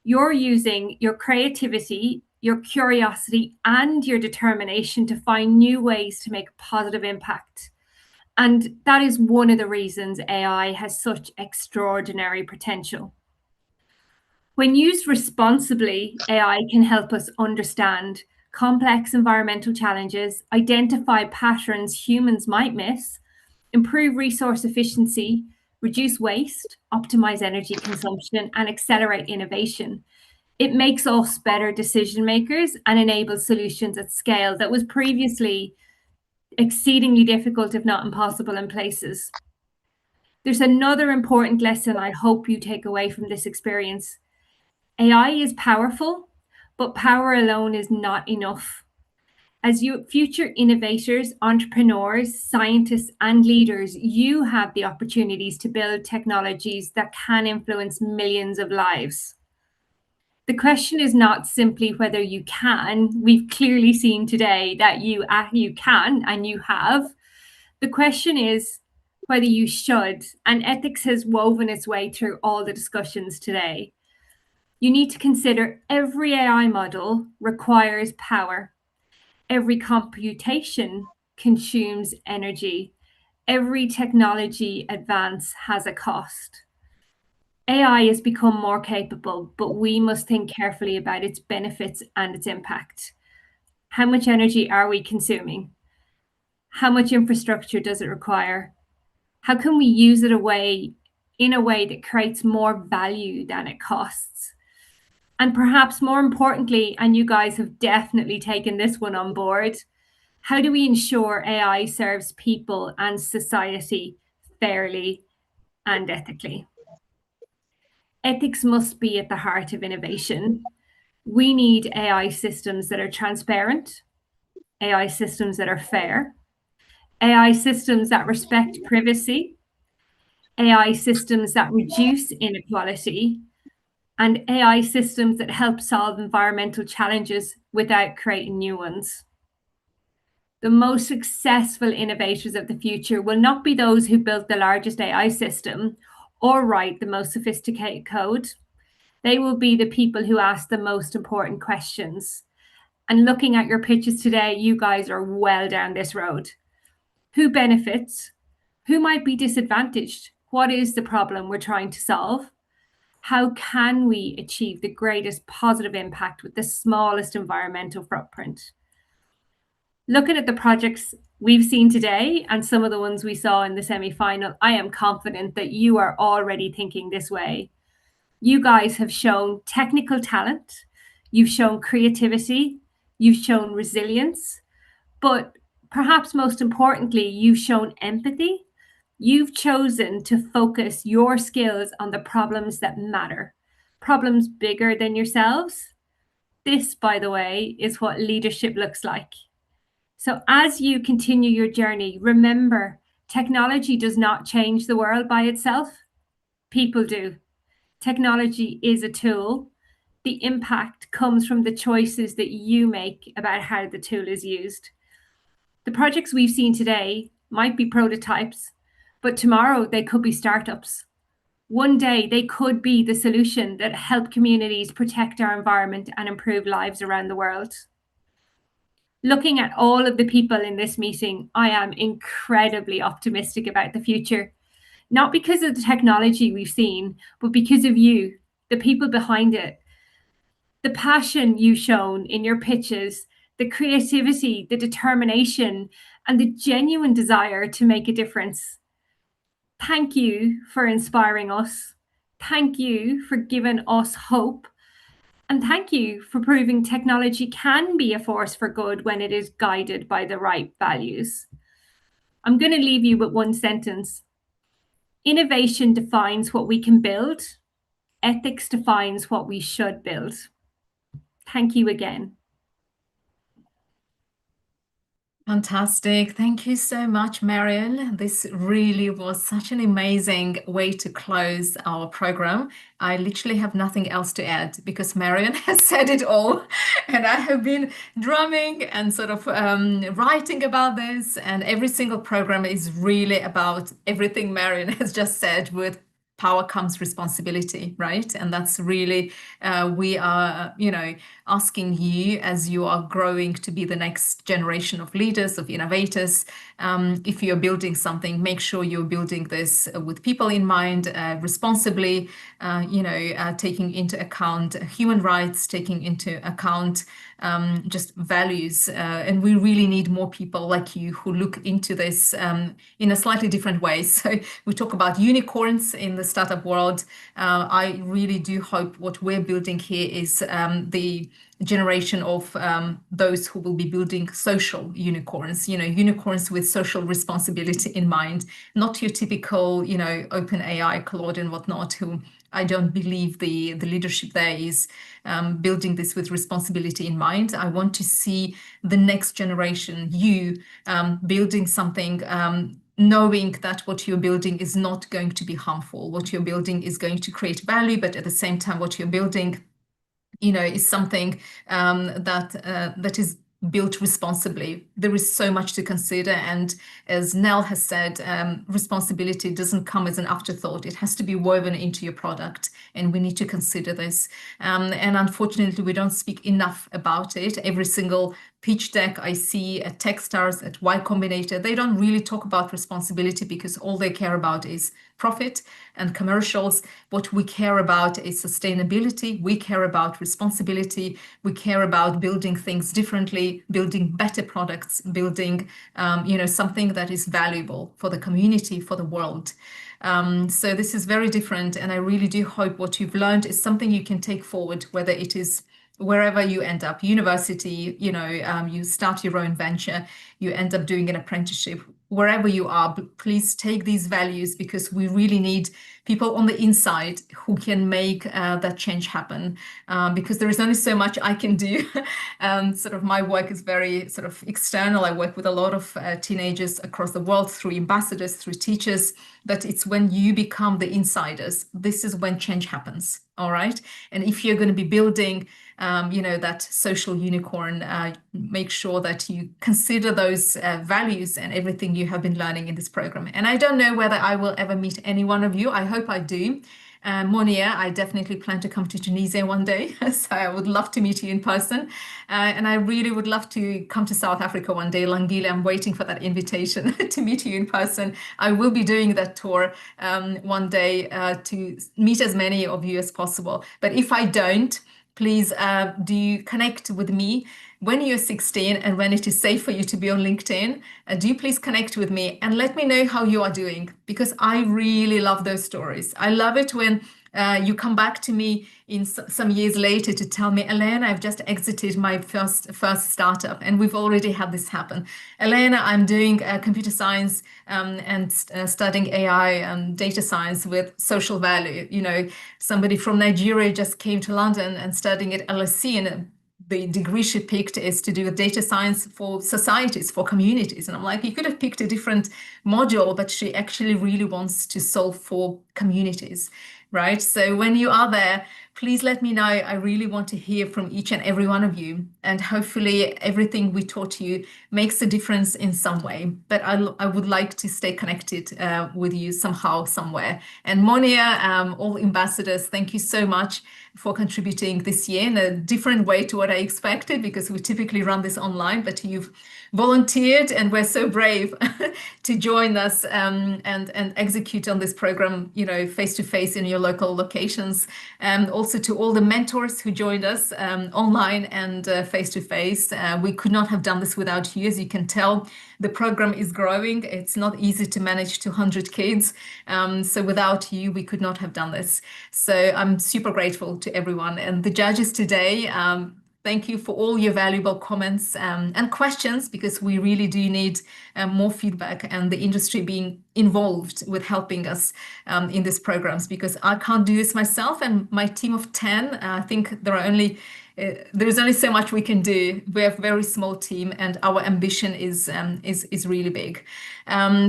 You're using your creativity, your curiosity, and your determination to find new ways to make a positive impact. And that is one of the reasons AI has such extraordinary potential. When used responsibly, AI can help us understand complex environmental challenges, identify patterns humans might miss, improve resource efficiency, reduce waste, optimize energy consumption, and accelerate innovation. It makes us better decision makers and enables solutions at scale that was previously exceedingly difficult, if not impossible, in places. There's another important lesson I hope you take away from this experience. AI is powerful, but power alone is not enough. As future innovators, entrepreneurs, scientists, and leaders, you have the opportunities to build technologies that can influence millions of lives. The question is not simply whether you can. We've clearly seen today that you can and you have. The question is whether you should, and ethics has woven its way through all the discussions today. You need to consider every AI model requires power. Every computation consumes energy. Every technology advance has a cost. AI has become more capable, but we must think carefully about its benefits and its impact. How much energy are we consuming? How much infrastructure does it require? How can we use it in a way that creates more value than it costs? And perhaps more importantly, and you guys have definitely taken this one on board, how do we ensure AI serves people and society fairly and ethically? Ethics must be at the heart of innovation. We need AI systems that are transparent, AI systems that are fair, AI systems that respect privacy, AI systems that reduce inequality, and AI systems that help solve environmental challenges without creating new ones. The most successful innovators of the future will not be those who built the largest AI system or write the most sophisticated code. They will be the people who ask the most important questions. And looking at your pitches today, you guys are well down this road. Who benefits? Who might be disadvantaged? What is the problem we're trying to solve? How can we achieve the greatest positive impact with the smallest environmental footprint? Looking at the projects we've seen today and some of the ones we saw in the semi-final, I am confident that you are already thinking this way. You guys have shown technical talent, you've shown creativity, you've shown resilience, but perhaps most importantly, you've shown empathy. You've chosen to focus your skills on the problems that matter, problems bigger than yourselves. This, by the way, is what leadership looks like. So as you continue your journey, remember, technology does not change the world by itself. People do. Technology is a tool. The impact comes from the choices that you make about how the tool is used. The projects we've seen today might be prototypes, but tomorrow they could be startups. One day they could be the solution that help communities protect our environment and improve lives around the world. Looking at all of the people in this meeting, I am incredibly optimistic about the future. Not because of the technology we've seen, but because of you, the people behind it. The passion you've shown in your pitches, the creativity, the determination, and the genuine desire to make a difference. Thank you for inspiring us. Thank you for giving us hope. And thank you for proving technology can be a force for good when it is guided by the right values. I'm going to leave you with one sentence. Innovation defines what we can build. Ethics defines what we should build. Thank you again. Fantastic. Thank you so much, Marion. This really was such an amazing way to close our program. I literally have nothing else to add because Marion has said it all. And I have been drumming and sort of writing about this. And every single program is really about everything Marion has just said. With power comes responsibility, right? And that's really, we are, asking you as you are growing to be the next generation of leaders, of innovators. If you're building something, make sure you're building this with people in mind, responsibly, taking into account human rights, taking into account just values. And we really need more people like you who look into this in a slightly different way. So we talk about unicorns in the startup world. I really do hope what we're building here is the generation of those who will be building social unicorns, unicorns with social responsibility in mind, not your typical, open AI, Claude and whatnot, who I don't believe the leadership there is building this with responsibility in mind. I want to see the next generation, you building something, knowing that what you're building is not going to be harmful. What you're building is going to create value, but at the same time, what you're building is something that is built responsibly. There is so much to consider, and as Nell has said, responsibility doesn't come as an afterthought. It has to be woven into your product, and we need to consider this. And unfortunately, we don't speak enough about it. Every single pitch deck I see at Techstars, at Y Combinator, they don't really talk about responsibility because all they care about is profit and commercials. What we care about is sustainability. We care about responsibility. We care about building things differently, building better products, building something that is valuable for the community, for the world. So this is very different, and I really do hope what you've learned is something you can take forward, whether it is wherever you end up, university, you start your own venture, you end up doing an apprenticeship, wherever you are, please take these values, because we really need people on the inside who can make that change happen, because there is only so much I can do. Sort of my work is very sort of external. I work with a lot of teenagers across the world through ambassadors, through teachers, but it's when you become the insiders, this is when change happens. All right. And if you're going to be building that social unicorn, make sure that you consider those values and everything you have been learning in this program. And I don't know whether I will ever meet any one of you. I hope I do. Monia, I definitely plan to come to Tunisia one day, so I would love to meet you in person. And I really would love to come to South Africa one day. Langile, I'm waiting for that invitation to meet you in person. I will be doing that tour one day to meet as many of you as possible. But if I don't, please do connect with me when you're 16 and when it is safe for you to be on LinkedIn. Do please connect with me and let me know how you are doing, because I really love those stories. I love it when you come back to me in some years later to tell me, Elena, I've just exited my first startup, and we've already had this happen. Elena, I'm doing computer science and studying AI and data science with social value. Somebody from Nigeria just came to London and studying at LSE, and the degree she picked is to do with data science for societies, for communities. And I'm like, you could have picked a different module, but she actually really wants to solve for communities, right? So when you are there, please let me know. I really want to hear from each and every one of you. And hopefully everything we taught you makes a difference in some way. But I would like to stay connected with you somehow, somewhere. And Monia, all ambassadors, thank you so much for contributing this year in a different way to what I expected, because we typically run this online, but you've volunteered and we're so brave to join us and execute on this program, face to face in your local locations. Also to all the mentors who joined us online and face to face. We could not have done this without you. As you can tell, the program is growing. It's not easy to manage 200 kids. So without you, we could not have done this. So I'm super grateful to everyone. And the judges today, thank you for all your valuable comments and questions, because we really do need more feedback and the industry being involved with helping us in these programs, because I can't do this myself, and my team of 10, I think there are only there is only so much we can do. We have a very small team, and our ambition is really big.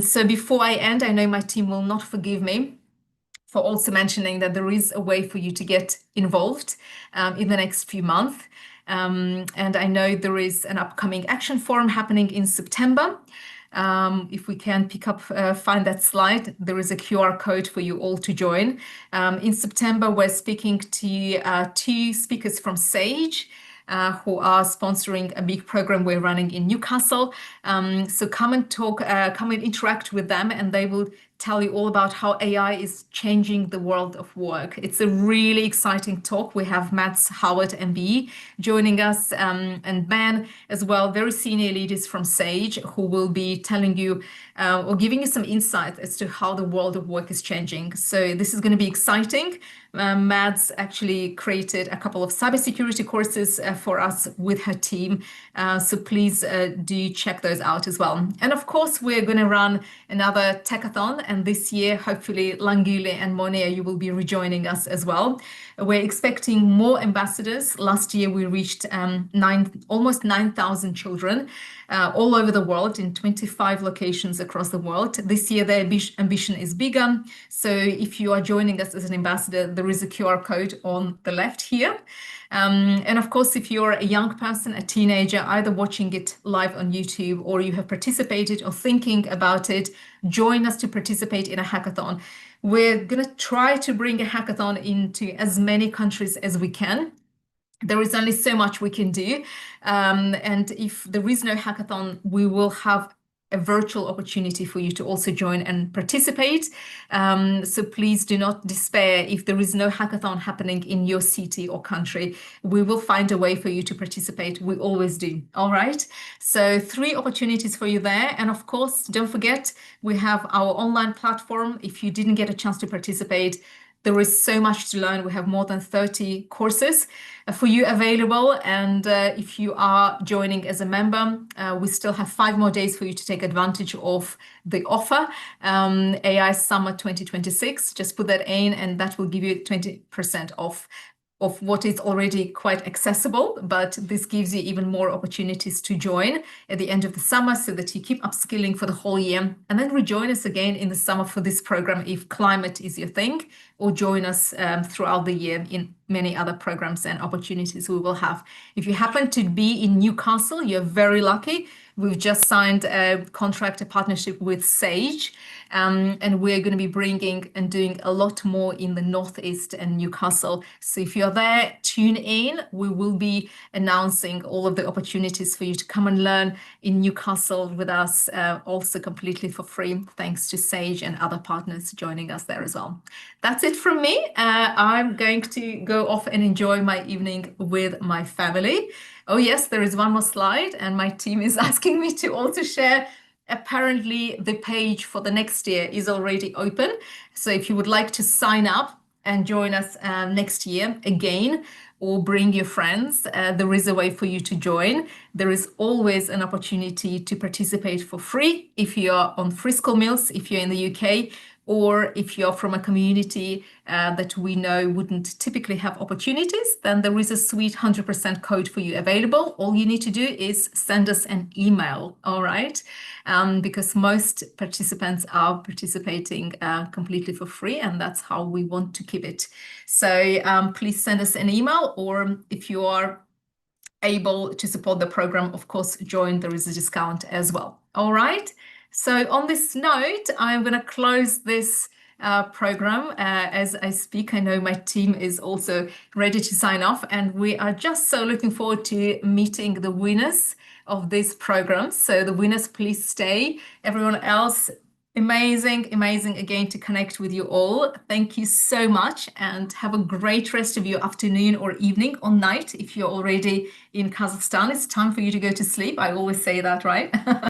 So before I end, I know my team will not forgive me for also mentioning that there is a way for you to get involved in the next few months. And I know there is an upcoming action forum happening in September. If we can find that slide, there is a QR code for you all to join. In September, we're speaking to 2 speakers from Sage, who are sponsoring a big program we're running in Newcastle. So come and talk, come and interact with them, and they will tell you all about how AI is changing the world of work. It's a really exciting talk. We have Matt Howard, MBE, joining us, and Ben as well, very senior leaders from Sage, who will be telling you or giving you some insight as to how the world of work is changing. So this is going to be exciting. Mads actually created a couple of cybersecurity courses for us with her team. So please do check those out as well. And of course, we're going to run another Techathon. And this year, hopefully, Langule and Monia, you will be rejoining us as well. We're expecting more ambassadors. Last year, we reached almost 9,000 children all over the world in 25 locations across the world. This year, the ambition is bigger. So if you are joining us as an ambassador, there is a QR code on the left here. And of course, if you're a young person, a teenager, either watching it live on YouTube or you have participated or thinking about it, join us to participate in a hackathon. We're going to try to bring a hackathon into as many countries as we can. There is only so much we can do. And if there is no hackathon, we will have a virtual opportunity for you to also join and participate. So please do not despair if there is no hackathon happening in your city or country. We will find a way for you to participate. We always do. All right. So 3 opportunities for you there. And of course, don't forget, we have our online platform. If you didn't get a chance to participate, there is so much to learn. We have more than 30 courses for you available. And if you are joining as a member, we still have 5 more days for you to take advantage of the offer. AI Summer 2026, just put that in and that will give you 20% off of what is already quite accessible, but this gives you even more opportunities to join at the end of the summer so that you keep upskilling for the whole year, and then rejoin us again in the summer for this program if climate is your thing, or join us throughout the year in many other programs and opportunities we will have. If you happen to be in Newcastle, you're very lucky. We've just signed a contract, a partnership with Sage, and we're going to be bringing and doing a lot more in the Northeast and Newcastle. So if you're there, tune in. We will be announcing all of the opportunities for you to come and learn in Newcastle with us, also completely for free, thanks to Sage and other partners joining us there as well. That's it from me. I'm going to go off and enjoy my evening with my family. Oh yes, there is one more slide, and my team is asking me to also share. Apparently, the page for the next year is already open. So if you would like to sign up and join us next year again, or bring your friends, there is a way for you to join. There is always an opportunity to participate for free if you are on free school meals, if you're in the UK, or if you're from a community that we know wouldn't typically have opportunities, then there is a sweet 100% code for you available. All you need to do is send us an email, all right? Because most participants are participating completely for free, and that's how we want to keep it. So please send us an email, or if you are able to support the program, of course, join. There is a discount as well. All right. So on this note, I'm going to close this program as I speak. I know my team is also ready to sign off, and we are just so looking forward to meeting the winners of this program. So the winners, please stay. Everyone else, amazing again to connect with you all. Thank you so much, and have a great rest of your afternoon or evening or night. If you're already in Kazakhstan, it's time for you to go to sleep. I always say that, right?